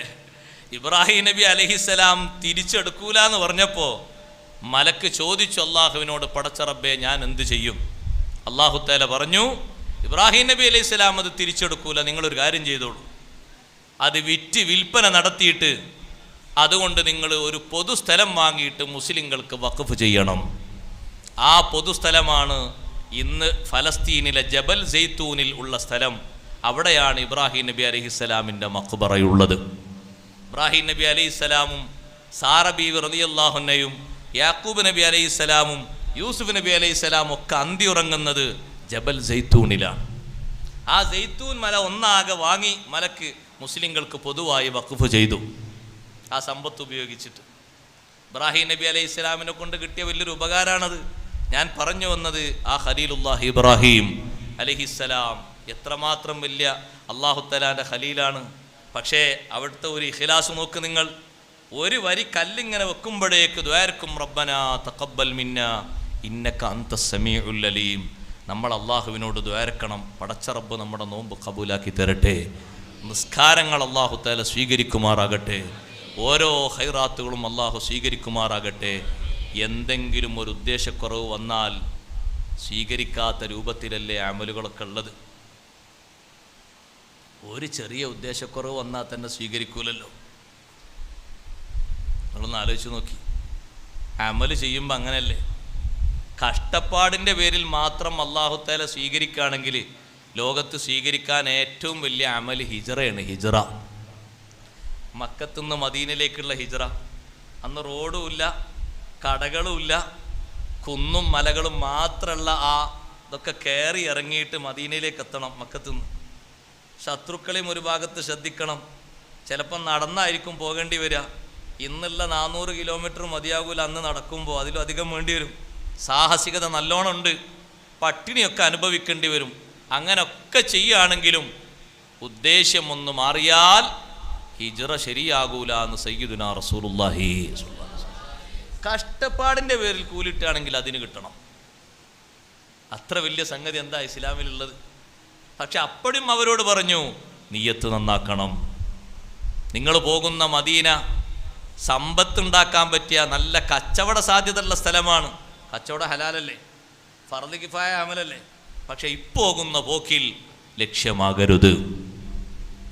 A: ഇബ്രാഹിം നബി അലൈഹിസ്സലാം തിരിച്ചെടുക്കൂല എന്ന് പറഞ്ഞപ്പോ മലക്ക് ചോദിച്ചു അള്ളാഹുവിനോട്, പടച്ച റബ്ബേ ഞാൻ എന്ത് ചെയ്യും? അള്ളാഹു തആല പറഞ്ഞു, ഇബ്രാഹിം നബി അലൈഹിസ്സലാം അത് തിരിച്ചെടുക്കൂല, നിങ്ങളൊരു കാര്യം ചെയ്തോളൂ, അത് വിൽപ്പന നടത്തിയിട്ട് അതുകൊണ്ട് നിങ്ങൾ ഒരു പൊതുസ്ഥലം വാങ്ങിയിട്ട് മുസ്ലിങ്ങൾക്ക് വഖഫ് ചെയ്യണം. ആ പൊതുസ്ഥലമാണ് ഇന്ന് ഫലസ്തീനിലെ ജബൽ സൈത്തൂനിൽ ഉള്ള സ്ഥലം. അവിടെയാണ് ഇബ്രാഹിം നബി അലൈഹിസ്സലാമിൻ്റെ മഖ്ബറയുള്ളത്. ഇബ്രാഹിം നബി അലൈഹിസ്സലാമും സാറ ബീവി റളിയല്ലാഹു അൻഹയും യാക്കൂബ് നബി അലൈഹിസ്സലാമും യൂസുഫ് നബി അലൈഹിസ്സലാമും ഒക്കെ അന്തിയുറങ്ങുന്നത് ജബൽ സൈത്തൂനിലാണ്. ആ സൈത്തൂൻ മല ഒന്നാകെ വാങ്ങി മലക്ക് മുസ്ലിങ്ങൾക്ക് പൊതുവായി വഖഫ് ചെയ്തു. ആ സമ്പത്ത് ഉപയോഗിച്ചിട്ട് ഇബ്രാഹിം നബി അലൈഹിസ്സലാമിനെ കൊണ്ട് കിട്ടിയ വലിയൊരു ഉപകാരമാണത്. ഞാൻ പറഞ്ഞു വന്നത്, ആ ഖലീലുല്ലാഹി ഇബ്രാഹിം അലൈഹിസ്സലാം എത്രമാത്രം വലിയ അല്ലാഹു തആലാന്റെ ഖലീലാണ്. പക്ഷേ അവിടുത്തെ ഒരു ഇഖ്ലാസ് നോക്ക് നിങ്ങൾ. ഒരു വരി കല്ലിങ്ങനെ വെക്കുമ്പോഴേക്ക് ദുആർക്കും റബ്ബനാ തഖബ്ബൽ മിന്നാ ഇന്നക അൻതസ് സമീഉൽ അലീം. നമ്മൾ അള്ളാഹുവിനോട് ദുആർക്കണം, പടച്ച റബ്ബ് നമ്മുടെ നോമ്പ് കബൂലാക്കി തരട്ടെ, നിസ്കാരങ്ങൾ അല്ലാഹു തആല സ്വീകരിക്കുമാറാകട്ടെ, ഓരോ ഖൈറാത്തുകളും അല്ലാഹു സ്വീകരിക്കുമാറാകട്ടെ. എന്തെങ്കിലും ഒരു ഉദ്ദേശക്കുറവ് വന്നാൽ സ്വീകരിക്കാത്ത രൂപത്തിലല്ലേ അമലുകളൊക്കെ ഉള്ളത്. ഒരു ചെറിയ ഉദ്ദേശക്കുറവ് വന്നാൽ തന്നെ സ്വീകരിക്കൂലല്ലോ. നിങ്ങളൊന്ന് ആലോചിച്ച് നോക്കി, അമല് ചെയ്യുമ്പോൾ അങ്ങനെയല്ലേ? കഷ്ടപ്പാടിൻ്റെ പേരിൽ മാത്രം അല്ലാഹു തആല സ്വീകരിക്കുകയാണെങ്കിൽ ലോകത്ത് സ്വീകരിക്കാൻ ഏറ്റവും വലിയ അമല് ഹിജ്റയാണ്. ഹിജ്റ, മക്കത്തുനിന്ന് മദീനയിലേക്കുള്ള ഹിജ്റ. അന്ന് റോഡുമില്ല, കടകളുമില്ല, കുന്നും മലകളും മാത്രമുള്ള ഇതൊക്കെ കയറി ഇറങ്ങിയിട്ട് മദീനയിലേക്ക് എത്തണം. മക്കത്തുനിന്ന് ശത്രുക്കളെയും ഒരു ഭാഗത്ത് ശ്രദ്ധിക്കണം. ചിലപ്പോൾ നടന്നായിരിക്കും പോകേണ്ടി വരിക. ഇന്നുള്ള 400 കിലോമീറ്റർ മതിയാകൂല അന്ന് നടക്കുമ്പോൾ, അതിലും അധികം വേണ്ടി വരും. സാഹസികത നല്ലോണം ഉണ്ട്, പട്ടിണിയൊക്കെ അനുഭവിക്കേണ്ടി വരും. അങ്ങനെയൊക്കെ ചെയ്യുകയാണെങ്കിലും ഉദ്ദേശ്യം ഒന്ന് മാറിയാൽ ഹിജ്റ ശരിയാകൂല എന്ന് സയ്യിദുനാ റസൂലുള്ളാഹി. കഷ്ടപ്പാടിൻ്റെ പേരിൽ കൂലിട്ടാണെങ്കിൽ അതിന് കിട്ടണം. അത്ര വലിയ സംഗതി എന്താ ഇസ്ലാമിലുള്ളത്? പക്ഷെ അപ്പോഴും അവരോട് പറഞ്ഞു, നിയ്യത്ത് നന്നാക്കണം. നിങ്ങൾ പോകുന്ന മദീന സമ്പത്തുണ്ടാക്കാൻ പറ്റിയ നല്ല കച്ചവട സാധ്യതയുള്ള സ്ഥലമാണ്. കച്ചവട ഹലാലല്ലേ, ഫർദ് കിഫായ അമലല്ലേ. പക്ഷെ ഇപ്പോകുന്ന പോക്കിൽ ലക്ഷ്യമാകരുത്.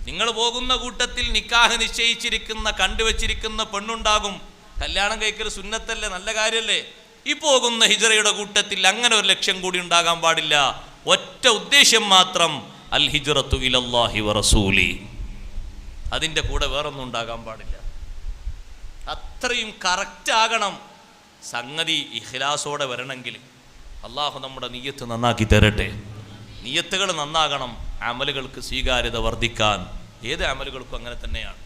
A: നിങ്ങൾ പോകുന്ന കൂട്ടത്തിൽ നിക്കാഹ് നിശ്ചയിച്ചിരിക്കുന്ന കണ്ടുവച്ചിരിക്കുന്ന പെണ്ണുണ്ടാകും. കല്യാണം കഴിക്കൽ സുന്നത്തല്ലേ, നല്ല കാര്യമല്ലേ. ഈ പോകുന്ന ഹിജ്റയുടെ കൂട്ടത്തിൽ അങ്ങനെ ഒരു ലക്ഷ്യം കൂടി ഉണ്ടാകാൻ പാടില്ല. ഒറ്റ ഉദ്ദേശ്യം മാത്രം, അൽ ഹിജ്റത്തു ഇലല്ലാഹി വറസൂലി. അതിൻ്റെ കൂടെ വേറൊന്നും ഉണ്ടാകാൻ പാടില്ല. അത്രയും കറക്റ്റ് ആകണം സംഗതി. ഇഖ്ലാസോടെ വരണമെങ്കിൽ അള്ളാഹു നമ്മുടെ നിയ്യത്ത് നന്നാക്കി തരട്ടെ. നിയ്യത്തുകൾ നന്നാകണം അമലുകൾക്ക് സ്വീകാര്യത വർദ്ധിക്കാൻ. ഏത് അമലുകൾക്കും അങ്ങനെ തന്നെയാണ്,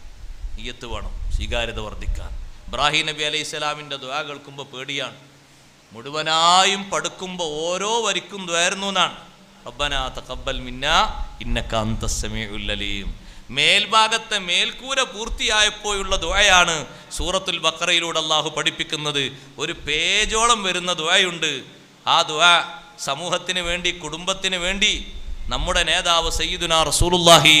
A: നിയ്യത്ത് വേണം സ്വീകാര്യത വർദ്ധിക്കാൻ. ഇബ്രാഹിം നബി അലൈഹി സ്വലാമിൻ്റെ ദുആ കേൾക്കുമ്പോൾ പേടിയാണ്. മുഴുവനായും പടുക്കുമ്പോൾ ഓരോ വരിക്കും ദുആയിരുന്നു എന്നാണ്. റബ്ബനാ തഖബ്ബൽ മിന്നാ ഇന്നക അന്തസ് സമീഉൽ അലീം. മേൽഭാഗത്തെ മേൽക്കൂര പൂർത്തിയായപ്പോഴുള്ള ദുആയാണ് സൂറത്തുൽ ബഖറയിലൂടെ അള്ളാഹു പഠിപ്പിക്കുന്നത്. ഒരു പേജോളം വരുന്ന ദുആയുണ്ട്. ആ ദുആ സമൂഹത്തിന് വേണ്ടി, കുടുംബത്തിന് വേണ്ടി നമ്മുടെ നേതാവ് സയ്യിദുനാ റസൂലുള്ളാഹി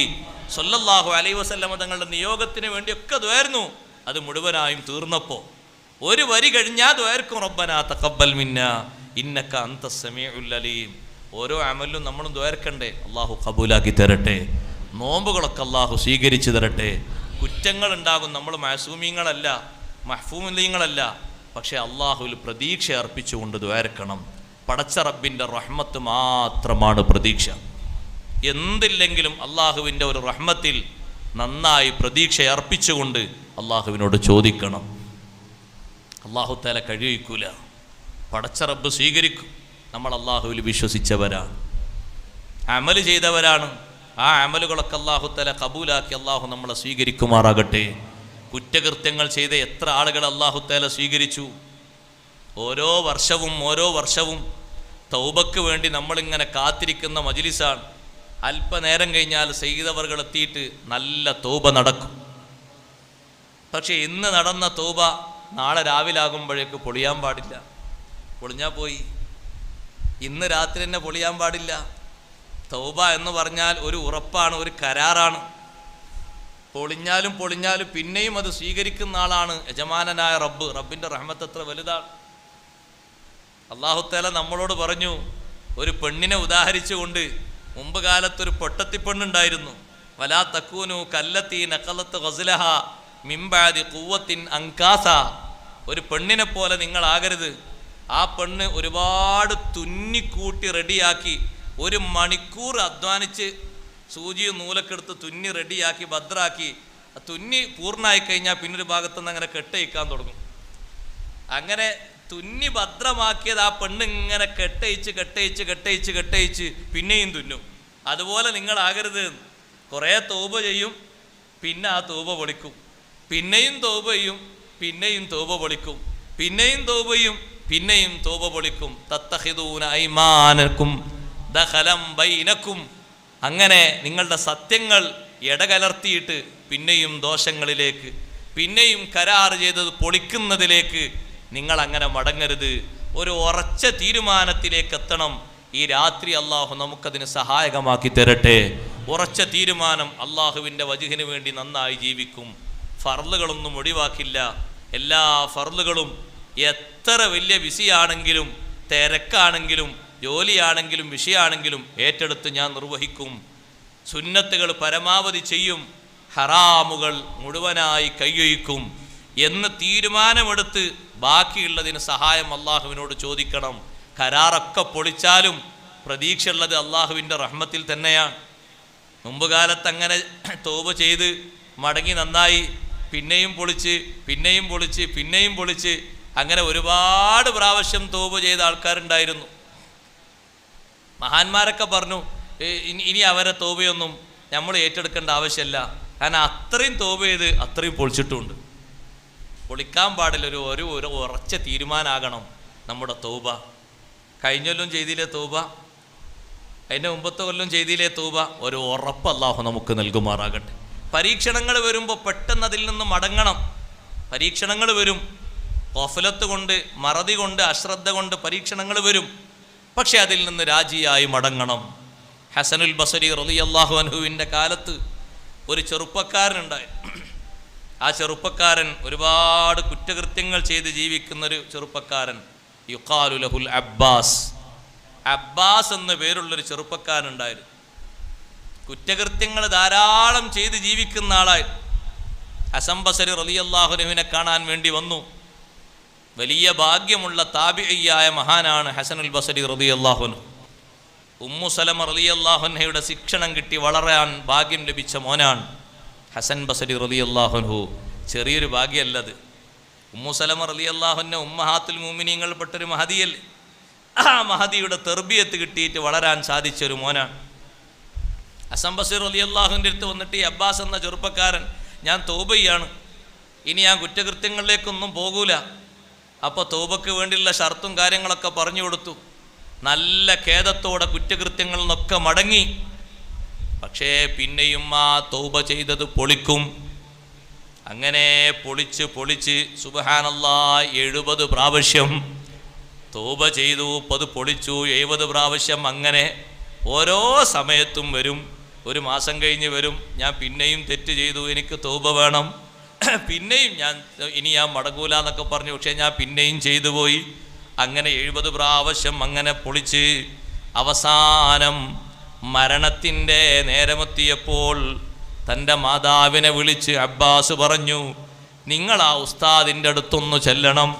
A: സ്വല്ലല്ലാഹു അലൈഹി വസല്ലമ തങ്ങളുടെ നിയോഗത്തിന് വേണ്ടിയൊക്കെ ദുആയിരുന്നു. അത് മുഴുവനായും തീർന്നപ്പോൾ ഒരു വരി കഴിഞ്ഞാൽ ദുആർക്കും റബ്ബനാ തഖബ്ബൽ മിന്നാ ഇന്നക അന്തസ് സമീഉൽ അലീം. ഓരോ അമലിലും നമ്മളും ദുആർക്കണ്ടേ. അള്ളാഹു ഖബൂലാക്കി തരട്ടെ. നോമ്പുകളൊക്കെ അള്ളാഹു സ്വീകരിച്ചു തരട്ടെ. കുറ്റങ്ങൾ ഉണ്ടാകും, നമ്മൾ മഅസൂമീങ്ങളല്ല, മഹ്ഫൂമീങ്ങളല്ല. പക്ഷേ അള്ളാഹുവിൽ പ്രതീക്ഷ അർപ്പിച്ചുകൊണ്ട് ദുആർക്കണം. പടച്ച റബ്ബിൻ്റെ റഹ്മത്ത് മാത്രമാണ് പ്രതീക്ഷ. എന്തില്ലെങ്കിലും അള്ളാഹുവിൻ്റെ ഒരു റഹ്മത്തിൽ നന്നായി പ്രതീക്ഷ അർപ്പിച്ചുകൊണ്ട് അള്ളാഹുവിനോട് ചോദിക്കണം. അള്ളാഹു തആല കഴിയിക്കൂല, പടച്ച റബ്ബ് സ്വീകരിക്കും. നമ്മൾ അള്ളാഹുവിൽ വിശ്വസിച്ചവരാണ്, അമല് ചെയ്തവരാണ്. ആ അമലുകളൊക്കെ അള്ളാഹു തആല കബൂലാക്കി അള്ളാഹു നമ്മളെ സ്വീകരിക്കുമാറാകട്ടെ. കുറ്റകൃത്യങ്ങൾ ചെയ്ത എത്ര ആളുകൾ അള്ളാഹു തആല സ്വീകരിച്ചു. ഓരോ വർഷവും തൗബക്ക് വേണ്ടി നമ്മളിങ്ങനെ കാത്തിരിക്കുന്ന മജ്ലിസാണ്. അല്പനേരം കഴിഞ്ഞാൽ സയ്യിദ് അവർകൾ എത്തിയിട്ട് നല്ല തൗബ നടക്കും. പക്ഷേ ഇന്ന് നടന്ന തൗബ നാളെ രാവിലെ ആകുമ്പോഴേക്ക് പൊളിയാൻ പാടില്ല. പൊളിഞ്ഞാൽ പോയി. ഇന്ന് രാത്രി തന്നെ പൊളിയാൻ പാടില്ല. തൗബ എന്ന് പറഞ്ഞാൽ ഒരു ഉറപ്പാണ്, ഒരു കരാറാണ്. പൊളിഞ്ഞാലും പിന്നെയും അത് സ്വീകരിക്കുന്ന ആളാണ് യജമാനനായ റബ്ബ്. റബ്ബിൻ്റെ റഹ്മത്ത് എത്ര വലുതാണ്. അല്ലാഹു തആല നമ്മളോട് പറഞ്ഞു, ഒരു പെണ്ണിനെ ഉദാഹരിച്ചുകൊണ്ട്, മുമ്പ് കാലത്തൊരു പൊട്ടത്തിപ്പെണ്ണുണ്ടായിരുന്നു. വലാ തക്കൂനു കല്ലത്തി നഖലത്ത് ഗസ്ലഹ മിൻ ബഅദി ഖുവ്വത്തിൻ അൻകാസ. ഒരു പെണ്ണിനെ പോലെ നിങ്ങളാകരുത്. ആ പെണ്ണ് ഒരുപാട് തുന്നിക്കൂട്ടി റെഡിയാക്കി, 1 മണിക്കൂർ അധ്വാനിച്ച് സൂചിയും നൂലൊക്കെ എടുത്ത് തുന്നി റെഡിയാക്കി ഭദ്രാക്കി, തുന്നി പൂർണ്ണമായി കഴിഞ്ഞാൽ പിന്നൊരു ഭാഗത്തുനിന്ന് അങ്ങനെ കെട്ടയിക്കാൻ തുടങ്ങും. അങ്ങനെ തുന്നി ഭദ്രമാക്കിയത് ആ പെണ്ണ് ഇങ്ങനെ കെട്ടയിച്ച് പിന്നെയും തുന്നും. അതുപോലെ നിങ്ങളാകരുത്. കുറേ തൗബ ചെയ്യും, പിന്നെ ആ തൗബ പൊളിക്കും. പിന്നെയും തൗബ ചെയ്യും, പിന്നെയും തൗബ പൊളിക്കും. പിന്നെയും തൗബ ചെയ്യും, പിന്നെയും തൗബ പൊളിക്കും. തത്തഖിദൂന ഐമാനക്കും ദഖലം ബൈനക്കും. അങ്ങനെ നിങ്ങളുടെ സത്യങ്ങൾ ഇടകലർത്തിയിട്ട് പിന്നെയും ദോഷങ്ങളിലേക്ക്, പിന്നെയും കരാർ ചെയ്തത് പൊളിക്കുന്നതിലേക്ക് നിങ്ങൾ അങ്ങനെ മടങ്ങരുത്. ഒരു ഉറച്ച തീരുമാനത്തിലേക്ക് എത്തണം. ഈ രാത്രി അള്ളാഹു നമുക്കതിന് സഹായകമാക്കി തരട്ടെ. ഉറച്ച തീരുമാനം, അള്ളാഹുവിൻ്റെ വജ്ഹിന് വേണ്ടി നന്നായി ജീവിക്കും. ഫർളുകളൊന്നും ഒഴിവാക്കില്ല. എല്ലാ ഫർളുകളും എത്ര വലിയ ബിസിയാണെങ്കിലും, തിരക്കാണെങ്കിലും, ജോലിയാണെങ്കിലും, വിഷയമാണെങ്കിലും ഏറ്റെടുത്ത് ഞാൻ നിർവഹിക്കും. സുന്നത്തുകൾ പരമാവധി ചെയ്യും, ഹറാമുകൾ മുഴുവനായി കൈയൊഴിക്കും എന്ന് തീരുമാനമെടുത്ത് ബാക്കിയുള്ളതിന് സഹായം അള്ളാഹുവിനോട് ചോദിക്കണം. കരാറൊക്കെ പൊളിച്ചാലും പ്രതീക്ഷയുള്ളത് അള്ളാഹുവിൻ്റെ റഹ്മത്തിൽ തന്നെയാണ്. മുമ്പ് കാലത്ത് അങ്ങനെ തൗബ ചെയ്ത് മടങ്ങി നന്നായി, പിന്നെയും പൊളിച്ച് അങ്ങനെ ഒരുപാട് പ്രാവശ്യം തൗബ ചെയ്ത ആൾക്കാരുണ്ടായിരുന്നു. മഹാന്മാരൊക്കെ പറഞ്ഞു, ഇനി അവരെ തൗബയൊന്നും നമ്മൾ ഏറ്റെടുക്കേണ്ട ആവശ്യമില്ല. കാരണം അത്രയും തൗബ ചെയ്ത് അത്രയും പൊളിച്ചിട്ടുമുണ്ട്. പൊളിക്കാൻ പാടില്ല. ഒരു ഉറച്ച തീരുമാനമാകണം നമ്മുടെ തൗബ. കഴിഞ്ഞൊല്ലും ചെയ്തില്ലേ തൗബ, അതിൻ്റെ മുമ്പത്തെ കൊല്ലം ചെയ്തില്ലേ തൗബ, ഒരു ഉറപ്പ് അല്ലാഹു നമുക്ക് നൽകുമാറാകട്ടെ. പരീക്ഷണങ്ങൾ വരുമ്പോൾ പെട്ടെന്ന് അതിൽ നിന്ന് മടങ്ങണം. പരീക്ഷണങ്ങൾ വരും, ഗഫലത്ത് കൊണ്ട്, മറതി കൊണ്ട്, അശ്രദ്ധ കൊണ്ട് പരീക്ഷണങ്ങൾ വരും. പക്ഷെ അതിൽ നിന്ന് രാജിയായി മടങ്ങണം. ഹസനുൽ ബസരി റളിയല്ലാഹു അൻഹുവിൻ്റെ കാലത്ത് ഒരു ചെറുപ്പക്കാരനുണ്ടായി. ആ ചെറുപ്പക്കാരൻ ഒരുപാട് കുറ്റകൃത്യങ്ങൾ ചെയ്ത് ജീവിക്കുന്നൊരു ചെറുപ്പക്കാരൻ. യുഖാലു ലഹുൽ അബ്ബാസ്. അബ്ബാസ് എന്ന പേരുള്ളൊരു ചെറുപ്പക്കാരനുണ്ടായിരുന്നു. കുറ്റകൃത്യങ്ങൾ ധാരാളം ചെയ്ത് ജീവിക്കുന്ന ആളായി. ഹസൻ ബസരി റളിയല്ലാഹു അൻഹുവിനെ കാണാൻ വേണ്ടി വന്നു. വലിയ ഭാഗ്യമുള്ള താബിഈയായ മഹാനാണ് ഹസനുൽ ബസരി റളിയല്ലാഹു അൻഹു. ഉമ്മു സലമ റളിയല്ലാഹു അൻഹയുടെ ശിക്ഷണം കിട്ടി വളരാൻ ഭാഗ്യം ലഭിച്ച മോനാണ് ഹസൻ ബസരി റളിയല്ലാഹു അൻഹു. ചെറിയൊരു ഭാഗ്യമല്ലത്. ഉമ്മു സലമ റളിയല്ലാഹു അൻഹ ഉമ്മഹാത്തുൽ മുഅ്മിനീങ്ങൾ പെട്ടൊരു മഹദിയല്ലേ. ആ മഹദിയുടെ തെർബിയത്ത് കിട്ടിയിട്ട് വളരാൻ സാധിച്ചൊരു മോനാണ്. ഹസൻ ബസരി റളിയല്ലാഹുവിൻ്റെ അടുത്ത് വന്നിട്ട് ഈ അബ്ബാസ് എന്ന ചെറുപ്പക്കാരൻ, ഞാൻ തൗബ ചെയ്യാണ്, ഇനി ഞാൻ കുറ്റകൃത്യങ്ങളിലേക്കൊന്നും പോകൂല. അപ്പോൾ തൗബക്ക് വേണ്ടിയുള്ള ഷർത്തും കാര്യങ്ങളൊക്കെ പറഞ്ഞു കൊടുത്തു. നല്ല ഖേദത്തോടെ കുറ്റകൃത്യങ്ങളിൽ നിന്നൊക്കെ മടങ്ങി. പക്ഷേ പിന്നെയും ആ തൗബ ചെയ്തത് പൊളിക്കും. അങ്ങനെ പൊളിച്ച് സുബ്ഹാനല്ലാഹ് 70 പ്രാവശ്യം തൗബ ചെയ്തു. 30 പൊളിച്ചു, 70 പ്രാവശ്യം. അങ്ങനെ ഓരോ സമയത്തും വരും. ഒരു മാസം കഴിഞ്ഞ് വരും, ഞാൻ പിന്നെയും തെറ്റ് ചെയ്തു, എനിക്ക് തൗബ വേണം, പിന്നെയും ഇനി ഞാൻ മടങ്ങൂല എന്നൊക്കെ പറഞ്ഞു. പക്ഷേ ഞാൻ പിന്നെയും ചെയ്തു പോയി. അങ്ങനെ 70 പ്രാവശ്യം അങ്ങനെ പൊളിച്ച് അവസാനം മരണത്തിൻ്റെ നേരമെത്തിയപ്പോൾ തൻ്റെ മാതാവിനെ വിളിച്ച് അബ്ബാസ് പറഞ്ഞു, നിങ്ങൾ ആ ഉസ്താദിൻ്റെ അടുത്തൊന്ന് ചെല്ലണം.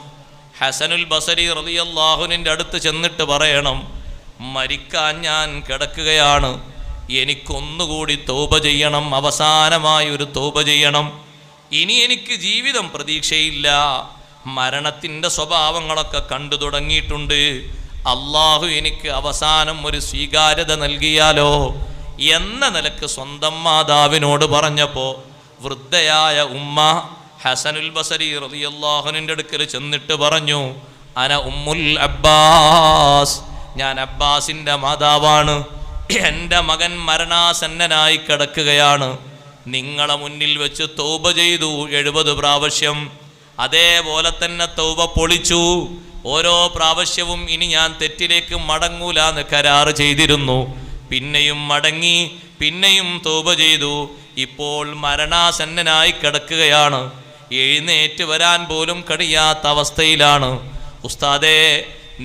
A: ഹസനുൽ ബസരി റളിയല്ലാഹുവിൻ്റെ അടുത്ത് ചെന്നിട്ട് പറയണം, മരിക്കാൻ ഞാൻ കിടക്കുകയാണ്, എനിക്കൊന്നുകൂടി തൗബ ചെയ്യണം, അവസാനമായി ഒരു തൗബ ചെയ്യണം. ഇനി എനിക്ക് ജീവിതം പ്രതീക്ഷയില്ല, മരണത്തിൻ്റെ സ്വഭാവങ്ങളൊക്കെ കണ്ടു തുടങ്ങിയിട്ടുണ്ട്. അള്ളാഹു എനിക്ക് അവസാനം ഒരു സ്വീകാര്യത നൽകിയാലോ എന്ന നിലക്ക് സ്വന്തം മാതാവിനോട് പറഞ്ഞപ്പോൾ വൃദ്ധയായ ഉമ്മ ഹസനുൽ ബസരി റളിയല്ലാഹുവിൻ്റെ അടുക്കൽ ചെന്നിട്ട് പറഞ്ഞു, അന ഉമ്മുൽ അബ്ബാസ്, ഞാൻ അബ്ബാസിൻ്റെ മാതാവാണ്, എൻ്റെ മകൻ മരണാസന്നനായി കിടക്കുകയാണ്, നിങ്ങളെ മുന്നിൽ വെച്ച് തൗബ ചെയ്തു 70 പ്രാവശ്യം, അതേപോലെ തന്നെ തൗബ പൊളിച്ചു. ഓരോ പ്രാവശ്യവും ഇനി ഞാൻ തെറ്റിലേക്ക് മടങ്ങൂല എന്ന് കരാറ് ചെയ്തിരുന്നു. പിന്നെയും മടങ്ങി, പിന്നെയും തൗബ ചെയ്തു. ഇപ്പോൾ മരണാസന്നനായി കിടക്കുകയാണ്, എഴുന്നേറ്റ് വരാൻ പോലും കഴിയാത്ത അവസ്ഥയിലാണ്. ഉസ്താദേ,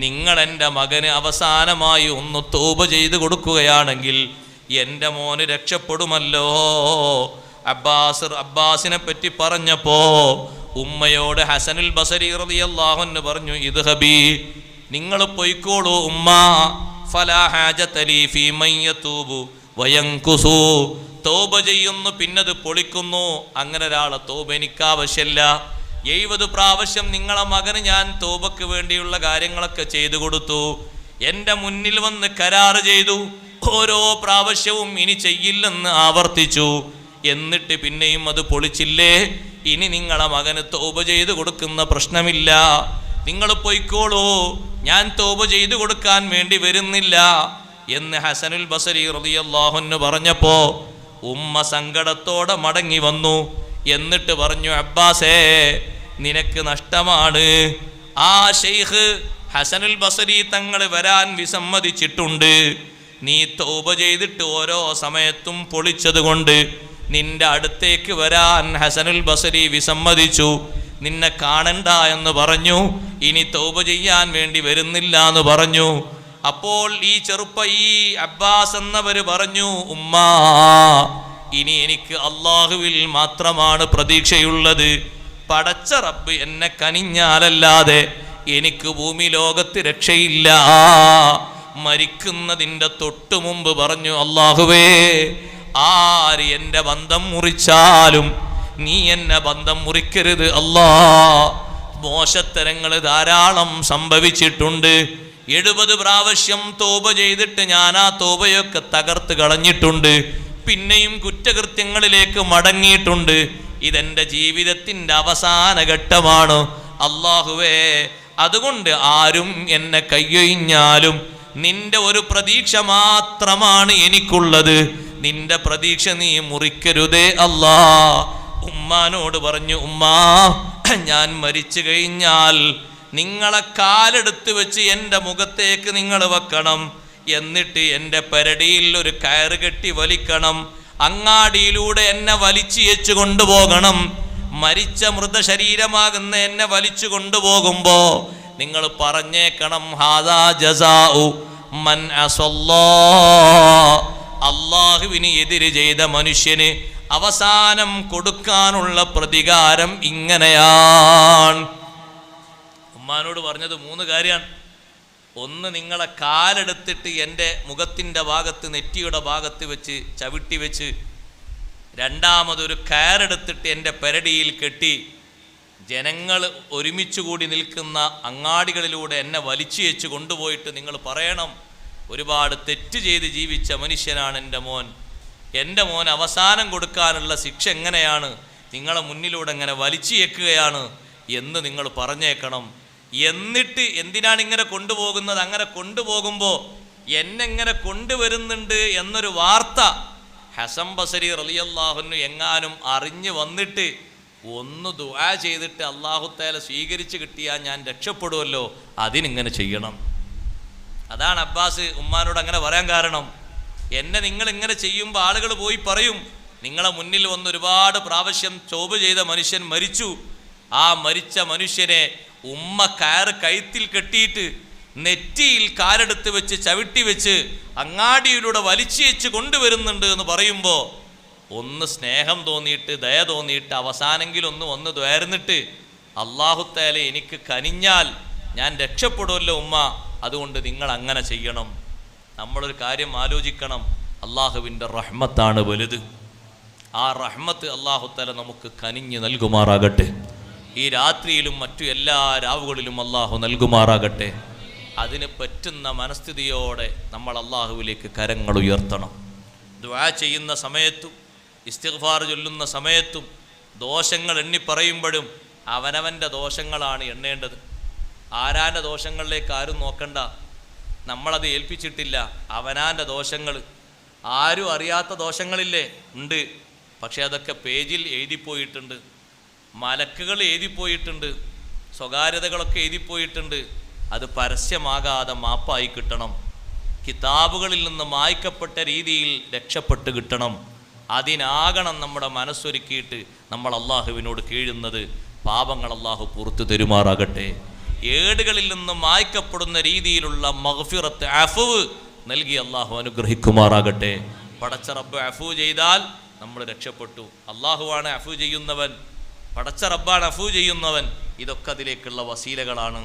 A: നിങ്ങൾ എൻ്റെ മകന് അവസാനമായി ഒന്ന് തൗബ ചെയ്ത് കൊടുക്കുകയാണെങ്കിൽ എൻ്റെ മോന് രക്ഷപ്പെടുമല്ലോ. അബ്ബാസിനെ പറ്റി പറഞ്ഞപ്പോ ഉമ്മയോട് ഹസനുൽ ബസരി റളിയല്ലാഹു അൻഹു പറഞ്ഞു, ഇദ്ഹബി, നിങ്ങൾ പൊയ്ക്കോളൂ ഉമ്മ, ഫലാ ഹാജത ലീ ഫീ മൻ യതൂബു വയൻകുസു, തൗബ ചെയ്യുന്നു പിന്നത് പൊളിക്കുന്നു, അങ്ങനെ ഒരാളെ തൗബ എനിക്ക് ആവശ്യമില്ല. 70 പ്രാവശ്യം നിങ്ങളെ മകന് ഞാൻ തൗബക്ക് വേണ്ടിയുള്ള കാര്യങ്ങളൊക്കെ ചെയ്തു കൊടുത്തു, എൻ്റെ മുന്നിൽ വന്ന് കരാറ് ചെയ്തു, ഓരോ പ്രാവശ്യവും ഇനി ചെയ്യില്ലെന്ന് ആവർത്തിച്ചു, എന്നിട്ട് പിന്നെയും അത് പൊളിച്ചില്ലേ, ഇനി നിങ്ങളെ മകന് തൗബ ചെയ്തു കൊടുക്കുന്ന പ്രശ്നമില്ല, നിങ്ങൾ പൊയ്ക്കോളൂ, ഞാൻ തൗബ ചെയ്തു കൊടുക്കാൻ വേണ്ടി വരുന്നില്ല എന്ന് ഹസനുൽ ബസരി റളിയല്ലാഹു അൻഹു പറഞ്ഞപ്പോ ഉമ്മ സങ്കടത്തോടെ മടങ്ങി വന്നു. എന്നിട്ട് പറഞ്ഞു, അബ്ബാസേ, നിനക്ക് നഷ്ടമാണ്. ആ ഷെയ്ഖ് ഹസനുൽ ബസരി തങ്ങൾ വരാൻ വിസമ്മതിച്ചിട്ടുണ്ട്. നീ തൗബ ചെയ്തിട്ട് ഓരോ സമയത്തും പൊളിച്ചത് കൊണ്ട് നിന്റെ അടുത്തേക്ക് വരാൻ ഹസനുൽ ബസരി വിസമ്മതിച്ചു. നിന്നെ കാണണ്ട എന്ന് പറഞ്ഞു, ഇനി തൗബ ചെയ്യാൻ വേണ്ടി വരുന്നില്ല എന്ന് പറഞ്ഞു. അപ്പോൾ ഈ അബ്ബാസ് എന്നവര് പറഞ്ഞു, ഉമ്മാ, ഇനി എനിക്ക് അള്ളാഹുവിൽ മാത്രമാണ് പ്രതീക്ഷയുള്ളത്. പടച്ച റബ്ബ് എന്നെ കനിഞ്ഞാലല്ലാതെ എനിക്ക് ഭൂമി ലോകത്ത് രക്ഷയില്ല. മരിക്കുന്നതിൻ്റെ തൊട്ടു മുമ്പ് പറഞ്ഞു, അള്ളാഹുവേ, ആര് എൻ്റെ ബന്ധം മുറിച്ചാലും നീ എന്നെ ബന്ധം മുറിക്കരുത് അല്ലാ. മോശത്തരങ്ങൾ ധാരാളം സംഭവിച്ചിട്ടുണ്ട്. 70 പ്രാവശ്യം തൗബ ചെയ്തിട്ട് ഞാൻ ആ തൗബയൊക്കെ തകർത്ത് കളഞ്ഞിട്ടുണ്ട്. പിന്നെയും കുറ്റകൃത്യങ്ങളിലേക്ക് മടങ്ങിയിട്ടുണ്ട്. ഇതെൻ്റെ ജീവിതത്തിൻ്റെ അവസാന ഘട്ടമാണ്. അല്ലാഹുവേ, അതുകൊണ്ട് ആരും എന്നെ കയ്യൊഴിഞ്ഞാലും നിന്റെ ഒരു പ്രതീക്ഷ മാത്രമാണ് എനിക്കുള്ളത്. നിന്റെ പ്രതീക്ഷ നീ മുറിക്കരുതേ അല്ലാ. ഉമ്മാനോട് പറഞ്ഞു, ഉമ്മാ, ഞാൻ മരിച്ചു കഴിഞ്ഞാൽ നിങ്ങളെ കാലെടുത്ത് വെച്ച് എൻ്റെ മുഖത്തേക്ക് നിങ്ങൾ വെക്കണം. എന്നിട്ട് എൻ്റെ പെരടിയിൽ ഒരു കയറ് കെട്ടി വലിക്കണം. അങ്ങാടിയിലൂടെ എന്നെ വലിച്ചിയച്ചു കൊണ്ടുപോകണം. മരിച്ച മൃതശരീരമാകുന്ന എന്നെ വലിച്ചു കൊണ്ടുപോകുമ്പോ നിങ്ങൾ പറഞ്ഞേക്കണം, ഹാദാ ജസാഉ മൻ അസല്ലാ, അല്ലാഹു അള്ളാഹുവിന് എതിര് ചെയ്ത മനുഷ്യന് അവസാനം കൊടുക്കാനുള്ള പ്രതികാരം ഇങ്ങനെയാണ്. ഉമ്മാനോട് പറഞ്ഞത് 3 കാര്യമാണ്. ഒന്ന്, നിങ്ങളെ കാലെടുത്തിട്ട് എൻ്റെ മുഖത്തിൻ്റെ ഭാഗത്ത്, നെറ്റിയുടെ ഭാഗത്ത് വെച്ച് ചവിട്ടി വെച്ച്. രണ്ടാമതൊരു കയറെടുത്തിട്ട് എൻ്റെ പെരടിയിൽ കെട്ടി ജനങ്ങൾ ഒരുമിച്ച് കൂടി നിൽക്കുന്ന അങ്ങാടികളിലൂടെ എന്നെ വലിച്ചു വെച്ച് കൊണ്ടുപോയിട്ട് നിങ്ങൾ പറയണം, ഒരുപാട് തെറ്റ് ചെയ്ത് ജീവിച്ച മനുഷ്യനാണ് എൻ്റെ മോൻ. എൻ്റെ മോൻ അവസാനം കൊടുക്കാനുള്ള ശിക്ഷ എങ്ങനെയാണ്, നിങ്ങളെ മുന്നിലൂടെ എങ്ങനെ വലിച്ചു വെക്കുകയാണ് എന്ന് നിങ്ങൾ പറഞ്ഞേക്കണം. എന്നിട്ട് എന്തിനാണ് ഇങ്ങനെ കൊണ്ടുപോകുന്നത്, അങ്ങനെ കൊണ്ടുപോകുമ്പോൾ എന്നെങ്ങനെ കൊണ്ടുവരുന്നുണ്ട് എന്നൊരു വാർത്ത ഹസൻ ബസരി റളിയല്ലാഹു അൻഹു എങ്ങാനും അറിഞ്ഞു വന്നിട്ട് ഒന്ന് ദുആ ചെയ്തിട്ട് അല്ലാഹു തആല സ്വീകരിച്ച് കിട്ടിയാൽ ഞാൻ രക്ഷപ്പെടുമല്ലോ, അതിനിങ്ങനെ ചെയ്യണം. അതാണ് അബ്ബാസ് ഉമ്മാനോട് അങ്ങനെ പറയാൻ കാരണം. എന്നെ നിങ്ങൾ ഇങ്ങനെ ചെയ്യുമ്പോൾ ആളുകൾ പോയി പറയും, നിങ്ങളെ മുന്നിൽ വന്ന് ഒരുപാട് പ്രാവശ്യം ചോബ് ചെയ്ത മനുഷ്യൻ മരിച്ചു. ആ മരിച്ച മനുഷ്യനെ ഉമ്മ കയറ് കഴുത്തിൽ കെട്ടിയിട്ട് നെറ്റിയിൽ കാലെടുത്ത് വെച്ച് ചവിട്ടി വെച്ച് അങ്ങാടിയിലൂടെ വലിച്ചു വെച്ച് കൊണ്ടുവരുന്നുണ്ട് എന്ന് പറയുമ്പോൾ ഒന്ന് സ്നേഹം തോന്നിയിട്ട്, ദയ തോന്നിയിട്ട്, അവസാനെങ്കിലും ഒന്ന് ദ്വാരുന്നിട്ട് അല്ലാഹു തആല എനിക്ക് കനിഞ്ഞാൽ ഞാൻ രക്ഷപ്പെടുമല്ലോ ഉമ്മ, അതുകൊണ്ട് നിങ്ങൾ അങ്ങനെ ചെയ്യണം. നമ്മളൊരു കാര്യം ആലോചിക്കണം, അള്ളാഹുവിൻ്റെ റഹ്മത്താണ് വലുത്. ആ റഹ്മത്ത് അല്ലാഹു തആല നമുക്ക് കനിഞ്ഞ് നൽകുമാറാകട്ടെ. ഈ രാത്രിയിലും മറ്റു എല്ലാ രാവുകളിലും അല്ലാഹു നൽകുമാറാകട്ടെ. അതിന് പറ്റുന്ന മനസ്ഥിതിയോടെ നമ്മൾ അല്ലാഹുവിലേക്ക് കരങ്ങൾ ഉയർത്തണം. ദുആ ചെയ്യുന്ന സമയത്തും ഇസ്തിഗ്ഫാർ ചൊല്ലുന്ന സമയത്തും ദോഷങ്ങൾ എണ്ണി പറയുമ്പോഴും അവനവൻ്റെ ദോഷങ്ങളാണ് എണ്ണേണ്ടത്. ആരാൻ്റെ ദോഷങ്ങളിലേക്ക് ആരും നോക്കണ്ട. നമ്മളത് ഏൽപ്പിച്ചിട്ടില്ല. അവനാൻ്റെ ദോഷങ്ങൾ, ആരും അറിയാത്ത ദോഷങ്ങളില്ലേ, ഉണ്ട്. പക്ഷെ അതൊക്കെ പേജിൽ എഴുതിപ്പോയിട്ടുണ്ട്, മലക്കുകൾ എഴുതിപ്പോയിട്ടുണ്ട്, സ്വകാര്യതകളൊക്കെ എഴുതിപ്പോയിട്ടുണ്ട്. അത് പരസ്യമാകാതെ മാപ്പായി കിട്ടണം. കിതാബുകളിൽ നിന്ന് മായ്ക്കപ്പെട്ട രീതിയിൽ രക്ഷപ്പെട്ട് കിട്ടണം. അതിനാകണം നമ്മുടെ മനസ്സൊരുക്കിയിട്ട് നമ്മൾ അള്ളാഹുവിനോട് കീഴുന്നത്. പാപങ്ങൾ അള്ളാഹു പുറത്തു തരുമാറാകട്ടെ. ഏടുകളിൽ നിന്ന് മായ്ക്കപ്പെടുന്ന രീതിയിലുള്ള മഗ്ഫിറത്ത്, അഫ്വ് നൽകി അള്ളാഹു അനുഗ്രഹിക്കുമാറാകട്ടെ. പടച്ച റബ്ബ് അഫ്വ് ചെയ്താൽ നമ്മൾ രക്ഷപ്പെട്ടു. അള്ളാഹുവാണ് അഫ്വ് ചെയ്യുന്നവൻ, പടച്ച റബ്ബാണ് അഫ്വ് ചെയ്യുന്നവൻ. ഇതൊക്കെ അതിലേക്കുള്ള വസീലകളാണ്.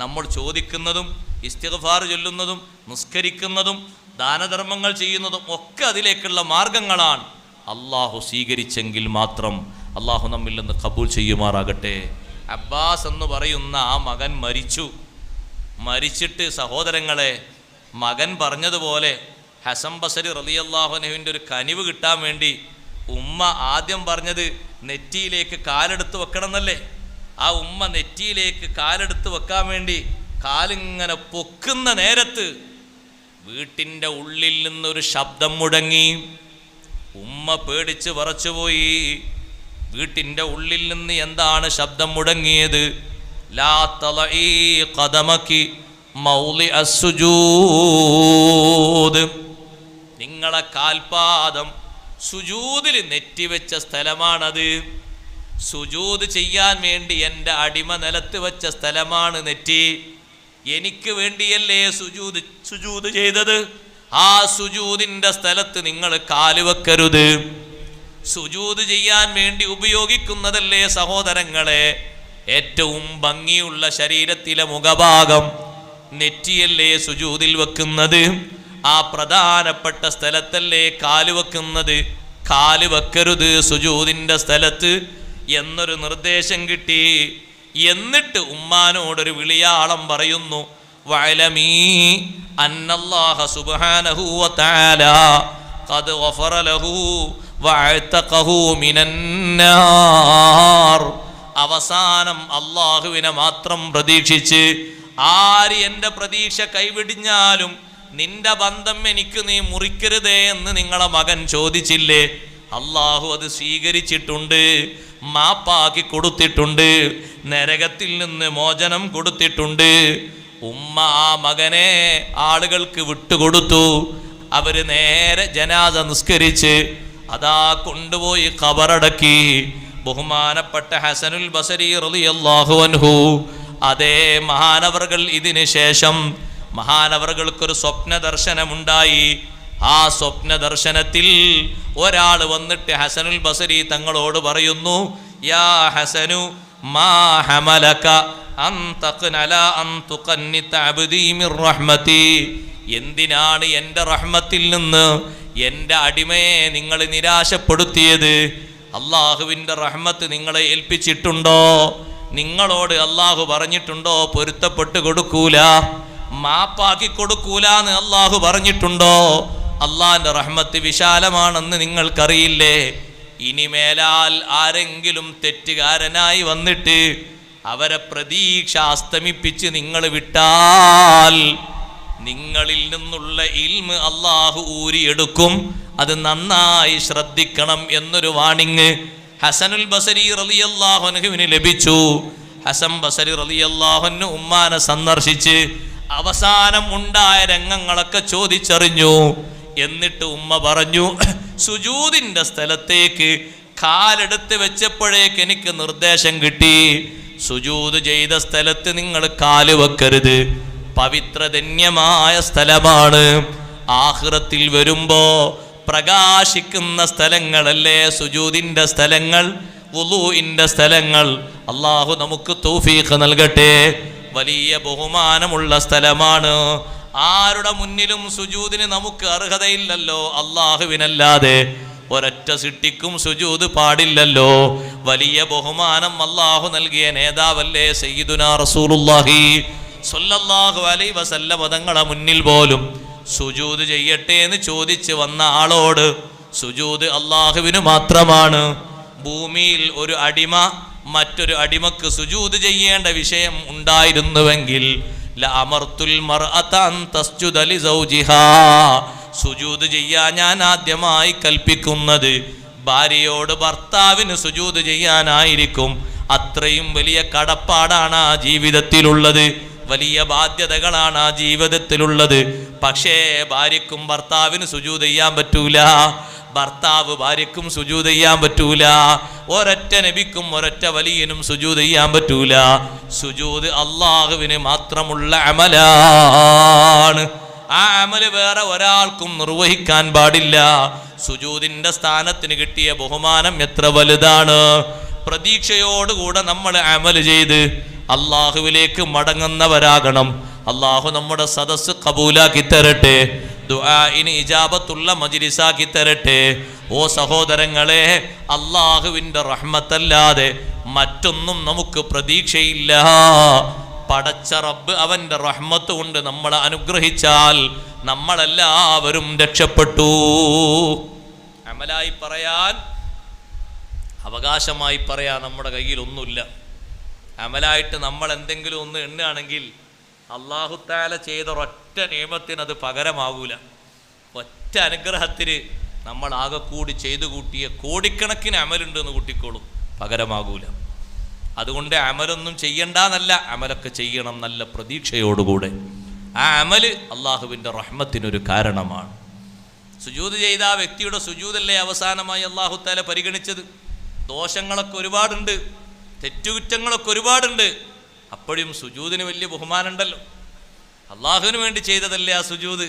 A: നമ്മൾ ചോദിക്കുന്നതും ഇസ്തിഗ്ഫാർ ചൊല്ലുന്നതും നിസ്കരിക്കുന്നതും ദാനധർമ്മങ്ങൾ ചെയ്യുന്നതും ഒക്കെ അതിലേക്കുള്ള മാർഗങ്ങളാണ്. അള്ളാഹു സ്വീകരിച്ചെങ്കിൽ മാത്രം അള്ളാഹു നമ്മിൽ നിന്ന് ഖബൂൽ ചെയ്യുമാറാകട്ടെ. അബ്ബാസ് എന്ന് പറയുന്ന ആ മകൻ മരിച്ചിട്ട് സഹോദരങ്ങളെ, മകൻ പറഞ്ഞതുപോലെ ഹസൻ ബസരി റളിയല്ലാഹു അൻഹുവിൻ്റെ ഒരു കനിവ് കിട്ടാൻ വേണ്ടി ഉമ്മ ആദ്യം പറഞ്ഞത് നെറ്റിയിലേക്ക് കാലെടുത്ത് വെക്കണം എന്നല്ലേ. ആ ഉമ്മ നെറ്റിയിലേക്ക് കാലെടുത്ത് വെക്കാൻ വേണ്ടി കാലിങ്ങനെ പൊക്കുന്ന നേരത്ത് വീട്ടിൻ്റെ ഉള്ളിൽ നിന്നൊരു ശബ്ദം മുടങ്ങി. ഉമ്മ പേടിച്ച് വിറച്ചുപോയി. വീട്ടിൻ്റെ ഉള്ളിൽ നിന്ന് എന്താണ് ശബ്ദം മുടങ്ങിയത്? ലാ തളഈ ഖദമകി മൗളി അസ്സുജൂദ്, നിങ്ങളെ കാൽപാദം സുജൂദിൽ നെറ്റിവെച്ച സ്ഥലമാണത്. സുജൂദ് ചെയ്യാൻ വേണ്ടി എൻ്റെ അടിമ നിലത്ത് വെച്ച സ്ഥലമാണ് നെറ്റി. എനിക്ക് വേണ്ടിയല്ലേ സുജൂദ് ചെയ്തത്. ആ സുജൂദിൻ്റെ സ്ഥലത്ത് നിങ്ങൾ കാല് വെക്കരുത്. സുജൂദ് ചെയ്യാൻ വേണ്ടി ഉപയോഗിക്കുന്നതല്ലേ സഹോദരങ്ങളെ ഏറ്റവും ഭംഗിയുള്ള ശരീരത്തിലെ മുഖഭാഗം, നെറ്റിയല്ലേ സുജൂദിൽ വെക്കുന്നത്. ആ പ്രധാനപ്പെട്ട സ്ഥലത്തല്ലേ കാല് വെക്കുന്നത്. കാല് വെക്കരുത് സുജൂദിൻ്റെ സ്ഥലത്ത് എന്നൊരു നിർദ്ദേശം കിട്ടി. എന്നിട്ട് ഉമ്മാനോടൊരു വിളിയാളം പറയുന്നു, വഅലമീ അന്നല്ലാഹ സുബ്ഹാനഹു വതആല ഖദ് ഗഫറ ലഹു വഅതഖഹു മിനന്നാർ. അവസാനം അല്ലാഹുവിനെ മാത്രം പ്രതീക്ഷിച്ച് ആര് എൻ്റെ പ്രതീക്ഷ കൈവിടിഞ്ഞാലും നിന്റെ ബന്ധം എനിക്ക് നീ മുറിക്കരുതേ എന്ന് നിങ്ങളെ മകൻ ചോദിച്ചില്ലേ, അല്ലാഹു അത് സ്വീകരിച്ചിട്ടുണ്ട്, മാപ്പാക്കി കൊടുത്തിട്ടുണ്ട്, നരകത്തിൽ നിന്ന് മോചനം കൊടുത്തിട്ടുണ്ട്. ഉമ്മ ആ മകനെ ആളുകൾക്ക് വിട്ടുകൊടുത്തു. അവര് നേരെ ജനാസ നിസ്കരിച്ച് അതാ കൊണ്ടുപോയി ഖബറടക്കി. ബഹുമാനപ്പെട്ട ഹസനുൽ ബസരി റളിയല്ലാഹു അൻഹു, അതേ മഹാനവർകൾ ഇതിന് ശേഷം മഹാനവർകൾക്കൊരു സ്വപ്ന ദർശനമുണ്ടായി. ആ സ്വപ്ന ദർശനത്തിൽ ഒരാൾ വന്നിട്ട് ഹസനുൽ ബസരി തങ്ങളോട് പറയുന്നു, യാ ഹസനു മാ ഹമലക അൻ തഖ്നല അൻ തുഖന്നിത അബ്ദി മിർ റഹ്മതി. എന്തിനാണ് എൻ്റെ റഹ്മത്തിൽ നിന്ന് എൻ്റെ അടിമയെ നിങ്ങൾ നിരാശപ്പെടുത്തിയത്? അള്ളാഹുവിൻ്റെ റഹ്മത്ത് നിങ്ങളെ ഏൽപ്പിച്ചിട്ടുണ്ടോ? നിങ്ങളോട് അള്ളാഹു പറഞ്ഞിട്ടുണ്ടോ പൊരുത്തപ്പെട്ട് കൊടുക്കൂല, മാപ്പാക്കി കൊടുക്കൂല എന്ന് അള്ളാഹു പറഞ്ഞിട്ടുണ്ടോ? അള്ളാഹിന്റെ റഹ്മത്ത് വിശാലമാണെന്ന് നിങ്ങൾക്കറിയില്ലേ? ഇനിമേലാൽ ആരെങ്കിലും തെറ്റുകാരനായി വന്നിട്ട് അവരെ പ്രതീക്ഷ അസ്തമിപ്പിച്ച് നിങ്ങൾ വിട്ടാൽ നിങ്ങളിൽ നിന്നുള്ള ഇൽമ് അള്ളാഹു ഊരിയെടുക്കും. അത് നന്നായി ശ്രദ്ധിക്കണം എന്നൊരു വാണിങ് ഹസനുൽ ബസരി റളിയല്ലാഹു അൻഹുവിന് ലഭിച്ചു. ഹസൻ ബസരി റളിയല്ലാഹു അൻഹു ഉമ്മാനെ സന്ദർശിച്ച് അവസാനം ഉണ്ടായ രംഗങ്ങളൊക്കെ ചോദിച്ചറിഞ്ഞു. എന്നിട്ട് ഉമ്മ പറഞ്ഞു, സുജൂദിന്റെ സ്ഥലത്തേക്ക് കാലെടുത്ത് വെച്ചപ്പോഴേക്ക് എനിക്ക് നിർദ്ദേശം കിട്ടി, സുജൂദ് ചെയ്ത സ്ഥലത്ത് നിങ്ങൾ കാല് വെക്കരുത്, പവിത്രധന്യമായ സ്ഥലമാണ്. ആഖിറത്തിൽ വരുമ്പോ പ്രകാശിക്കുന്ന സ്ഥലങ്ങളല്ലേ സുജൂദിന്റെ സ്ഥലങ്ങൾ, വുളൂഇന്റെ സ്ഥലങ്ങൾ. അള്ളാഹു നമുക്ക് തൗഫീഖ് നൽകട്ടെ. വലിയ ബഹുമാനമുള്ള സ്ഥലമാണ്. ആരുടെ മുന്നിലും സുജൂദിന് നമുക്ക് അർഹതയില്ലല്ലോ, അള്ളാഹുവിനല്ലാതെ ഒരൊറ്റ സിട്ടിക്കും സുജൂദ് പാടില്ലല്ലോ. വലിയ ബഹുമാനം അള്ളാഹു നൽകിയ നേതാവല്ലേ സയ്യിദുനാ റസൂലുള്ളാഹി സ്വല്ലല്ലാഹു അലൈഹി വസല്ലം തങ്ങളുടെ മുന്നിൽ പോലും സുജൂദ് ചെയ്യട്ടെ എന്ന് ചോദിച്ച് വന്ന ആളോട് സുജൂദ് അള്ളാഹുവിന് മാത്രമാണ്. ഭൂമിയിൽ ഒരു അടിമ മറ്റൊരു അടിമക്ക് സുജൂദ് ചെയ്യേണ്ട വിഷയം ഉണ്ടായിരുന്നുവെങ്കിൽ ലഅമർതുൽ മർഅത അൻ തസ്ജുദ ലിസൗജിഹാ, സുജൂദ് ചെയ്യാൻ ഞാൻ ആദ്യമായി കൽപ്പിക്കുന്നത് ഭാര്യയോട് ഭർത്താവിന് സുജൂദ് ചെയ്യാനായിരിക്കും. അത്രയും വലിയ കടപ്പാടാണ് ആ ജീവിതത്തിലുള്ളത്, വലിയ ബാധ്യതകളാണ് ആ ജീവിതത്തിലുള്ളത്. പക്ഷേ ഭാര്യക്കും ഭർത്താവിന് സുജൂദ് ചെയ്യാൻ പറ്റൂല, ഭർത്താവ് ഭാര്യക്കും സുജൂദ് ചെയ്യാൻ പറ്റൂല, ഒരൊറ്റ നബിക്കും ഒരൊറ്റ വലിയനും സുജൂദ് ചെയ്യാൻ പറ്റൂല. സുജൂദ് അള്ളാഹുവിന് മാത്രമുള്ള അമലാണ്. ആ അമല് വേറെ ഒരാൾക്കും നിർവഹിക്കാൻ പാടില്ല. സുജൂദിന്റെ സ്ഥാനത്തിന് കിട്ടിയ ബഹുമാനം എത്ര വലുതാണ്. പ്രതീക്ഷയോടുകൂടെ നമ്മൾ അമല് ചെയ്ത് അള്ളാഹുവിലേക്ക് മടങ്ങുന്നവരാകണം. അള്ളാഹു നമ്മുടെ സദസ്സ് കബൂലാക്കി തരട്ടെ, ദുആഇന് ഇജാബത്തുള്ള മജ്ലിസാക്കി തരട്ടെ. ഓ സഹോദരങ്ങളെ, അള്ളാഹുവിൻ്റെ റഹ്മത്തല്ലാതെ മറ്റൊന്നും നമുക്ക് പ്രതീക്ഷയില്ല. പടച്ച റബ്ബ് അവൻ്റെ റഹ്മത്ത് കൊണ്ട് നമ്മളെ അനുഗ്രഹിച്ചാൽ നമ്മളെല്ലാവരും രക്ഷപ്പെട്ടു. അമലായി പറയാൻ, അവകാശമായി പറയാൻ നമ്മുടെ കയ്യിൽ ഒന്നുമില്ല. അമലായിട്ട് നമ്മൾ എന്തെങ്കിലും ഒന്ന് എണ്ണുകയാണെങ്കിൽ അല്ലാഹു തആല ചെയ്ത ഒറ്റ നിയമത്തിന് അത് പകരമാകൂല. ഒറ്റ അനുഗ്രഹത്തിന് നമ്മൾ ആകെ കൂടി ചെയ്തു കൂട്ടിയ കോടിക്കണക്കിന് അമലുണ്ട് എന്ന് കൂട്ടിക്കോളും, പകരമാകൂല. അതുകൊണ്ട് അമലൊന്നും ചെയ്യണ്ടെന്നല്ല, അമലൊക്കെ ചെയ്യണം നല്ല പ്രതീക്ഷയോടുകൂടെ. ആ അമല് അള്ളാഹുവിൻ്റെ റഹ്മത്തിനൊരു കാരണമാണ്. സുജൂദ് ചെയ്ത ആ വ്യക്തിയുടെ സുജൂദല്ലേ അവസാനമായി അല്ലാഹു തആല പരിഗണിച്ചത്. ദോഷങ്ങളൊക്കെ ഒരുപാടുണ്ട്, തെറ്റുകുറ്റങ്ങളൊക്കെ ഒരുപാടുണ്ട്, അപ്പോഴും സുജൂദിന് വലിയ ബഹുമാനമുണ്ടല്ലോ. അള്ളാഹുവിന് വേണ്ടി ചെയ്തതല്ലേ ആ സുജൂദ്.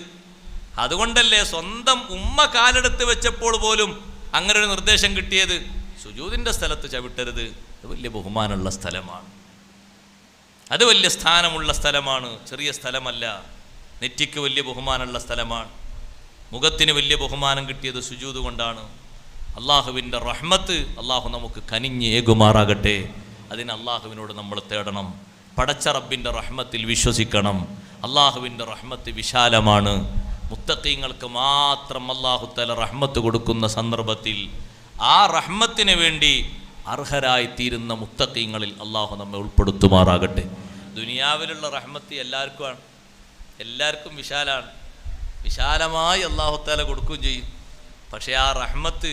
A: അതുകൊണ്ടല്ലേ സ്വന്തം ഉമ്മ കാലെടുത്ത് വെച്ചപ്പോൾ പോലും അങ്ങനെ ഒരു നിർദ്ദേശം കിട്ടിയത്, സുജൂദിൻ്റെ സ്ഥലത്ത് ചവിട്ടരുത്, അത് വലിയ ബഹുമാനമുള്ള സ്ഥലമാണ്, അത് വലിയ സ്ഥാനമുള്ള സ്ഥലമാണ്, ചെറിയ സ്ഥലമല്ല. നെറ്റിക്ക് വലിയ ബഹുമാനമുള്ള സ്ഥലമാണ്. മുഖത്തിന് വലിയ ബഹുമാനം കിട്ടിയത് സുജൂദ് കൊണ്ടാണ്. അള്ളാഹുവിൻ്റെ റഹ്മത്ത് അള്ളാഹു നമുക്ക് കനിഞ്ഞ് ഏകുമാറാകട്ടെ. അതിന് അള്ളാഹുവിനോട് നമ്മൾ തേടണം. പടച്ച റബ്ബിൻ്റെ റഹ്മത്തിൽ വിശ്വസിക്കണം. അള്ളാഹുവിൻ്റെ റഹ്മത്ത് വിശാലമാണ്. മുത്തഖീങ്ങൾക്ക് മാത്രം അല്ലാഹു തആല റഹ്മത്ത് കൊടുക്കുന്ന സന്ദർഭത്തിൽ ആ റഹ്മത്തിന് വേണ്ടി അർഹരായി തീരുന്ന മുത്തഖീങ്ങളിൽ അള്ളാഹു നമ്മെ ഉൾപ്പെടുത്തുമാറാകട്ടെ. ദുനിയാവിലുള്ള റഹ്മത്ത് എല്ലാവർക്കുമാണ്, എല്ലാവർക്കും വിശാലാണ്, വിശാലമായി അല്ലാഹു തആല കൊടുക്കുകയും ചെയ്യും. പക്ഷേ ആ റഹ്മത്ത്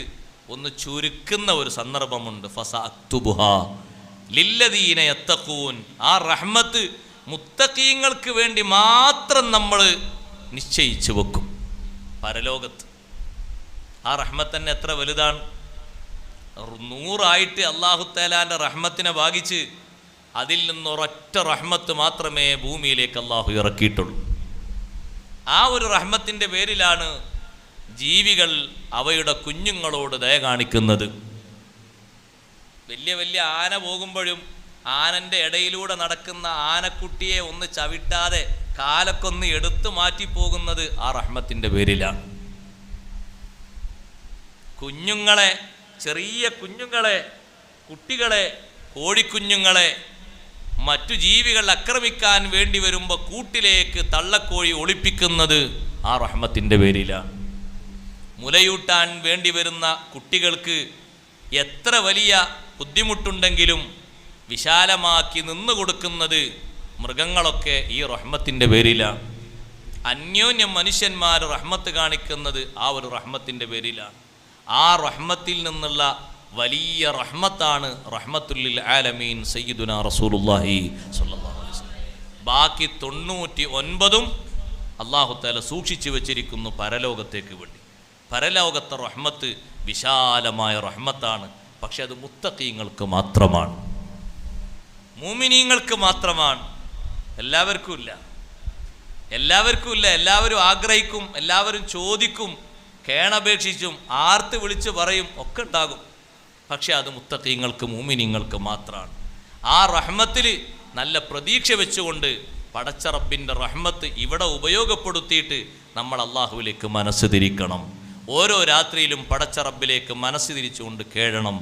A: ഒന്ന് ചുരുക്കുന്ന ഒരു സന്ദർഭമുണ്ട്. ഫസഅക്തുബുഹാ ലില്ലദീന യത്തഖൂൻ. ആ റഹ്മത്ത് മുത്തഖീങ്ങൾക്ക് വേണ്ടി മാത്രം നമ്മൾ നിശ്ചയിച്ചു വെക്കും പരലോകത്ത്. ആ റഹ്മത്ത് തന്നെ എത്ര വലുതാണ്. 100 അല്ലാഹു തആലാന്റെ റഹ്മത്തിനെ ഭാഗിച്ച് അതിൽ നിന്ന് ഒരൊറ്റ റഹ്മത്ത് മാത്രമേ ഭൂമിയിലേക്ക് അല്ലാഹു ഇറക്കിയിട്ടുള്ളൂ. ആ ഒരു റഹ്മത്തിൻ്റെ പേരിലാണ് ജീവികൾ അവയുടെ കുഞ്ഞുങ്ങളോട് ദയ കാണിക്കുന്നത്. വലിയ വലിയ ആന പോകുമ്പോഴും ആനൻ്റെ ഇടയിലൂടെ നടക്കുന്ന ആനക്കുട്ടിയെ ഒന്ന് ചവിട്ടാതെ കാലൊക്കെ ഒന്ന് എടുത്തു മാറ്റി പോകുന്നത് ആ റഹ്മത്തിൻ്റെ പേരിലാണ്. കുഞ്ഞുങ്ങളെ, ചെറിയ കുഞ്ഞുങ്ങളെ, കുട്ടികളെ, കോഴിക്കുഞ്ഞുങ്ങളെ മറ്റു ജീവികൾ ആക്രമിക്കാൻ വേണ്ടി വരുമ്പോൾ കൂട്ടിലേക്ക് തള്ളക്കോഴി ഒളിപ്പിക്കുന്നത് ആ റഹ്മത്തിൻ്റെ പേരിലാണ്. മുലയൂട്ടാൻ വേണ്ടി വരുന്ന കുട്ടികൾക്ക് എത്ര വലിയ ബുദ്ധിമുട്ടുണ്ടെങ്കിലും വിശാലമാക്കി നിന്നു കൊടുക്കുന്നത് മൃഗങ്ങളൊക്കെ ഈ റഹ്മത്തിൻ്റെ പേരിലാണ്. അന്യോന്യം മനുഷ്യന്മാർ റഹ്മത്ത് കാണിക്കുന്നത് ആ ഒരു റഹ്മത്തിൻ്റെ പേരിലാണ്. ആ റഹ്മത്തിൽ നിന്നുള്ള വലിയ റഹ്മത്താണ് റഹ്മത്തുല്ലിൽ ആലമീൻ സയ്യിദുനാ റസൂലുള്ളാഹി സ്വല്ലല്ലാഹു അലൈഹി വസല്ലം. ബാക്കി 99 അല്ലാഹു തആല സൂക്ഷിച്ചു വെച്ചിരിക്കുന്നു പരലോകത്തേക്ക് വേണ്ടി. പരലോകത്തെ റഹ്മത്ത് വിശാലമായ റഹ്മത്താണ്. പക്ഷെ അത് മുത്തഖീങ്ങൾക്ക് മാത്രമാണ്, മുഅ്മിനീങ്ങൾക്ക് മാത്രമാണ്. എല്ലാവർക്കും ഇല്ല. എല്ലാവരും ആഗ്രഹിക്കും, എല്ലാവരും ചോദിക്കും, കേണപേക്ഷിച്ചും ആർത്ത് വിളിച്ച് പറയും, ഒക്കെ ഉണ്ടാകും. പക്ഷെ അത് മുത്തഖീങ്ങൾക്ക്, മുഅ്മിനീങ്ങൾക്ക് മാത്രമാണ്. ആ റഹ്മത്തിൽ നല്ല പ്രതീക്ഷ വെച്ചുകൊണ്ട് പടച്ച റബ്ബിൻ്റെ റഹ്മത്ത് ഇവിടെ ഉപയോഗപ്പെടുത്തിയിട്ട് നമ്മൾ അള്ളാഹുവിലേക്ക് മനസ്സ് തിരിക്കണം. ഓരോ രാത്രിയിലും പടച്ച റബ്ബിലേക്ക് മനസ്സ് തിരിച്ചുകൊണ്ട് കേഴണം,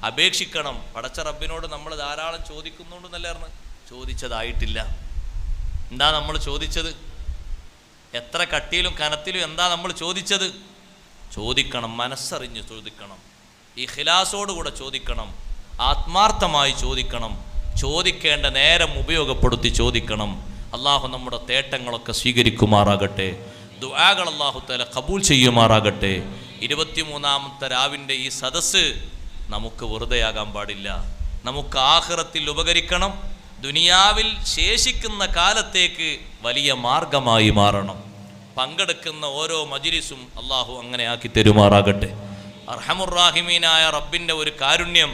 A: അപേക്ഷിക്കണം. പടച്ച റബ്ബിനോട് നമ്മൾ ധാരാളം ചോദിക്കുന്നുണ്ടെന്നല്ലായിരുന്നു, ചോദിച്ചതായിട്ടില്ല. എന്താ നമ്മൾ ചോദിച്ചത്? എത്ര കട്ടിയിലും കനത്തിലും എന്താ നമ്മൾ ചോദിച്ചത്? ചോദിക്കണം, മനസ്സറിഞ്ഞ് ചോദിക്കണം, ഇഖ്ലാസോടുകൂടെ ചോദിക്കണം, ആത്മാർത്ഥമായി ചോദിക്കണം, ചോദിക്കേണ്ട നേരം ഉപയോഗപ്പെടുത്തി ചോദിക്കണം. അള്ളാഹു നമ്മുടെ തേട്ടങ്ങളൊക്കെ സ്വീകരിക്കുമാറാകട്ടെ. ദുആകൾ അല്ലാഹു തആല ഖബൂൽ ചെയ്യുമാറാകട്ടെ. 23-ാമത്തെ രാവിൻ്റെ ഈ സദസ്സ് നമുക്ക് വെറുതെയാകാൻ പാടില്ല. നമുക്ക് ആഖിറത്തിൽ ഉപകരിക്കണം. ദുനിയാവിൽ ശേഷിക്കുന്ന കാലത്തേക്ക് വലിയ മാർഗമായി മാറണം. പങ്കെടുക്കുന്ന ഓരോ മജ്ലിസും അള്ളാഹു അങ്ങനെ ആക്കി തരുമാറാകട്ടെ. അർഹമുർ-റാഹിമീനായ റബ്ബിൻ്റെ ഒരു കാരുണ്യം,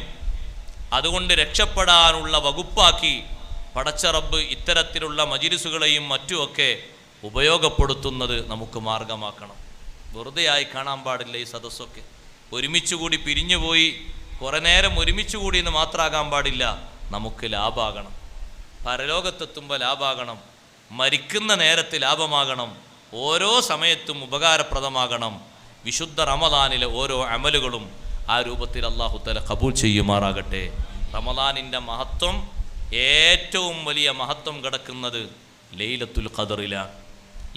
A: അതുകൊണ്ട് രക്ഷപ്പെടാനുള്ള വകുപ്പാക്കി പടച്ച റബ്ബ് ഇത്തരത്തിലുള്ള മജ്ലിസുകളെയും മറ്റുമൊക്കെ ഉപയോഗപ്പെടുത്തുന്നത് നമുക്ക് മാർഗമാക്കണം. വെറുതെയായി കാണാൻ പാടില്ല ഈ സദസ്സൊക്കെ. ഒരുമിച്ചുകൂടി പിരിഞ്ഞുപോയി കുറേ നേരം ഒരുമിച്ചുകൂടി എന്ന് മാത്രമാകാൻ പാടില്ല. നമുക്ക് ലാഭാകണം, പരലോകത്തെത്തുമ്പോൾ ലാഭാകണം, മരിക്കുന്ന നേരത്ത് ലാഭമാകണം, ഓരോ സമയത്തും ഉപകാരപ്രദമാകണം. വിശുദ്ധ റമദാനിലെ ഓരോ അമലുകളും ആ രൂപത്തിൽ അല്ലാഹു തആല ഖബൂൽ ചെയ്യുമാറാകട്ടെ. റമദാനിൻ്റെ മഹത്വം, ഏറ്റവും വലിയ മഹത്വം കിടക്കുന്നത് ലൈലത്തുൽ ഖദറിലാണ്.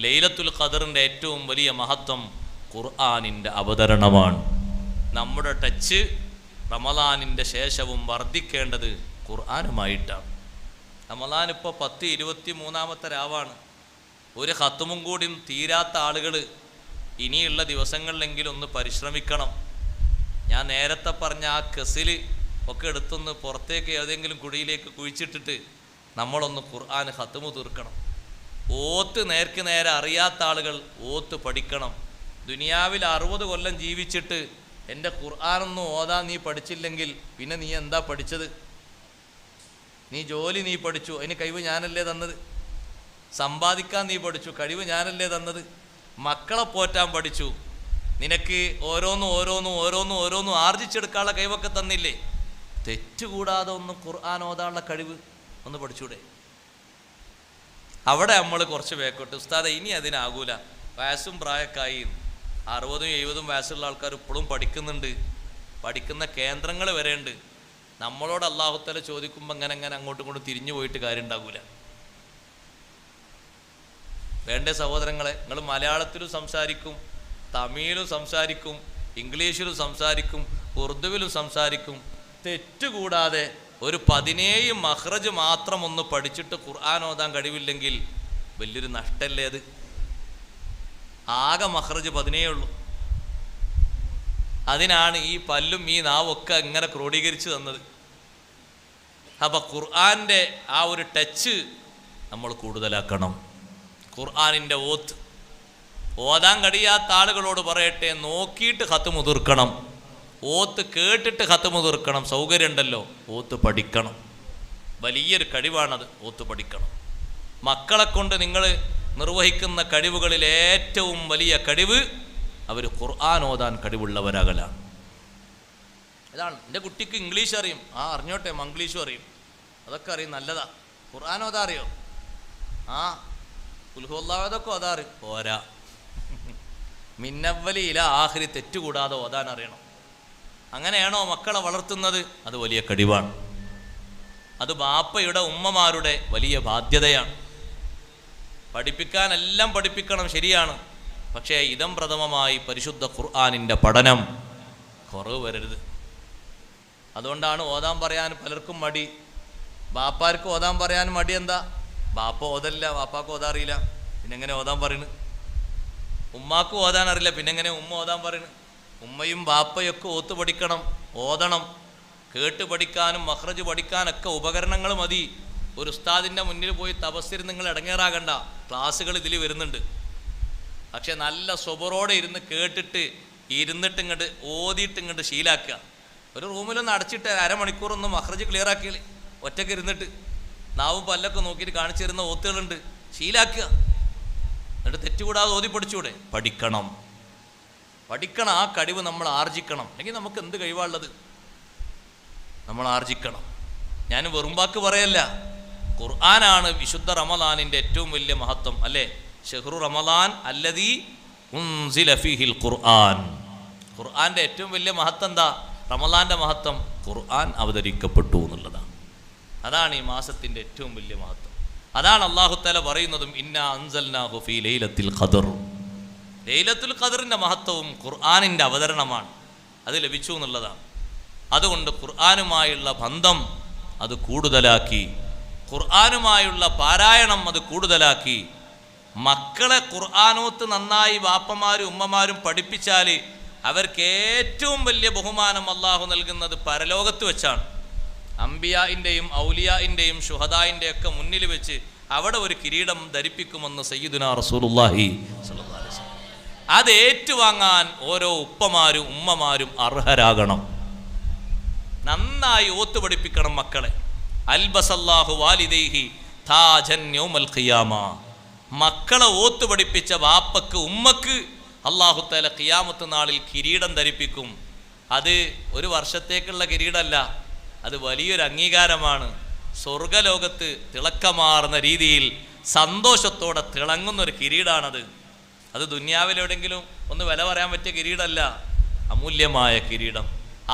A: ലൈലത്തുൽ ഖദറിൻ്റെ ഏറ്റവും വലിയ മഹത്വം ഖുർആനിൻ്റെ അവതരണമാണ്. നമ്മുടെ ടച്ച് റമദാനിൻ്റെ ശേഷവും വർദ്ധിക്കേണ്ടത് ഖുർആനുമായിട്ടാണ്. റമദാൻ ഇപ്പോൾ 10-23-ാമത്തെ രാവാണ്. ഒരു ഖത്മും കൂടി തീരാത്ത ആളുകൾ ഇനിയുള്ള ദിവസങ്ങളിലെങ്കിലും ഒന്ന് പരിശ്രമിക്കണം. ഞാൻ നേരത്തെ പറഞ്ഞ ആ കസിൽ ഒക്കെ എടുത്തൊന്ന് പുറത്തേക്ക് ഏതെങ്കിലും കുഴിയിലേക്ക് കുഴിച്ചിട്ടിട്ട് നമ്മളൊന്ന് ഖുർആൻ ഖത്മു തീർക്കണം. ഓത്ത് നേർക്ക് നേരെ അറിയാത്ത ആളുകൾ ഓത്ത് പഠിക്കണം. ദുനിയാവിൽ 60 കൊല്ലം ജീവിച്ചിട്ട് എൻ്റെ ഖുർആനൊന്നും ഓതാൻ നീ പഠിച്ചില്ലെങ്കിൽ പിന്നെ നീ എന്താ പഠിച്ചത്? നീ ജോലി നീ പഠിച്ചു, അതിന് കഴിവ് ഞാനല്ലേ തന്നത്. സമ്പാദിക്കാൻ നീ പഠിച്ചു, കഴിവ് ഞാനല്ലേ തന്നത്. മക്കളെ പോറ്റാൻ പഠിച്ചു, നിനക്ക് ഓരോന്നും ആർജിച്ചെടുക്കാനുള്ള കഴിവൊക്കെ തന്നില്ലേ. തെറ്റുകൂടാതെ ഒന്ന് ഖുർആൻ ഓതാനുള്ള കഴിവ് ഒന്ന് പഠിച്ചൂടെ? അവിടെ നമ്മൾ കുറച്ച് വേക്കോട്ട്. ഉസ്താദെ ഇനി അതിനാകൂല, വയസ്സും പ്രായക്കായി. 60-70 വയസ്സുള്ള ആൾക്കാർ ഇപ്പോഴും പഠിക്കുന്നുണ്ട്. പഠിക്കുന്ന കേന്ദ്രങ്ങൾ വരെ ഉണ്ട്. നമ്മളോട് അല്ലാഹു തആല ചോദിക്കുമ്പോൾ അങ്ങനെ അങ്ങോട്ടും ഇങ്ങോട്ടും തിരിഞ്ഞു പോയിട്ട് കാര്യം ഉണ്ടാകൂല. വേണ്ടേ സഹോദരങ്ങളെ? നിങ്ങൾ മലയാളത്തിലും സംസാരിക്കും, തമിഴിലും സംസാരിക്കും, ഇംഗ്ലീഷിലും സംസാരിക്കും, ഉറുദുവിലും സംസാരിക്കും. തെറ്റുകൂടാതെ ഒരു 17 മഖ്റജ് മാത്രം ഒന്ന് പഠിച്ചിട്ട് ഖുർആൻ ഓതാൻ കഴിവില്ലെങ്കിൽ വലിയൊരു നഷ്ടല്ലേ അത്? ആകെ മഖ്റജ് 17 ഉള്ളൂ. അതിനാണ് ഈ പല്ലും ഈ നാവൊക്കെ ഇങ്ങനെ ക്രോഡീകരിച്ച് തന്നത്. അപ്പം ഖുർആൻ്റെ ആ ഒരു ടച്ച് നമ്മൾ കൂടുതലാക്കണം. ഖുർആനിൻ്റെ ഓതാൻ കഴിയാത്ത ആളുകളോട് പറയട്ടെ, നോക്കിയിട്ട് ഖത്മു തീർക്കണം. ഓത്ത് കേട്ടിട്ട് ഖത്മു തീർക്കണം. സൗകര്യം ഉണ്ടല്ലോ, ഓത്ത് പഠിക്കണം. വലിയൊരു കഴിവാണത്, ഓത്ത് പഠിക്കണം. മക്കളെ കൊണ്ട് നിങ്ങൾ നിർവഹിക്കുന്ന കഴിവുകളിൽ ഏറ്റവും വലിയ കഴിവ് അവർ ഖുർആൻ ഓതാൻ കഴിവുള്ളവരാകലാണ്. ഇതാണ്. എൻ്റെ കുട്ടിക്ക് ഇംഗ്ലീഷ് അറിയും, അറിഞ്ഞോട്ടെ, മംഗ്ലീഷും അറിയും, അതൊക്കെ അറിയും, നല്ലതാ. ഖുർആൻ ഓതാ അറിയോ? കുൽഹുവല്ലാഹതൊക്കെ ഓതാ അറിയും, പോരാ. മിന്നവ്വലി ഇല ആഖിരി തെറ്റുകൂടാതെ ഓതാൻ അറിയണം. അങ്ങനെയാണോ മക്കളെ വളർത്തുന്നത്? അത് വലിയ കഴിവാണ്. അത് ബാപ്പയുടെ ഉമ്മമാരുടെ വലിയ ബാധ്യതയാണ്. പഠിപ്പിക്കാനെല്ലാം പഠിപ്പിക്കണം, ശരിയാണ്. പക്ഷേ ഇതം പ്രഥമമായി പരിശുദ്ധ ഖുർആനിൻ്റെ പഠനം കുറവ് വരരുത്. അതുകൊണ്ടാണ് ഓതാൻ പറയാൻ പലർക്കും മടി. ബാപ്പാർക്ക് ഓതാൻ പറയാൻ മടി. എന്താ? ബാപ്പ ഓതല്ല, ബാപ്പാക്ക് ഓതാൻ അറിയില്ല, പിന്നെ എങ്ങനെ ഓതാൻ പറയുന്നു? ഉമ്മാക്ക് ഓതാൻ അറിയില്ല, പിന്നെ എങ്ങനെ ഉമ്മ ഓതാൻ പറയുന്നു? ഉമ്മയും ബാപ്പയൊക്കെ ഓത്ത് പഠിക്കണം, ഓതണം. കേട്ട് പഠിക്കാനും മഖ്റജ് പഠിക്കാനൊക്കെ ഉപകരണങ്ങൾ മതി. ഒരു ഉസ്താദിൻ്റെ മുന്നിൽ പോയി തപസ്സിൽ നിങ്ങൾ ഇടങ്ങേറാകണ്ട, ക്ലാസ്സുകൾ ഇതിൽ വരുന്നുണ്ട്. പക്ഷെ നല്ല സ്വബറോടെ ഇരുന്ന് കേട്ടിട്ട് ഇരുന്നിട്ട് ഇങ്ങോട്ട് ഓതിയിട്ട് ഇങ്ങോട്ട് ശീലാക്കുക. ഒരു റൂമിലൊന്ന് അടച്ചിട്ട് അരമണിക്കൂറൊന്ന് മഖ്റജ് ക്ലിയർ ആക്കിയാൽ ഒറ്റയ്ക്ക് ഇരുന്നിട്ട് നാവും പല്ലൊക്കെ നോക്കിയിട്ട് കാണിച്ചു തരുന്ന ഓത്തുകളുണ്ട്, ശീലാക്കുക. എന്നിട്ട് തെറ്റുകൂടാതെ ഓതി പഠിച്ചൂടെ? പഠിക്കണം. ആ കഴിവ് നമ്മൾ ആർജിക്കണം. അല്ലെങ്കിൽ നമുക്ക് എന്ത് കഴിവാണുള്ളത്? നമ്മൾ ആർജിക്കണം. ഞാൻ വെറുമ്പാക്ക് പറയല്ല, ഖുർആനാണ് വിശുദ്ധ റമദാനിൻ്റെ ഏറ്റവും വലിയ മഹത്വം, അല്ലേ? ഷഹ്റു റമദാൻ അല്ലദീ ഉൻസില ഫീഹിൽ ഖുർആൻ. ഖുർആൻ്റെ ഏറ്റവും വലിയ മഹത്വം എന്താ? റമദാൻ്റെ മഹത്വം ഖുർആൻ അവതരിക്കപ്പെട്ടു എന്നുള്ളതാണ്. അതാണ് ഈ മാസത്തിൻ്റെ ഏറ്റവും വലിയ മഹത്വം. അതാണ് അല്ലാഹു തആല പറയുന്നതും ഇന്നാ അൻസൽനാഹു ഫീ ലൈലത്തുൽ ഖദർ. ലൈലത്തുൽ ഖദറിൻ്റെ മഹത്വവും ഖുർആനിൻ്റെ അവതരണമാണ്, അത് ലഭിച്ചു എന്നുള്ളതാണ്. അതുകൊണ്ട് ഖുർആനുമായുള്ള ബന്ധം അത് കൂടുതലാക്കി, ഖുർആനുമായുള്ള പാരായണം അത് കൂടുതലാക്കി, മക്കളെ ഖുർആനോത്ത് നന്നായി ബാപ്പമാരും ഉമ്മമാരും പഠിപ്പിച്ചാൽ അവർക്ക് ഏറ്റവും വലിയ ബഹുമാനം അള്ളാഹു നൽകുന്നത് പരലോകത്ത് വെച്ചാണ്. അംബിയാഇൻ്റെയും ഔലിയാഇൻ്റെയും ശുഹദായിൻ്റെയും ഒക്കെ മുന്നിൽ വെച്ച് അവിടെ ഒരു കിരീടം ധരിപ്പിക്കുമെന്ന് സയ്യിദുനാ റസൂലുള്ളാഹി സ്വല്ലല്ലാഹു അലൈഹി വസല്ലം. അത് ഏറ്റുവാങ്ങാൻ ഓരോ ഉപ്പമാരും ഉമ്മമാരും അർഹരാകണം. നന്നായി ഓത്ത് പഠിപ്പിക്കണം മക്കളെ. അൽബസല്ലാഹു വാലിദൈഹി താജൻ യൗമൽ ഖിയാമ. മക്കളെ ഓത്ത് പഠിപ്പിച്ച വാപ്പക്ക് ഉമ്മക്ക് അല്ലാഹു തആല ഖിയാമത്ത് നാളിൽ കിരീടം ധരിപ്പിക്കും. അത് ഒരു വർഷത്തേക്കുള്ള കിരീടമല്ല, അത് വലിയൊരു അംഗീകാരമാണ്. സ്വർഗലോകത്ത് തിളക്കമാർന്ന രീതിയിൽ സന്തോഷത്തോടെ തിളങ്ങുന്നൊരു കിരീടാണത്. അത് ദുനിയാവിലെവിടെങ്കിലും ഒന്ന് വില പറയാൻ പറ്റിയ കിരീടമല്ല, അമൂല്യമായ കിരീടം.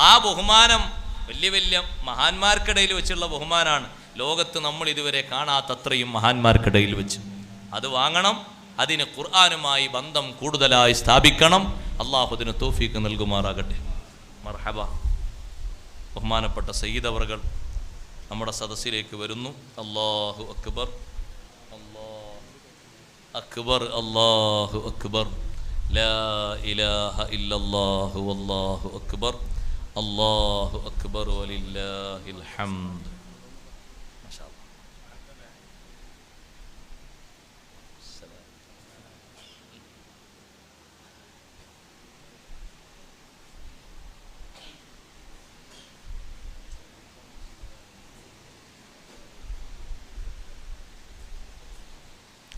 A: ആ ബഹുമാനം വലിയ വലിയ മഹാന്മാർക്കിടയിൽ വെച്ചുള്ള ബഹുമാനാണ്. ലോകത്ത് നമ്മൾ ഇതുവരെ കാണാത്തത്രയും മഹാന്മാർക്കിടയിൽ വെച്ച് അത് വാങ്ങണം. അതിന് ഖുർആനുമായി ബന്ധം കൂടുതലായി സ്ഥാപിക്കണം. അള്ളാഹു അതിന് തൗഫീഖ് നൽകുമാറാകട്ടെ. മർഹബ. ബഹുമാനപ്പെട്ട സയ്യിദ് അവറുകൾ നമ്മുടെ സദസ്സിലേക്ക് വരുന്നു. അല്ലാഹു അക്ബർ, അല്ലാഹു അക്ബർ, അല്ലാഹു അക്ബർ, ലാ ഇലാഹ ഇല്ലല്ലാഹു വല്ലാഹു അക്ബർ, അല്ലാഹു അക്ബർ വലില്ലാഹിൽ ഹംദ്. മാഷാ അല്ലാഹ്.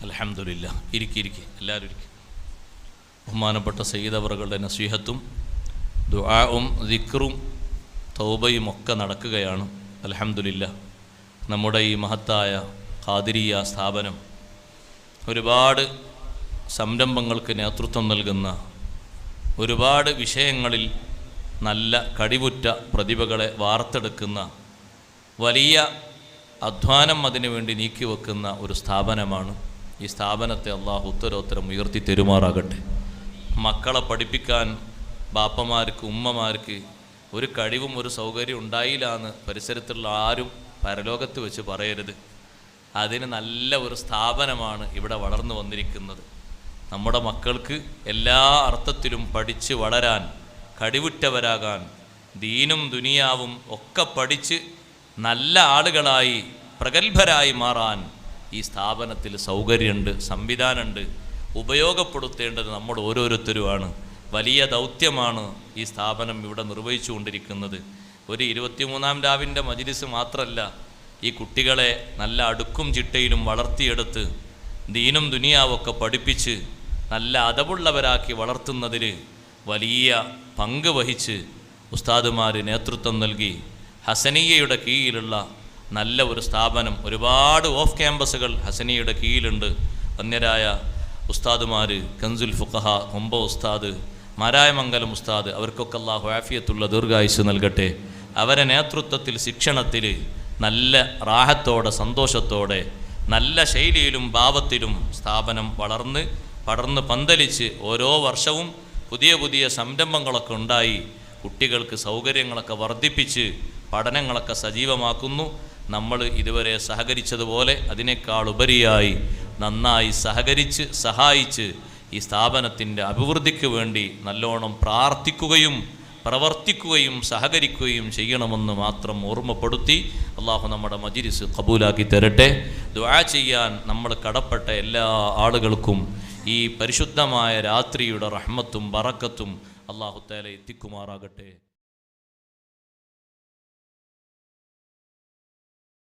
A: അൽഹംദുലില്ലാ. ഇരിക്കി എല്ലാവരും ഇരിക്കും. ബഹുമാനപ്പെട്ട സയ്യിദ് അവറുകളുടെ നസീഹത്തും ദുആഉം ദിക്റും തൗബയും ഒക്കെ നടക്കുകയാണ്. അൽഹംദുലില്ലാ. നമ്മുടെ ഈ മഹത്തായ ഖാദിരിയ സ്ഥാപനം ഒരുപാട് സംരംഭങ്ങൾക്ക് നേതൃത്വം നൽകുന്ന, ഒരുപാട് വിഷയങ്ങളിൽ നല്ല കഴിവുറ്റ പ്രതിഭകളെ വാർത്തെടുക്കുന്ന, വലിയ അധ്വാനം അതിനുവേണ്ടി നീക്കിവെക്കുന്ന ഒരു സ്ഥാപനമാണ്. ഈ സ്ഥാപനത്തെ അള്ളാഹു ഉത്തരോത്തരം ഉയർത്തി തെരുമാറാകട്ടെ. മക്കളെ പഠിപ്പിക്കാൻ ബാപ്പമാർക്ക് ഉമ്മമാർക്ക് ഒരു കഴിവും ഒരു സൗകര്യം ഉണ്ടായില്ല എന്ന് പരിസരത്തുള്ള ആരും പരലോകത്ത് വെച്ച് പറയരുത്. അതിന് നല്ല ഒരു സ്ഥാപനമാണ് ഇവിടെ വളർന്നു വന്നിരിക്കുന്നത്. നമ്മുടെ മക്കൾക്ക് എല്ലാ അർത്ഥത്തിലും പഠിച്ച് വളരാൻ, കഴിവുറ്റവരാകാൻ, ദീനും ദുനിയാവും ഒക്കെ പഠിച്ച് നല്ല ആളുകളായി പ്രഗത്ഭരായി മാറാൻ ഈ സ്ഥാപനത്തിൽ സൗകര്യമുണ്ട്, സംവിധാനമുണ്ട്. ഉപയോഗപ്പെടുത്തേണ്ടത് നമ്മൾ ഓരോരുത്തരുമാണ്. വലിയ ദൗത്യമാണ് ഈ സ്ഥാപനം ഇവിടെ നിർവഹിച്ചു കൊണ്ടിരിക്കുന്നത്. ഒരു 23-ാം രാവിൻ്റെ മജ്‌ലിസ് മാത്രമല്ല, ഈ കുട്ടികളെ നല്ല അടുക്കും ചിട്ടയിലും വളർത്തിയെടുത്ത് ദീനും ദുനിയാവൊക്കെ പഠിപ്പിച്ച് നല്ല അതവുള്ളവരാക്കി വളർത്തുന്നതിൽ വലിയ പങ്ക് വഹിച്ച് ഉസ്താദുമാർ നേതൃത്വം നൽകി ഹസനിയയുടെ കീഴിലുള്ള നല്ല ഒരു സ്ഥാപനം, ഒരുപാട് ഓഫ് ക്യാമ്പസുകൾ ഹസനിയയുടെ കീഴിലുണ്ട്. വന്യരായ ഉസ്താദുമാർ, കൻസുൽ ഫുഖഹ കൊമ്പ ഉസ്താദ്, മാരായമംഗലം ഉസ്താദ്, അവർക്കൊക്കെ അല്ലാഹു ആഫിയത്തുള്ള ദീർഘായുസ്സ് നൽകട്ടെ. അവരെ നേതൃത്വത്തിൽ ശിക്ഷണത്തിൽ നല്ല റാഹത്തോടെ സന്തോഷത്തോടെ നല്ല ശൈലിയിലും ഭാവത്തിലും സ്ഥാപനം പടർന്ന് പന്തലിച്ച് ഓരോ വർഷവും പുതിയ പുതിയ സംരംഭങ്ങളൊക്കെ ഉണ്ടായി കുട്ടികൾക്ക് സൗകര്യങ്ങളൊക്കെ വർദ്ധിപ്പിച്ച് പഠനങ്ങളൊക്കെ സജീവമാക്കുന്നു. നമ്മൾ ഇതുവരെ സഹകരിച്ചതുപോലെ അതിനേക്കാൾ ഉപരിയായി നന്നായി സഹായിച്ച് ഈ സ്ഥാപനത്തിൻ്റെ അഭിവൃദ്ധിക്ക് വേണ്ടി നല്ലോണം പ്രാർത്ഥിക്കുകയും പ്രവർത്തിക്കുകയും സഹകരിക്കുകയും ചെയ്യണമെന്ന് മാത്രം ഓർമ്മപ്പെടുത്തി അള്ളാഹു നമ്മുടെ മജ്‌ലിസ് ഖബൂലാക്കി തരട്ടെ. ദുആ ചെയ്യാൻ നമ്മൾ കടപ്പെട്ട എല്ലാ ആളുകൾക്കും ഈ പരിശുദ്ധമായ രാത്രിയുടെ റഹ്മത്തും ബറക്കത്തും അള്ളാഹു തആല എത്തിക്കുമാറാകട്ടെ.